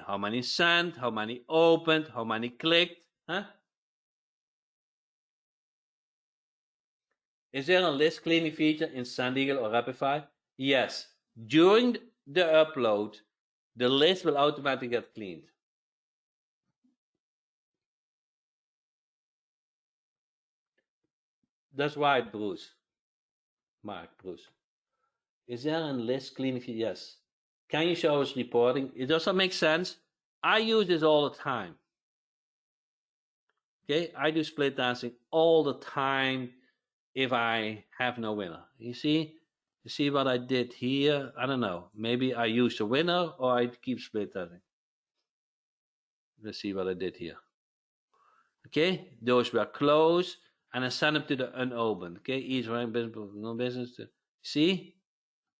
how many sent, how many opened, how many clicked, huh? Is there a list cleaning feature in Sandeagle or Rapify? Yes. During the upload, the list will automatically get cleaned. That's right, Bruce. Mark, Bruce. Is there a list cleaning feature? Yes. Can you show us reporting? It doesn't make sense. I use this all the time. Okay, I do split testing all the time if I have no winner. You see what I did here? I don't know. Maybe I used a winner or I keep split testing. Let's see what I did here. Okay, those were closed and I sent them to the unopened. Okay, each rank business, no business. See,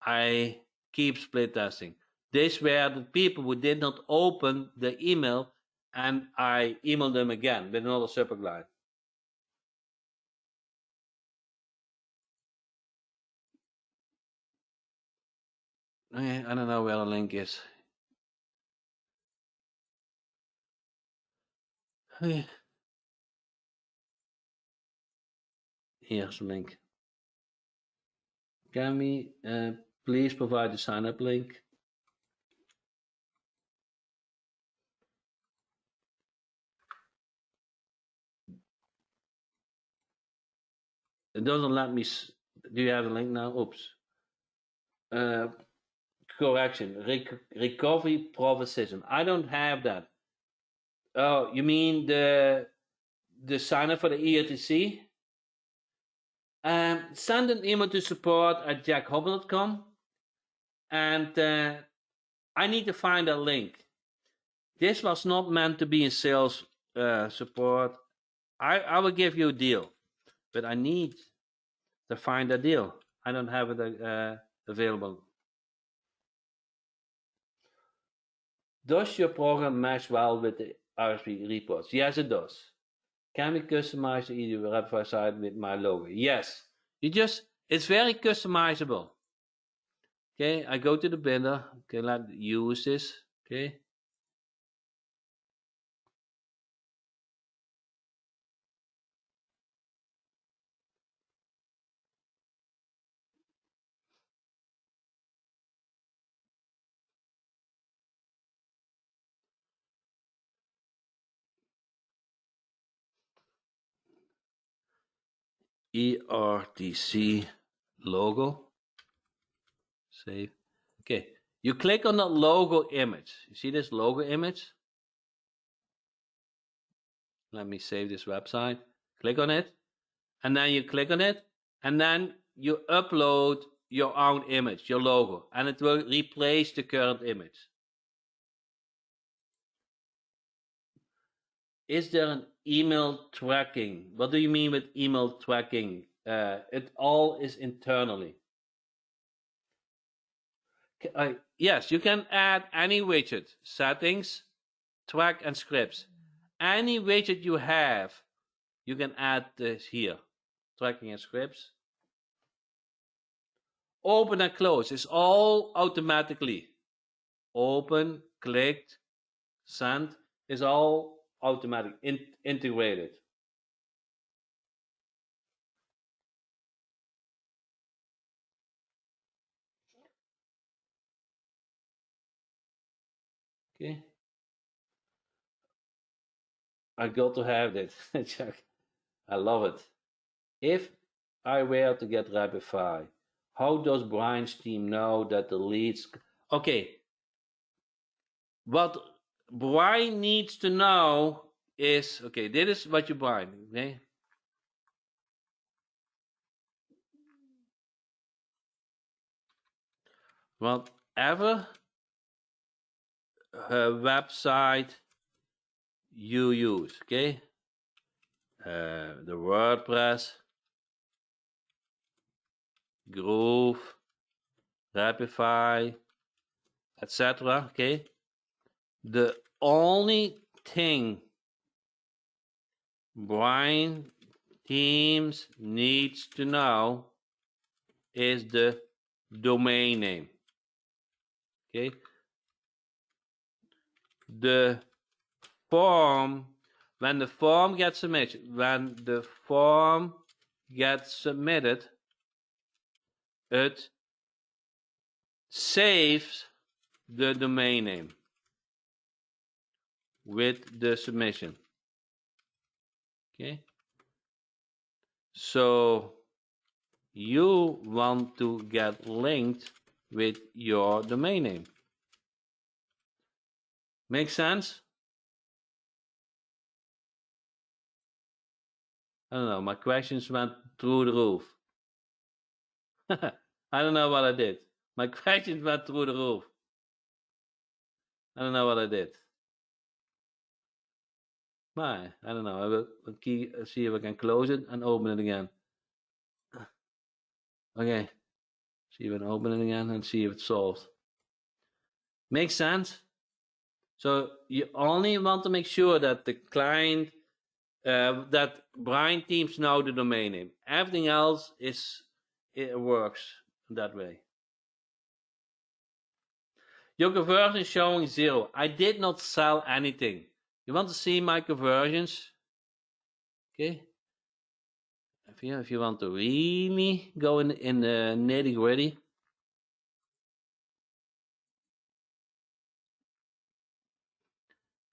I keep split testing. These were the people who did not open the email and I emailed them again with another subject line. I don't know where the link is. Here's the link. Can we please provide the sign up link? It doesn't let me. Do you have the link now? Oops. Correction. Recovery profit system. I don't have that. Oh, you mean the sign up for the ERTC? Send an email to support@jackhopman.com and I need to find a link. This was not meant to be in sales support. I will give you a deal, but I need to find a deal. I don't have it available. Does your program match well with the RSP reports? Yes, it does. Can we customize the EDU website site with my logo? Yes. It's very customizable. Okay, I go to the builder. Okay, let's use this. Okay. ERTC logo. Save. Okay, you click on the logo image. You see this logo image? Let me save this website. Click on it, and then you click on it, and then you upload your own image, your logo, and it will replace the current image. Is there an email tracking? What do you mean with email tracking? It all is internally. Yes, you can add any widget, settings, track, and scripts. Any widget you have, you can add this here, tracking and scripts. Open and close is all automatically. Open, clicked, send is all automatic, integrated. Okay. I got to have that, Jack. I love it. If I were to get Rapify, how does Brian's team know that the leads? Okay. What Brian needs to know is, okay, this is what you buy, okay? Whatever website you use, okay? The WordPress, Groove, Rapify, etc. Okay. The only thing Brian Teams needs to know is the domain name. Okay. The form, when the form gets submitted, it saves the domain name with the submission. Okay. So you want to get linked with your domain name. Make sense? I don't know. My questions went through the roof. I don't know what I did. My questions went through the roof. I don't know what I did. I don't know. I will see if I can close it and open it again. Okay. See if I can open it again and see if it's solved. Makes sense? So you only want to make sure that the client, that Brian Teams know the domain name. Everything else it works that way. Your conversion is showing 0. I did not sell anything. You want to see my conversions? Okay. If you want to really go in the nitty gritty.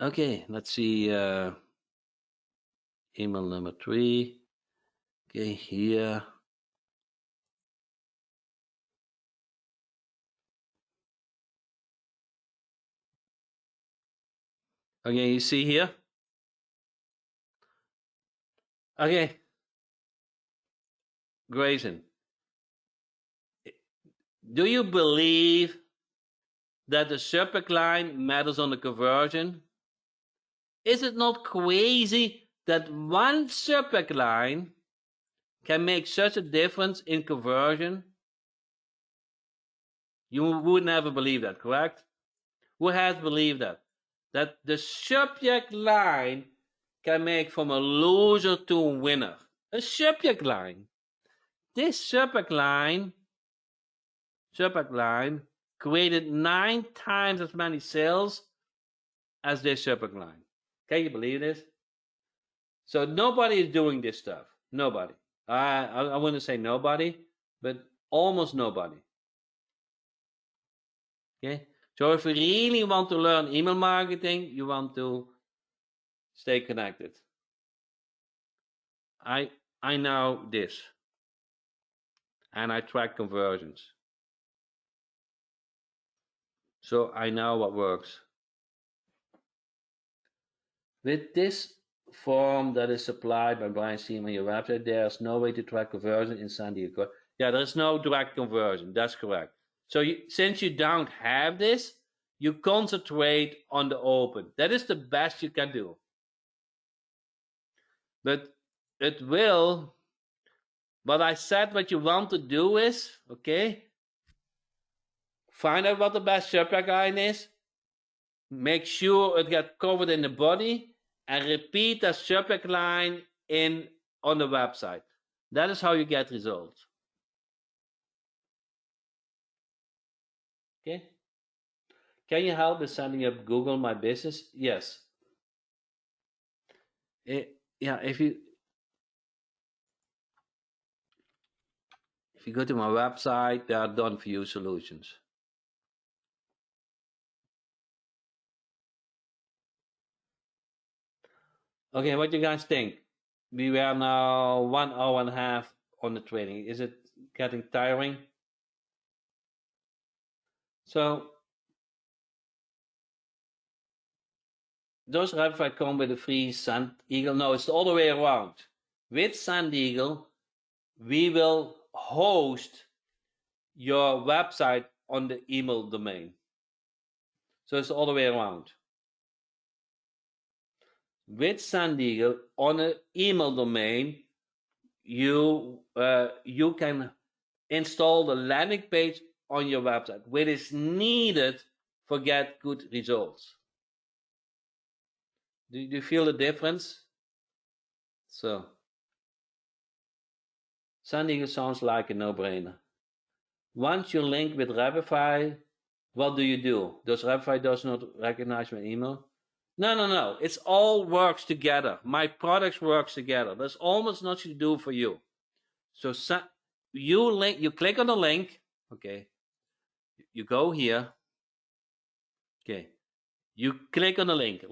Okay, let's see. Email number 3. Okay, here. Okay, you see here? Okay. Grayson, do you believe that the subject line matters on the conversion? Is it not crazy that one subject line can make such a difference in conversion? You would never believe that, correct? Who has believed that? That the subject line can make from a loser to a winner. A subject line. This subject line created 9 times as many sales as this subject line. Can you believe this? So nobody is doing this stuff. Nobody. I wouldn't say nobody, but almost nobody. Okay. So if you really want to learn email marketing, you want to stay connected. I know this, and I track conversions. So I know what works. With this form that is supplied by Brian Seam on your website, there's no way to track conversion in San Diego. Yeah, there's no direct conversion. That's correct. So since you don't have this, you concentrate on the open. That is the best you can do. But it will, but I said what you want to do is, okay, find out what the best subject line is, make sure it gets covered in the body, and repeat that subject line on the website. That is how you get results. Okay. Can you help with setting up Google My Business? Yes. Yeah, if you go to my website, there are done for you solutions. Okay, what do you guys think? We were now 1 hour and a half on the training. Is it getting tiring? So those Shopify come with a free Sand Eagle. No, it's all the way around. With Sand Eagle, we will host your website on the email domain. So it's all the way around. With Sand Eagle on an email domain, you can install the landing page on your website, which is needed for get good results. Do you feel the difference? So, Sand Eagle sounds like a no-brainer. Once you link with Shopify, what do? Does Shopify does not recognize my email? No. It's all works together. My products works together. There's almost nothing to do for you. So you click on the link. Okay. You go here. Okay. You click on the link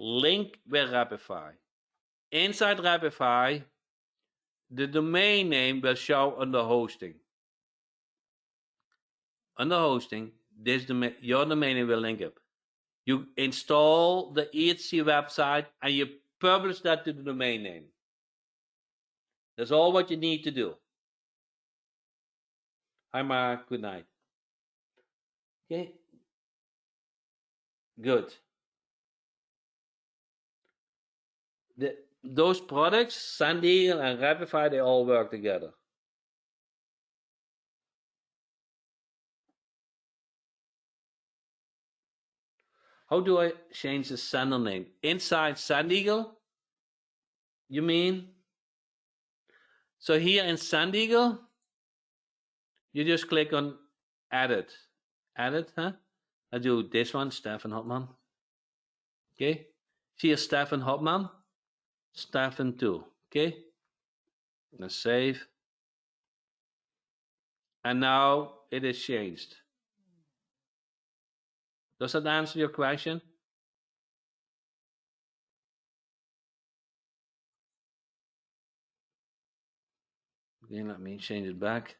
with Shopify. Inside Shopify, the domain name will show under hosting. Under hosting, your domain name will link up. You install the EHC website and you publish that to the domain name. That's all what you need to do. Hi, Mark. Good night. Okay. Good. Those products, Sand Eagle and Rapify, they all work together. How do I change the sender name? Inside Sand Eagle, you mean? So here in Sand Eagle, you just click on Edit. Edit, huh? I do this one, Stefan Hopman. Okay. Here, Stefan Hopman. Stefan 2. Okay. Let's save. And now it is changed. Does that answer your question? Okay, let me change it back.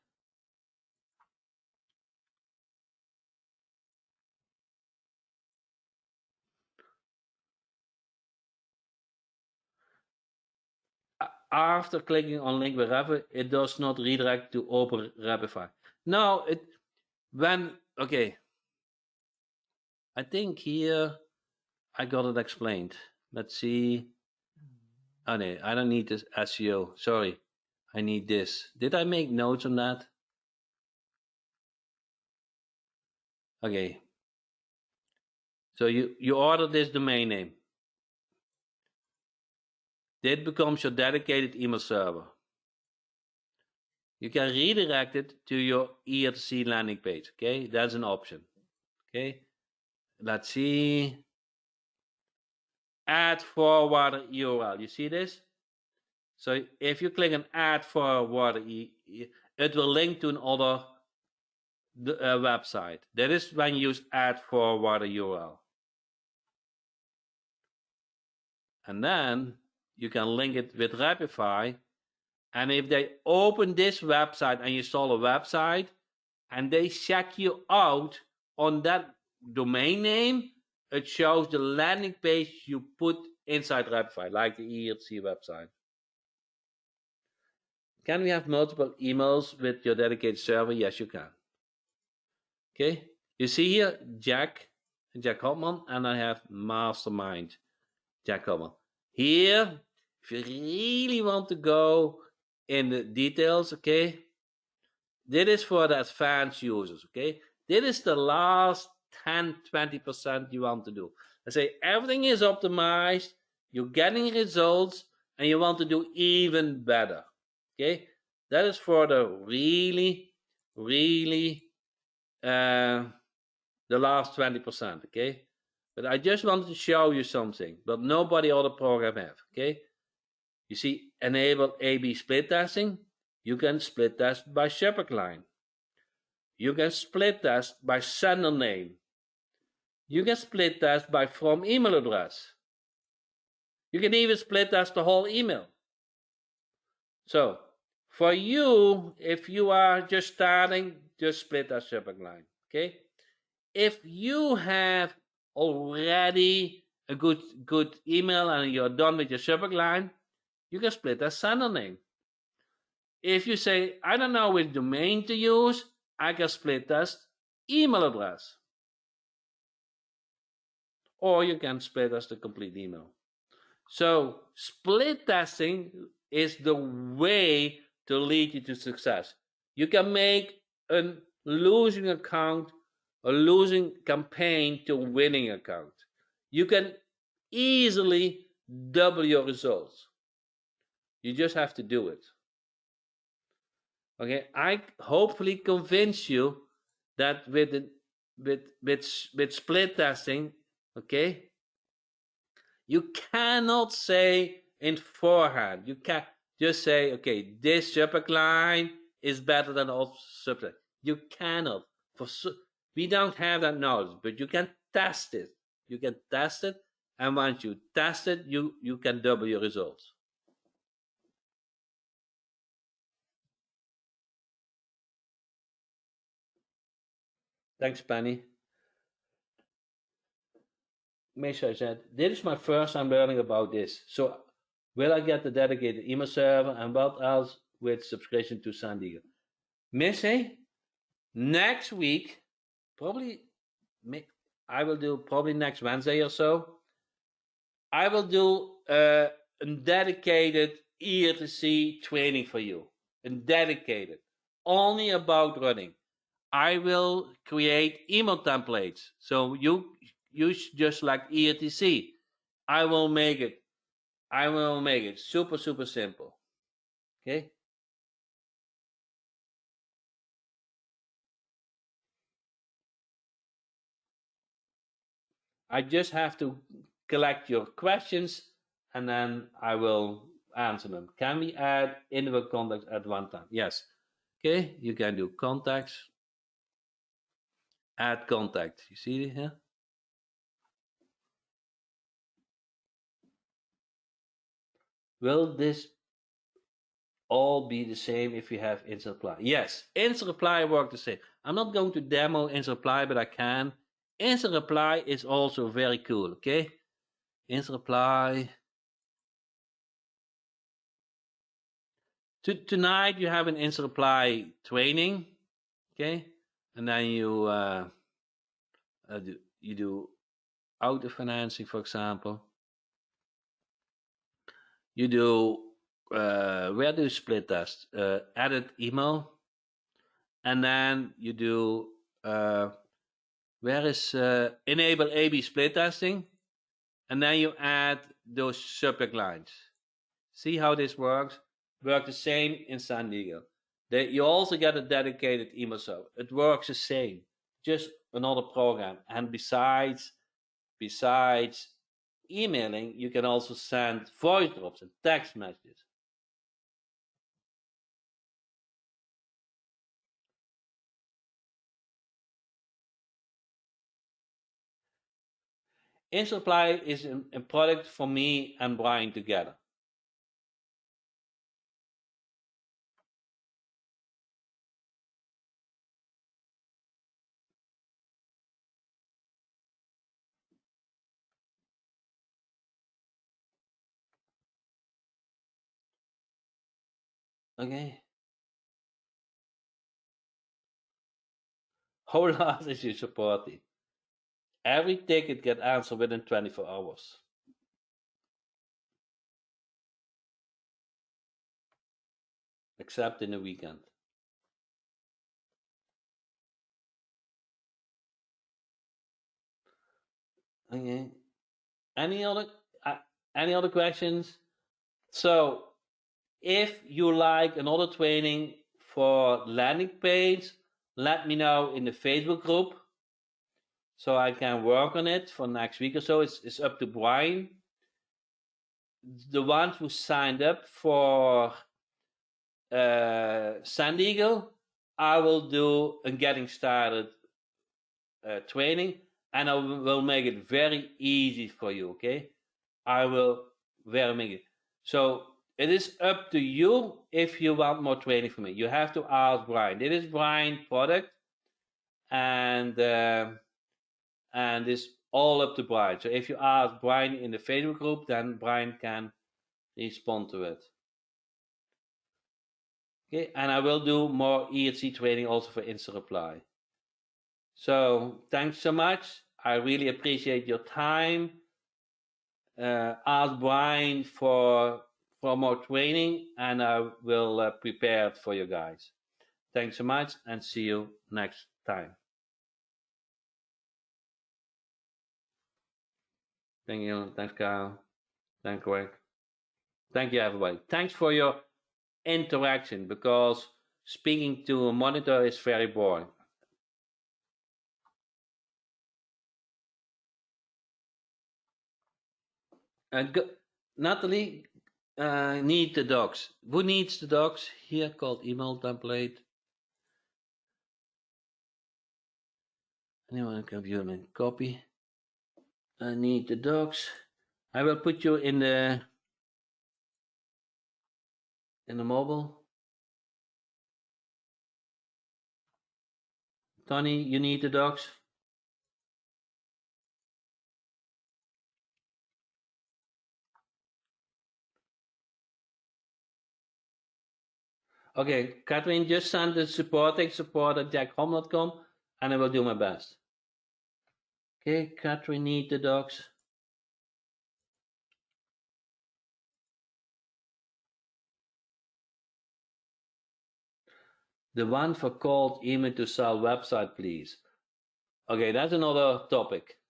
After clicking on link with Rapify, it does not redirect to open Rapify. No, okay. I think here I got it explained. Let's see. Oh no, I don't need this SEO. Sorry, I need this. Did I make notes on that? Okay. So you order this domain name. This becomes your dedicated email server. You can redirect it to your ERC landing page. Okay, that's an option. Okay, let's see. Add forward URL. You see this? So if you click on add forward, it will link to another website. That is when you use add forward URL. And then you can link it with Rapify. And if they open this website and you install a website and they check you out on that domain name, it shows the landing page you put inside Rapify, like the ERC website. Can we have multiple emails with your dedicated server? Yes, you can. Okay, you see here Jack Hopman, and I have Mastermind Jack Hopman. Here, if you really want to go in the details, okay, this is for the advanced users, okay? This is the last 10-20% you want to do. I say everything is optimized, you're getting results, and you want to do even better, okay? That is for the really the last 20%, okay? But I just wanted to show you something, but nobody other program have, okay? You see, enable A/B split testing. You can split test by subject line. You can split test by sender name. You can split test by from email address. You can even split test the whole email. So for you, if you are just starting, just split that subject line, okay? If you have already a good email and you're done with your subject line, you can split that sender name. If you say, I don't know which domain to use, I can split test email address. Or you can split test the complete email. So split testing is the way to lead you to success. You can make a losing account, a losing campaign to a winning account. You can easily double your results. You just have to do it. Okay, I hopefully convince you that with split testing, okay, you cannot say in forehand. You can just say, okay, this subject line is better than all subject. You cannot. We don't have that knowledge, but you can test it. You can test it, and once you test it, you can double your results. Thanks, Penny. Misha said, this is my first time learning about this. So will I get the dedicated email server and what else with subscription to San Diego? Missy, next week, probably, I will do probably next Wednesday or so. I will do a dedicated ERTC training for you. And dedicated. Only about running. I will create email templates. So you just like ERTC. I will make it super, super simple. Okay? I just have to collect your questions and then I will answer them. Can we add individual contacts at one time? Yes. Okay, you can do contacts, add contact. You see it here? Will this all be the same if you have instant reply? Yes, instant reply work the same. I'm not going to demo instant reply, but I can. Instant reply is also very cool, okay? Instant reply. Tonight you have an instant reply training, okay? And then you do auto financing, for example. You do where do you split test? Edit email, and then you do where is enable A/B split testing, and then you add those subject lines. See how this works? Work the same in San Diego. You also get a dedicated email server. It works the same, just another program. And besides emailing, you can also send voice drops and text messages. Instant Reply is a product for me and Brian together. Okay. How large is your support team? Every ticket gets answered within 24 hours. Except in the weekend. Okay. Any other questions? So if you like another training for landing page, let me know in the Facebook group so I can work on it for next week or so. It's up to Brian. The ones who signed up for San Diego, I will do a getting started training, and I will make it very easy for you. Okay, I will very make it. So it is up to you if you want more training from me. You have to ask Brian. This is Brian's product, and it's all up to Brian. So if you ask Brian in the Facebook group, then Brian can respond to it. Okay, and I will do more ERC training also for instant reply. So thanks so much. I really appreciate your time. Ask Brian for more training, and I will prepare it for you guys. Thanks so much, and see you next time. Thank you. Thanks, Kyle. Thanks, Greg. Thank you, everybody. Thanks for your interaction, because speaking to a monitor is very boring. Natalie, need the docs. Who needs the docs? Here called email template. Anyone can view them and copy. I need the docs. I will put you in the mobile. Tony, you need the docs? Okay, Catherine, just send the support@jackhom.com, and I will do my best. Okay, Catherine, need the docs. The one for cold email to sell website, please. Okay, that's another topic.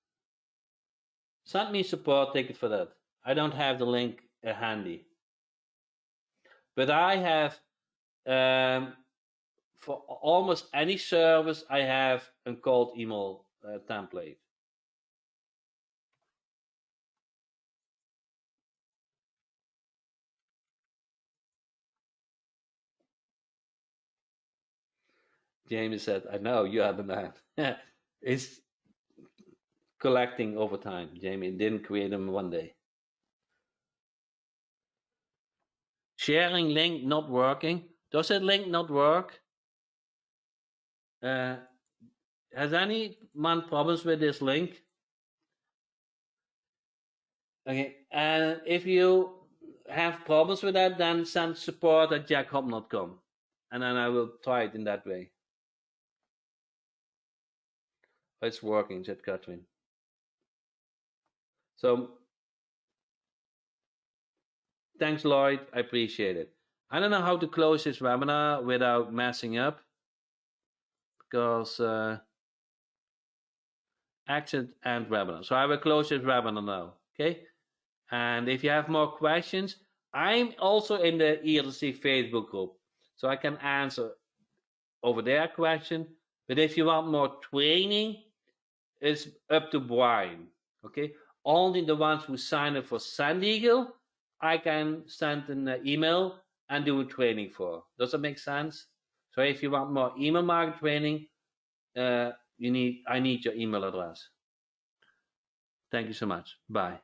Send me support ticket for that. I don't have the link handy. But I have, for almost any service, I have a cold email template. Jamie said, I know, you are the man. It's collecting over time. Jamie didn't create them one day. Sharing link not working. Does that link not work? Has anyone problems with this link? Okay, and if you have problems with that, then send support@jackhom.com, and then I will try it in that way. It's working, said Catherine. So, thanks, Lloyd. I appreciate it. I don't know how to close this webinar without messing up, because exit and webinar. So I will close this webinar now, okay? And if you have more questions, I'm also in the ELC Facebook group, so I can answer over their question. But if you want more training, it's up to Brian, okay? Only the ones who sign up for Sand Eagle, I can send an email and do a training for. Does that make sense? So if you want more email marketing training, I need your email address. Thank you so much. Bye.